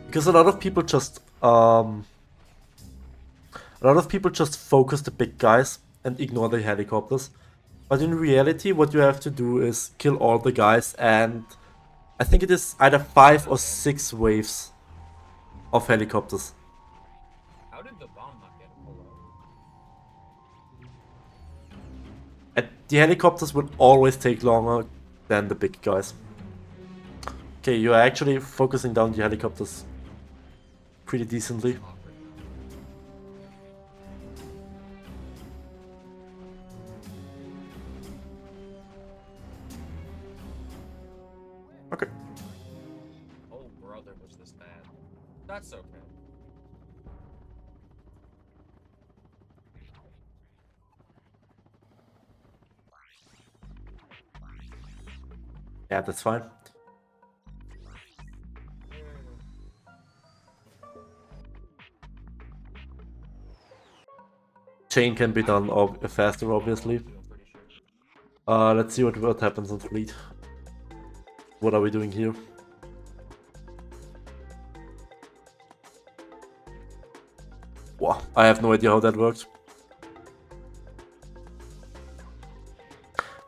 [SPEAKER 1] Because a lot of people just focus the big guys and ignore the helicopters. But in reality, what you have to do is kill all the guys, and I think it is either 5 or 6 waves of helicopters.
[SPEAKER 2] How did the bomb not get pulled out?
[SPEAKER 1] And the helicopters will always take longer than the big guys. Okay, you are actually focusing down the helicopters pretty decently. Okay.
[SPEAKER 2] Oh, brother, was this bad. That's okay.
[SPEAKER 1] Yeah, that's fine. Chain can be done faster, obviously. Let's see what happens on fleet. What are we doing here? Wow, I have no idea how that works.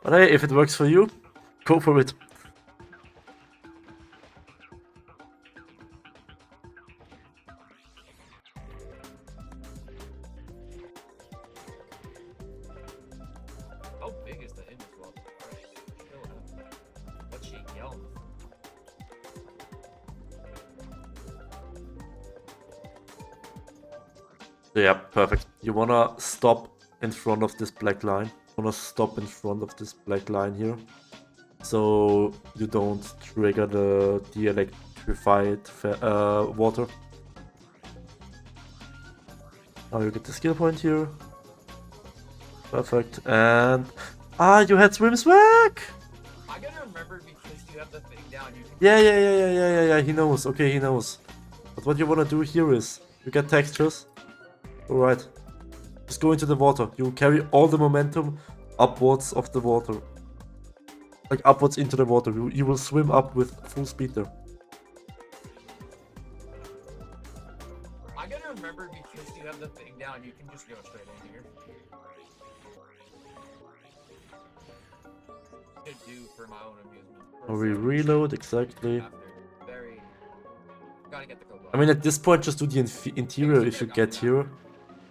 [SPEAKER 1] But hey, if it works for you, go for it.
[SPEAKER 2] How big is the image wall? What's she yelling?
[SPEAKER 1] Yeah, perfect. You wanna stop in front of this black line. You wanna stop in front of this black line here. So you don't trigger the electrified water. Now you get the skill point here. Perfect. And you had swim swag!
[SPEAKER 2] I gotta remember because you have the thing down. You can
[SPEAKER 1] Yeah. He knows. Okay, he knows. But what you wanna do here is you get textures. Alright. Just go into the water. You carry all the momentum upwards of the water. Like upwards into the water. You will swim up with full speed there.
[SPEAKER 2] I gotta remember because you have the thing down. You can just go straight in here. Could do for my own amusement.
[SPEAKER 1] We reload exactly.
[SPEAKER 2] Very. Gotta get the code.
[SPEAKER 1] I mean, at this point, just do the interior if you get here.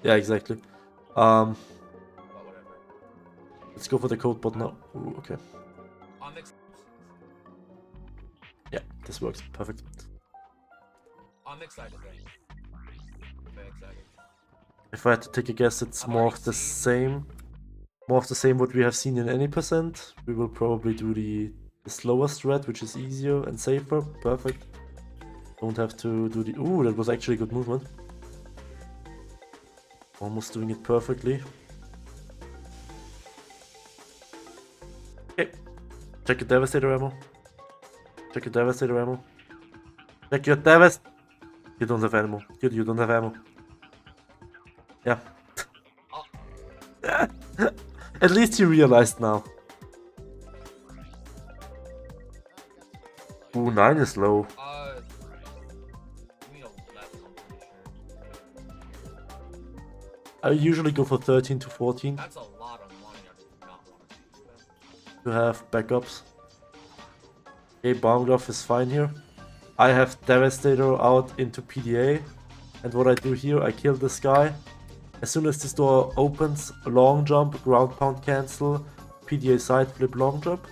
[SPEAKER 1] Yeah, exactly.
[SPEAKER 2] But whatever.
[SPEAKER 1] Let's go for the code bot now. Ooh, okay.
[SPEAKER 2] On next.
[SPEAKER 1] Yeah, this works. Perfect.
[SPEAKER 2] I'm excited. Very excited.
[SPEAKER 1] If I had to take a guess, it's more of the same. More of the same what we have seen in any percent. We will probably do the slower strat, which is easier and safer. Perfect. Don't have to do the... Ooh, that was actually good movement. Almost doing it perfectly. Okay. Check your Devastator ammo. Check your Devastator ammo. Check your Devastator... You don't have ammo. You don't have ammo. Yeah. At least you realized now. Ooh, 9 is low.
[SPEAKER 2] We don't left, I'm pretty sure.
[SPEAKER 1] I usually go for 13 to 14
[SPEAKER 2] That's a lot of money I do not want to spend.
[SPEAKER 1] to have backups. Okay, Bomb Glove is fine here. I have Devastator out into PDA. And what I do here, I kill this guy. As soon as this door opens, long jump, ground pound cancel, PDA side flip, long jump.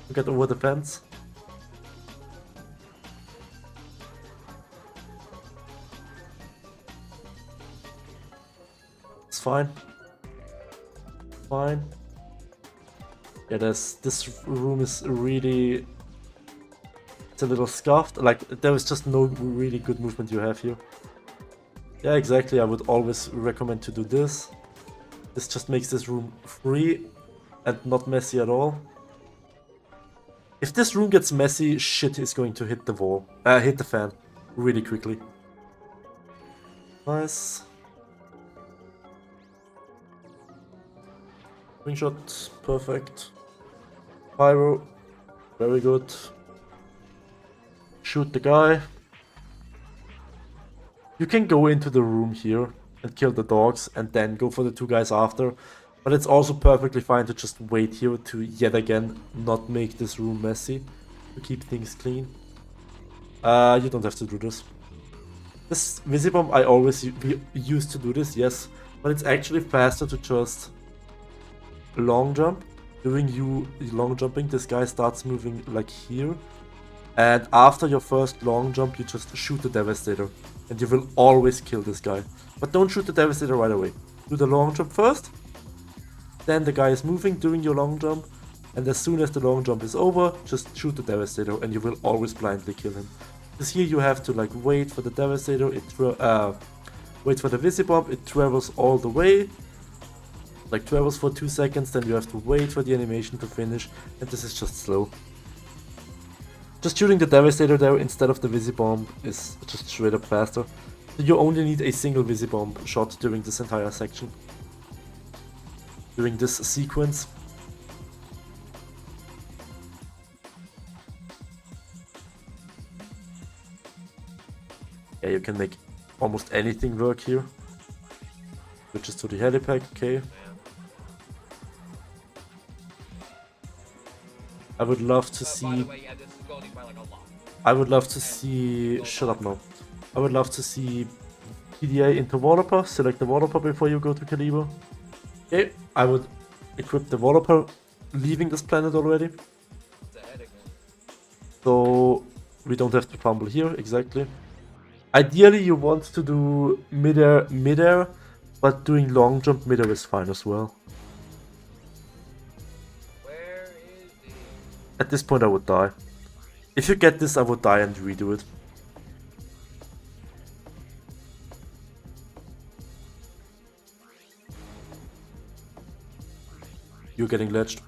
[SPEAKER 1] To get over the fence. It's fine. Fine. Yeah, this room is really... It's a little scuffed. Like, there is just no really good movement you have here. Yeah, exactly. I would always recommend to do this. This just makes this room free and not messy at all. If this room gets messy, shit is going to hit the wall. Hit the fan really quickly. Nice. Swing shot, perfect. Pyro, very good. Shoot the guy. You can go into the room here and kill the dogs and then go for the 2 guys after. But it's also perfectly fine to just wait here to yet again not make this room messy. To keep things clean. You don't have to do this. This Visibomb, I always used to do this, yes. But it's actually faster to just long jump. During you long jumping, this guy starts moving like here. And after your first long jump, you just shoot the Devastator. And you will always kill this guy. But don't shoot the Devastator right away. Do the long jump first. Then the guy is moving during your long jump. And as soon as the long jump is over, just shoot the Devastator and you will always blindly kill him. Because here you have to like wait for the Devastator, wait for the Visibomb, it travels all the way. Like travels for 2 seconds, then you have to wait for the animation to finish. And this is just slow. Just shooting the Devastator there instead of the Visibomb is just straight up faster. You only need a single Visibomb shot during this entire section. During this sequence. Yeah, you can make almost anything work here. Switches to the helipad, okay. I would love to see...
[SPEAKER 2] By the way, yeah, this is going by like a lot.
[SPEAKER 1] I would love to see... Shut up now. I would love to see PDA into Wallopper. Select the Wallopper before you go to Caliber. Okay, I would equip the Wallopper leaving this planet already.
[SPEAKER 2] It's ahead again.
[SPEAKER 1] So we don't have to fumble here, exactly. Ideally you want to do midair, but doing long jump midair is fine as well.
[SPEAKER 2] Where is he?
[SPEAKER 1] At this point I would die. If you get this, I would die and redo it. You're getting ledged.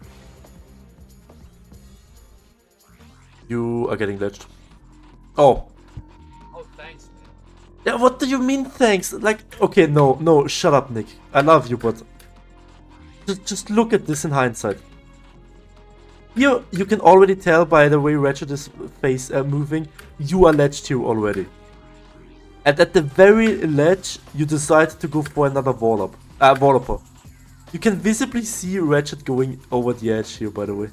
[SPEAKER 1] You are getting ledged. Oh.
[SPEAKER 2] Oh, thanks, man.
[SPEAKER 1] Yeah, what do you mean thanks? Like, okay, no, shut up, Nick. I love you, but... Just look at this in hindsight. Here, you can already tell by the way Ratchet is moving, you are ledged here already. And at the very ledge, you decide to go for another Wallopper. You can visibly see Ratchet going over the edge here, by the way.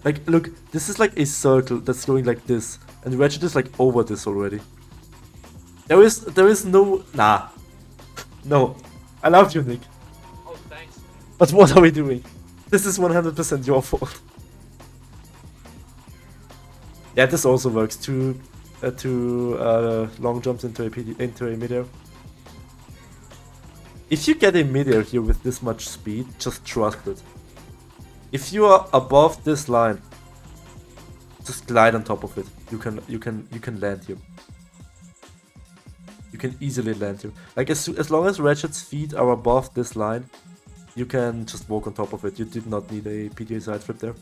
[SPEAKER 1] Like, look, this is like a circle that's going like this. And Ratchet is like over this already. There is no... Nah. No. I love you, Nick.
[SPEAKER 2] Oh, thanks, man.
[SPEAKER 1] But what are we doing? This is 100% your fault. Yeah, this also works. Two long jumps into a midair. If you get a midair here with this much speed, just trust it. If you are above this line, just glide on top of it. You can land here. You can easily land here. Like as long as Ratchet's feet are above this line, you can just walk on top of it. You did not need a PDA side flip there.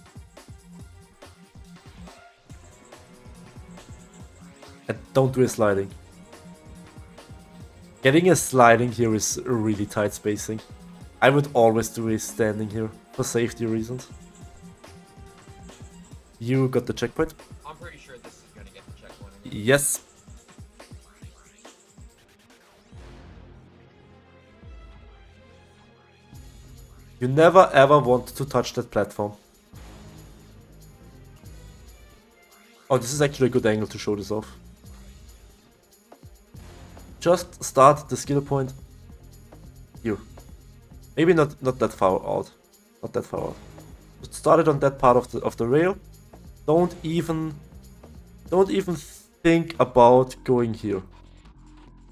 [SPEAKER 1] And don't do a sliding. Getting a sliding here is really tight spacing. I would always do a standing here for safety reasons. You got the checkpoint?
[SPEAKER 2] I'm gonna get the checkpoint.
[SPEAKER 1] Yes. You never ever want to touch that platform. Oh, this is actually a good angle to show this off. Just start the skill point here. Maybe not that far out. Not that far out. Just start it on that part of the rail. Don't even think about going here.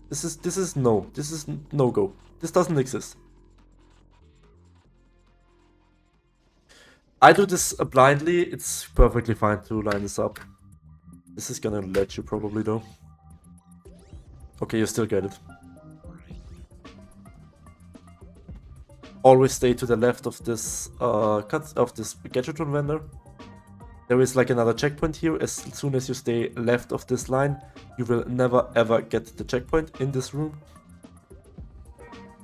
[SPEAKER 1] This is no go. This doesn't exist. I do this blindly. It's perfectly fine to line this up. This is gonna let you probably though. Okay, you still get it. Always stay to the left of this gadgetron vendor. There is like another checkpoint here. As soon as you stay left of this line, you will never ever get the checkpoint in this room.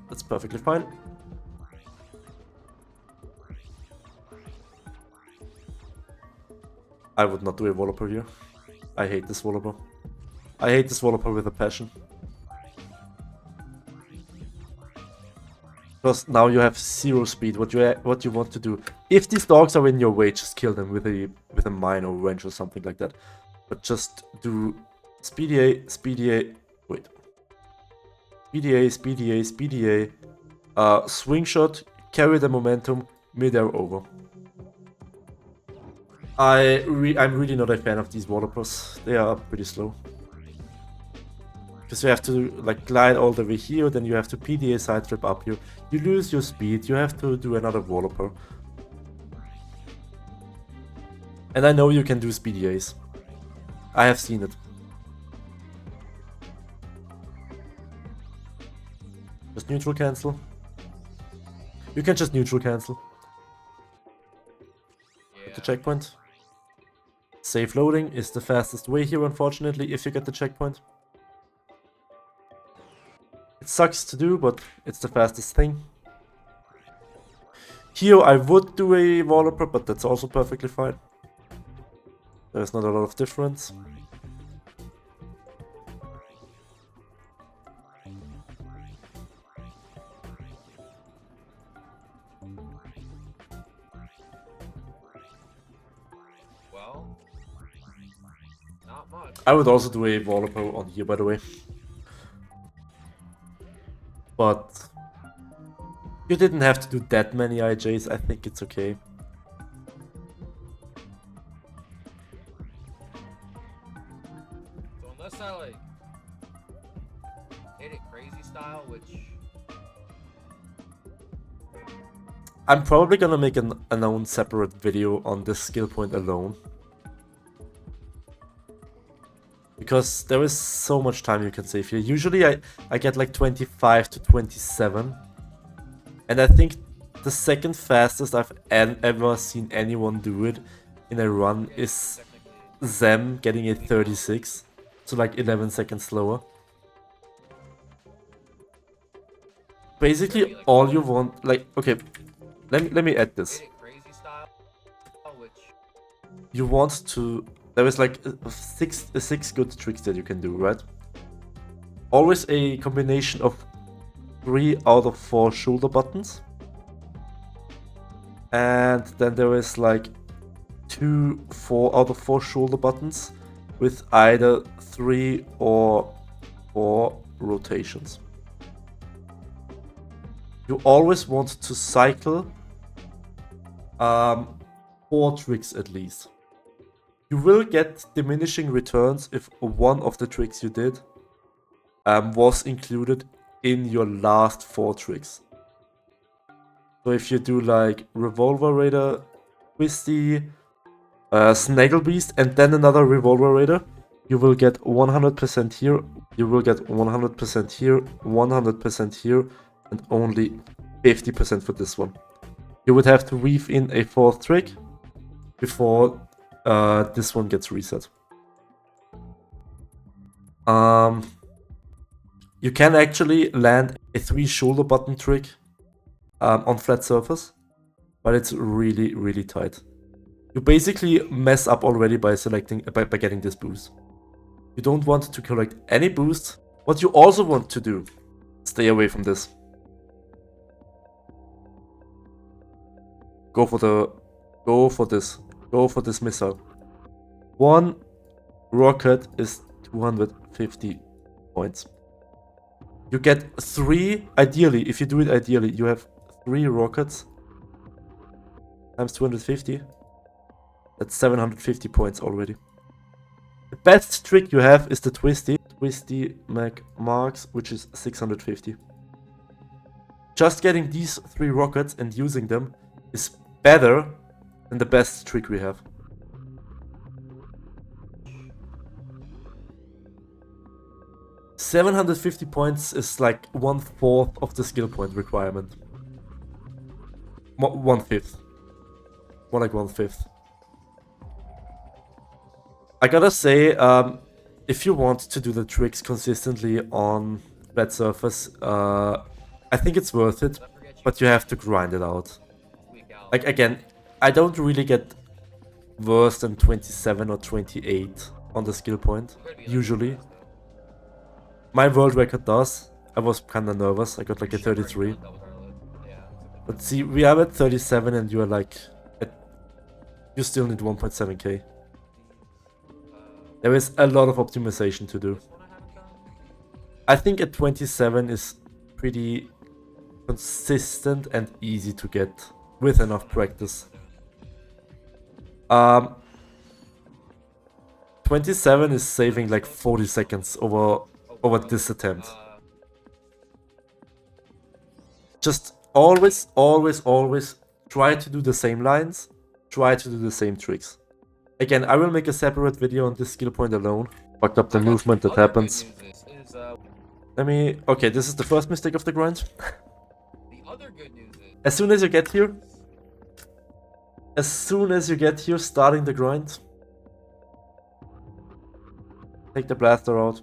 [SPEAKER 1] That's perfectly fine. I would not do a Wallopper here. I hate this Wallopper. I hate this Wallopper with a passion. Because now you have 0 speed. What you want to do? If these dogs are in your way, just kill them with a mine or wrench or something like that. But just do speedy A, wait. Speedy A, swing shot, carry the momentum, mid-air over. I'm really not a fan of these Wallopers. They are pretty slow. Because you have to like glide all the way here, then you have to PDA side trip up here. You lose your speed, you have to do another Walloper. And I know you can do speedy A's. I have seen it. Just neutral cancel. You can just neutral cancel. Get the checkpoint. Safe loading is the fastest way here, unfortunately, if you get the checkpoint. It sucks to do, but it's the fastest thing. Here I would do a Walloper, but that's also perfectly fine. There's not a lot of difference.
[SPEAKER 2] Well, not much.
[SPEAKER 1] I would also do a Walloper on here, by the way. But you didn't have to do that many IJs, I think it's okay.
[SPEAKER 2] So unless I like hit it crazy style, which
[SPEAKER 1] I'm probably gonna make an own separate video on this skill point alone. Because there is so much time you can save here. Usually I get like 25 to 27. And I think the second fastest I've ever seen anyone do it in a run is them getting a 36. So like 11 seconds slower. Basically all you want, like, okay, let me add this.
[SPEAKER 2] hit it crazy style, which
[SPEAKER 1] You want to... There is like six good tricks that you can do, right? Always a combination of 3 out of 4 shoulder buttons. And then there is like 4 out of 4 shoulder buttons with either 3 or 4 rotations. You always want to cycle 4 tricks at least. You will get diminishing returns if one of the tricks you did was included in your last 4 tricks. So if you do like Revolver Raider, Twisty, Snaggle Beast, and then another Revolver Raider, you will get 100% here, you will get 100% here, 100% here, and only 50% for this one. You would have to weave in a 4th trick before this one gets reset. You can actually land a 3 shoulder button trick on flat surface, but it's really, really tight. you basically mess up already by selecting by getting this boost. You don't want to collect any boost. What you also want to do, stay away from this. Go for this missile. One rocket is 250 points. You get 3, ideally, if you do it ideally, you have 3 rockets times 250. That's 750 points already. The best trick you have is the Twisty Marks, which is 650. Just getting these 3 rockets and using them is better than the best trick we have. $750 points is like 1/4 of the skill point requirement. 1/5. More like 1/5. I gotta say, if you want to do the tricks consistently on bad surface, I think it's worth it, but you have to grind it out. Like, again, I don't really get worse than 27 or 28 on the skill point, usually. My world record does. I was kinda nervous, I got like a 33. But see, we are at 37 and you are like... You still need 1.7k. There is a lot of optimization to do. I think at 27 is pretty consistent and easy to get with enough practice. 27 is saving like 40 seconds over this attempt. Just always try to do the same lines, try to do the same tricks. Again, I will make a separate video on this skill point alone. Fucked up the movement that happens. Let me... Okay, this is the first mistake of the grind. As soon as you get here, starting the grind, take the blaster out,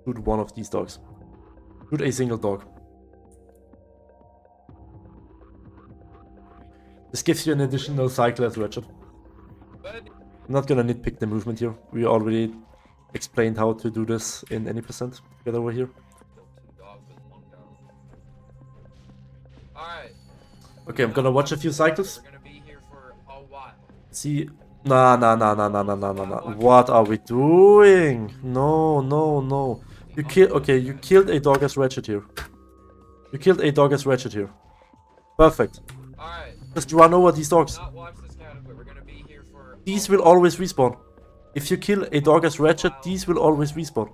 [SPEAKER 1] shoot one of these dogs. Shoot a single dog. This gives you an additional cycle as Ratchet. I'm not gonna nitpick the movement here. We already explained how to do this in any percent. Get over here. Okay, I'm gonna watch a few cycles. See... Nah. What are we doing? No. You killed a dog as Ratchet here. Perfect. Just run over these dogs. These will always respawn. If you kill a dog as Ratchet, these will always respawn.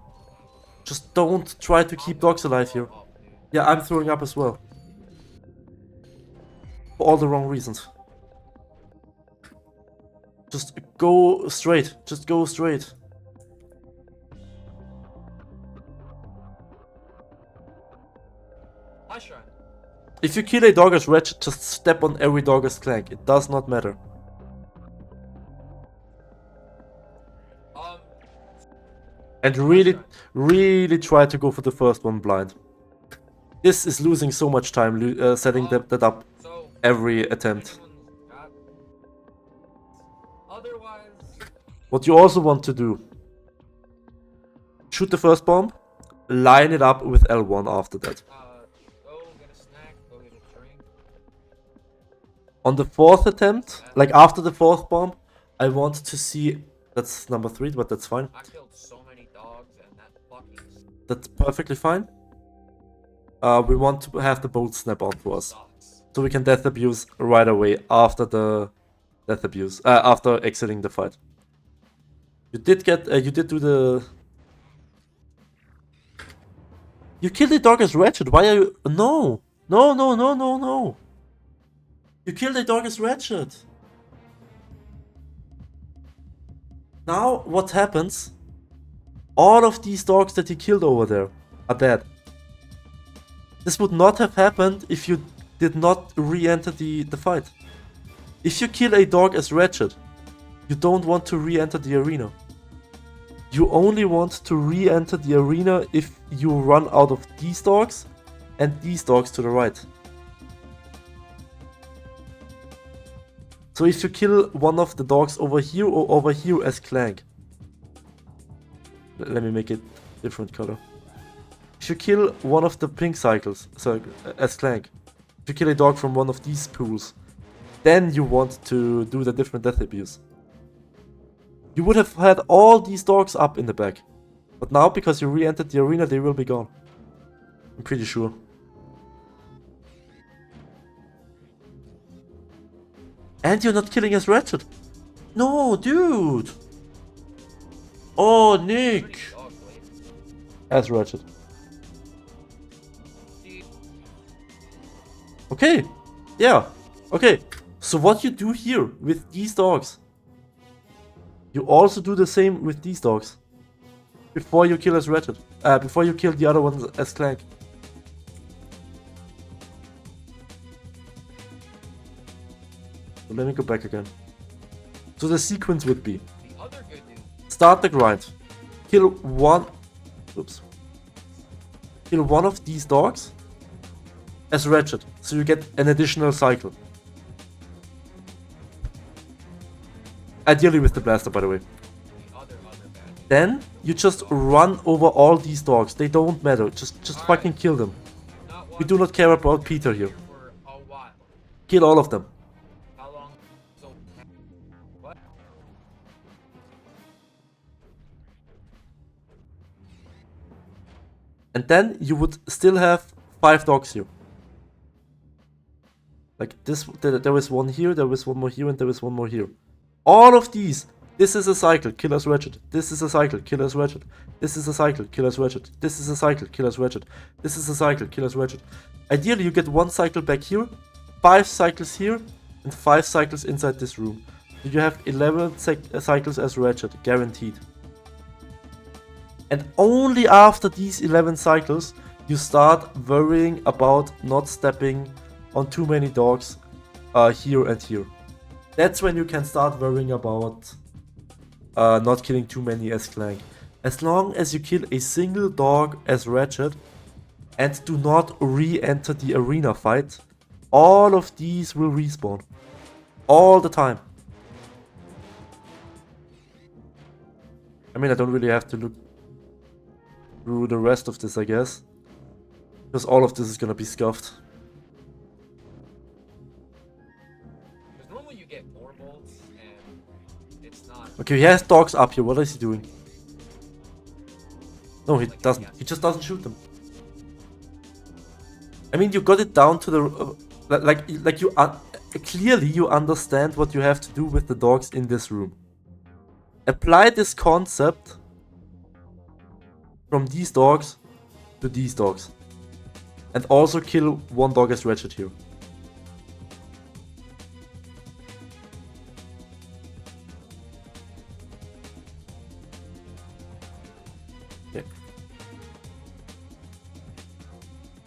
[SPEAKER 1] Just don't try to keep dogs alive here. Yeah, I'm throwing up as well. For all the wrong reasons. Just go straight. If you kill a dog as Ratchet, just step on every dog as Clank. It does not matter. And really try to go for the first one blind. This is losing so much time setting that up every attempt. What you also want to do, shoot the first bomb, line it up with L1 after that. On the 4th attempt, like after the 4th bomb, I want to see... That's number 3, but that's fine. That's perfectly fine. We want to have the bolt snap onto us, so we can death abuse right away after the death abuse, after exiting the fight. You did get, you did do the... You killed the dog as Ratchet. Why are you? No. You killed the dog as Ratchet. Now what happens? All of these dogs that he killed over there are dead. This would not have happened if you did not re-enter the fight. If you kill a dog as Ratchet, you don't want to re-enter the arena. You only want to re-enter the arena if you run out of these dogs and these dogs to the right. So if you kill one of the dogs over here or over here as Clank. Let me make it different color. If you kill one of the pink cycles, so as Clank. If you kill a dog from one of these pools, then you want to do the different death abuse. You would have had all these dogs up in the back. But now, because you re-entered the arena, they will be gone. I'm pretty sure. And you're not killing as Ratchet. No, dude. Oh, Nick. As Ratchet. Okay. Yeah. Okay. So what you do here with these dogs, you also do the same with these dogs. Before you kill as Ratchet. Before you kill the other ones as Clank. So let me go back again. So the sequence would be: start the grind, kill one. Oops. Kill one of these dogs as Ratchet, so you get an additional cycle. Ideally with the blaster, by the way. Then you just run over all these dogs. They don't matter. Just fucking kill them. We do not care about Peter here. Kill all of them. And then you would still have 5 dogs here. Like this, there is one here, there is one more here, and there is one more here. All of these. This is a cycle, kill as Ratchet. This is a cycle, kill as Ratchet. This is a cycle, kill as Ratchet. This is a cycle, kill as Ratchet. This is a cycle, kill as Ratchet. Ideally, you get 1 cycle back here, 5 cycles here, and 5 cycles inside this room. So you have 11 cycles as Ratchet, guaranteed. And only after these 11 cycles, you start worrying about not stepping on too many dogs here and here. That's when you can start worrying about not killing too many as Clank. As long as you kill a single dog as Ratchet and do not re-enter the arena fight, all of these will respawn. All the time. I mean, I don't really have to look through the rest of this, I guess. Because all of this is gonna be scuffed.
[SPEAKER 2] Normally you get more bolts and it's not.
[SPEAKER 1] Okay, he has dogs up here. What is he doing? No, he doesn't. He just doesn't shoot them. I mean, you got it down to the like you clearly you understand what you have to do with the dogs in this room. Apply this concept from these dogs to these dogs, and also kill one dog as Ratchet here. Okay.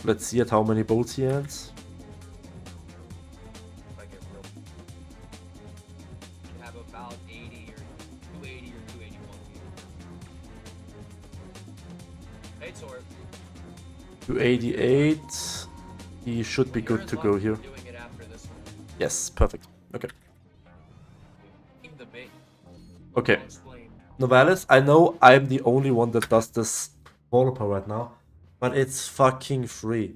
[SPEAKER 1] Let's see at how many bolts he has.
[SPEAKER 2] You have about 80 or 280 or 281 here. Hey, Tor.
[SPEAKER 1] 288. He should be good to go here.
[SPEAKER 2] Doing it after this one.
[SPEAKER 1] Yes, perfect. Okay.
[SPEAKER 2] The bait.
[SPEAKER 1] Okay.
[SPEAKER 2] I'll explain.
[SPEAKER 1] Novales, I know I'm the only one that does this developer right now, but it's fucking free.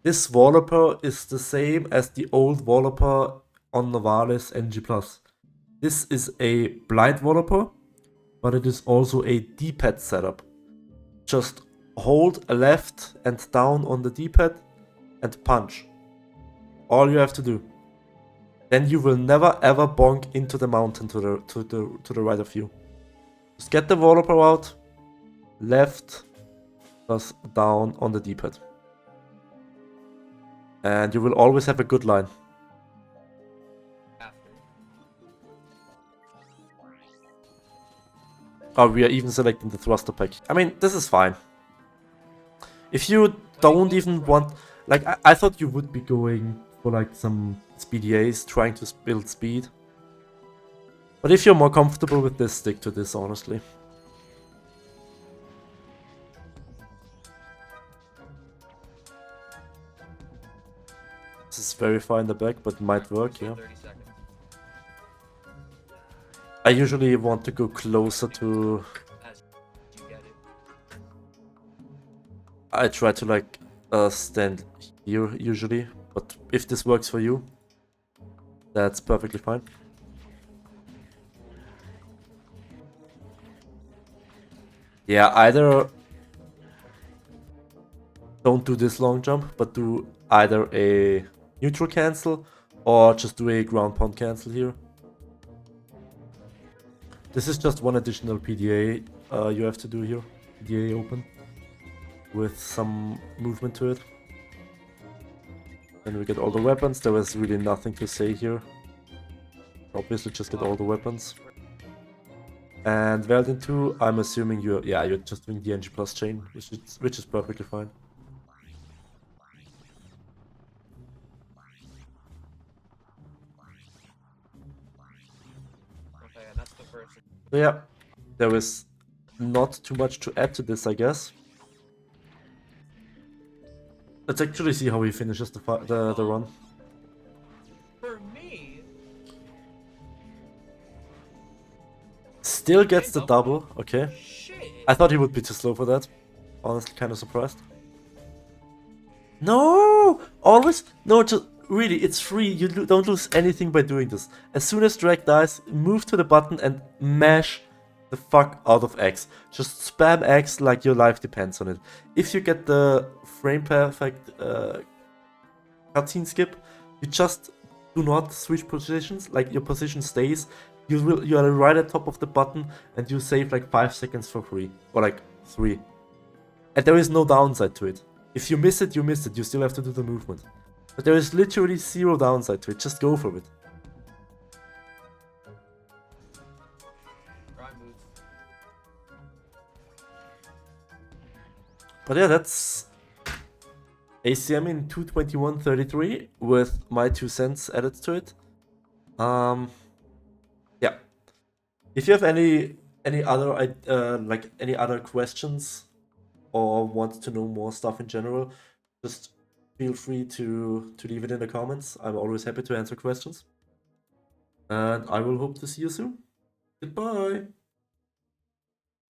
[SPEAKER 1] This developer is the same as the old developer on Novales NG+. This is a blind developer, but it is also a D-pad setup. Just hold a left and down on the D-pad and punch. All you have to do. Then you will never ever bonk into the mountain to the right of you. Just get the developer out, left, plus down on the D-pad. And you will always have a good line. Oh, we are even selecting the thruster pack. I mean, this is fine. If you don't even want... Like, I thought you would be going for like some speedy A's, trying to build speed. But if you're more comfortable with this, stick to this, honestly. This is very far in the back, but might work, yeah.
[SPEAKER 2] 30 seconds.
[SPEAKER 1] I usually want to go closer to...
[SPEAKER 2] as you get it.
[SPEAKER 1] I try to like stand here usually, but if this works for you, that's perfectly fine. Yeah, either don't do this long jump, but do either a neutral cancel or just do a ground pound cancel here. This is just one additional PDA you have to do here. PDA open with some movement to it. And we get all the weapons. There was really nothing to say here. Obviously just get all the weapons. And Veldin 2, I'm assuming you're just doing the NG plus chain, which is perfectly fine.
[SPEAKER 2] Okay, and that's the first.
[SPEAKER 1] So yeah, there is not too much to add to this, I guess. Let's actually see how he finishes the run.
[SPEAKER 2] For me,
[SPEAKER 1] Still gets the double, okay.
[SPEAKER 2] shit.
[SPEAKER 1] I thought he would be too slow for that. Honestly, kind of surprised. No! Always? No, just really, it's free. You don't lose anything by doing this. As soon as Drag dies, move to the button and mash the fuck out of X. Just spam X like your life depends on it. If you get the frame perfect cutscene skip, you just do not switch positions. Like your position stays. You are right at top of the button and you save like 5 seconds for free. Or like 3. And there is no downside to it. If you miss it, you miss it. You still have to do the movement. But there is literally 0 downside to it. Just go for it.
[SPEAKER 2] Try move.
[SPEAKER 1] But yeah, that's ACM in 2:21:33 with my 2 cents added to it. Yeah. If you have any other questions or want to know more stuff in general, just feel free to leave it in the comments. I'm always happy to answer questions. And I will hope to see you soon. Goodbye.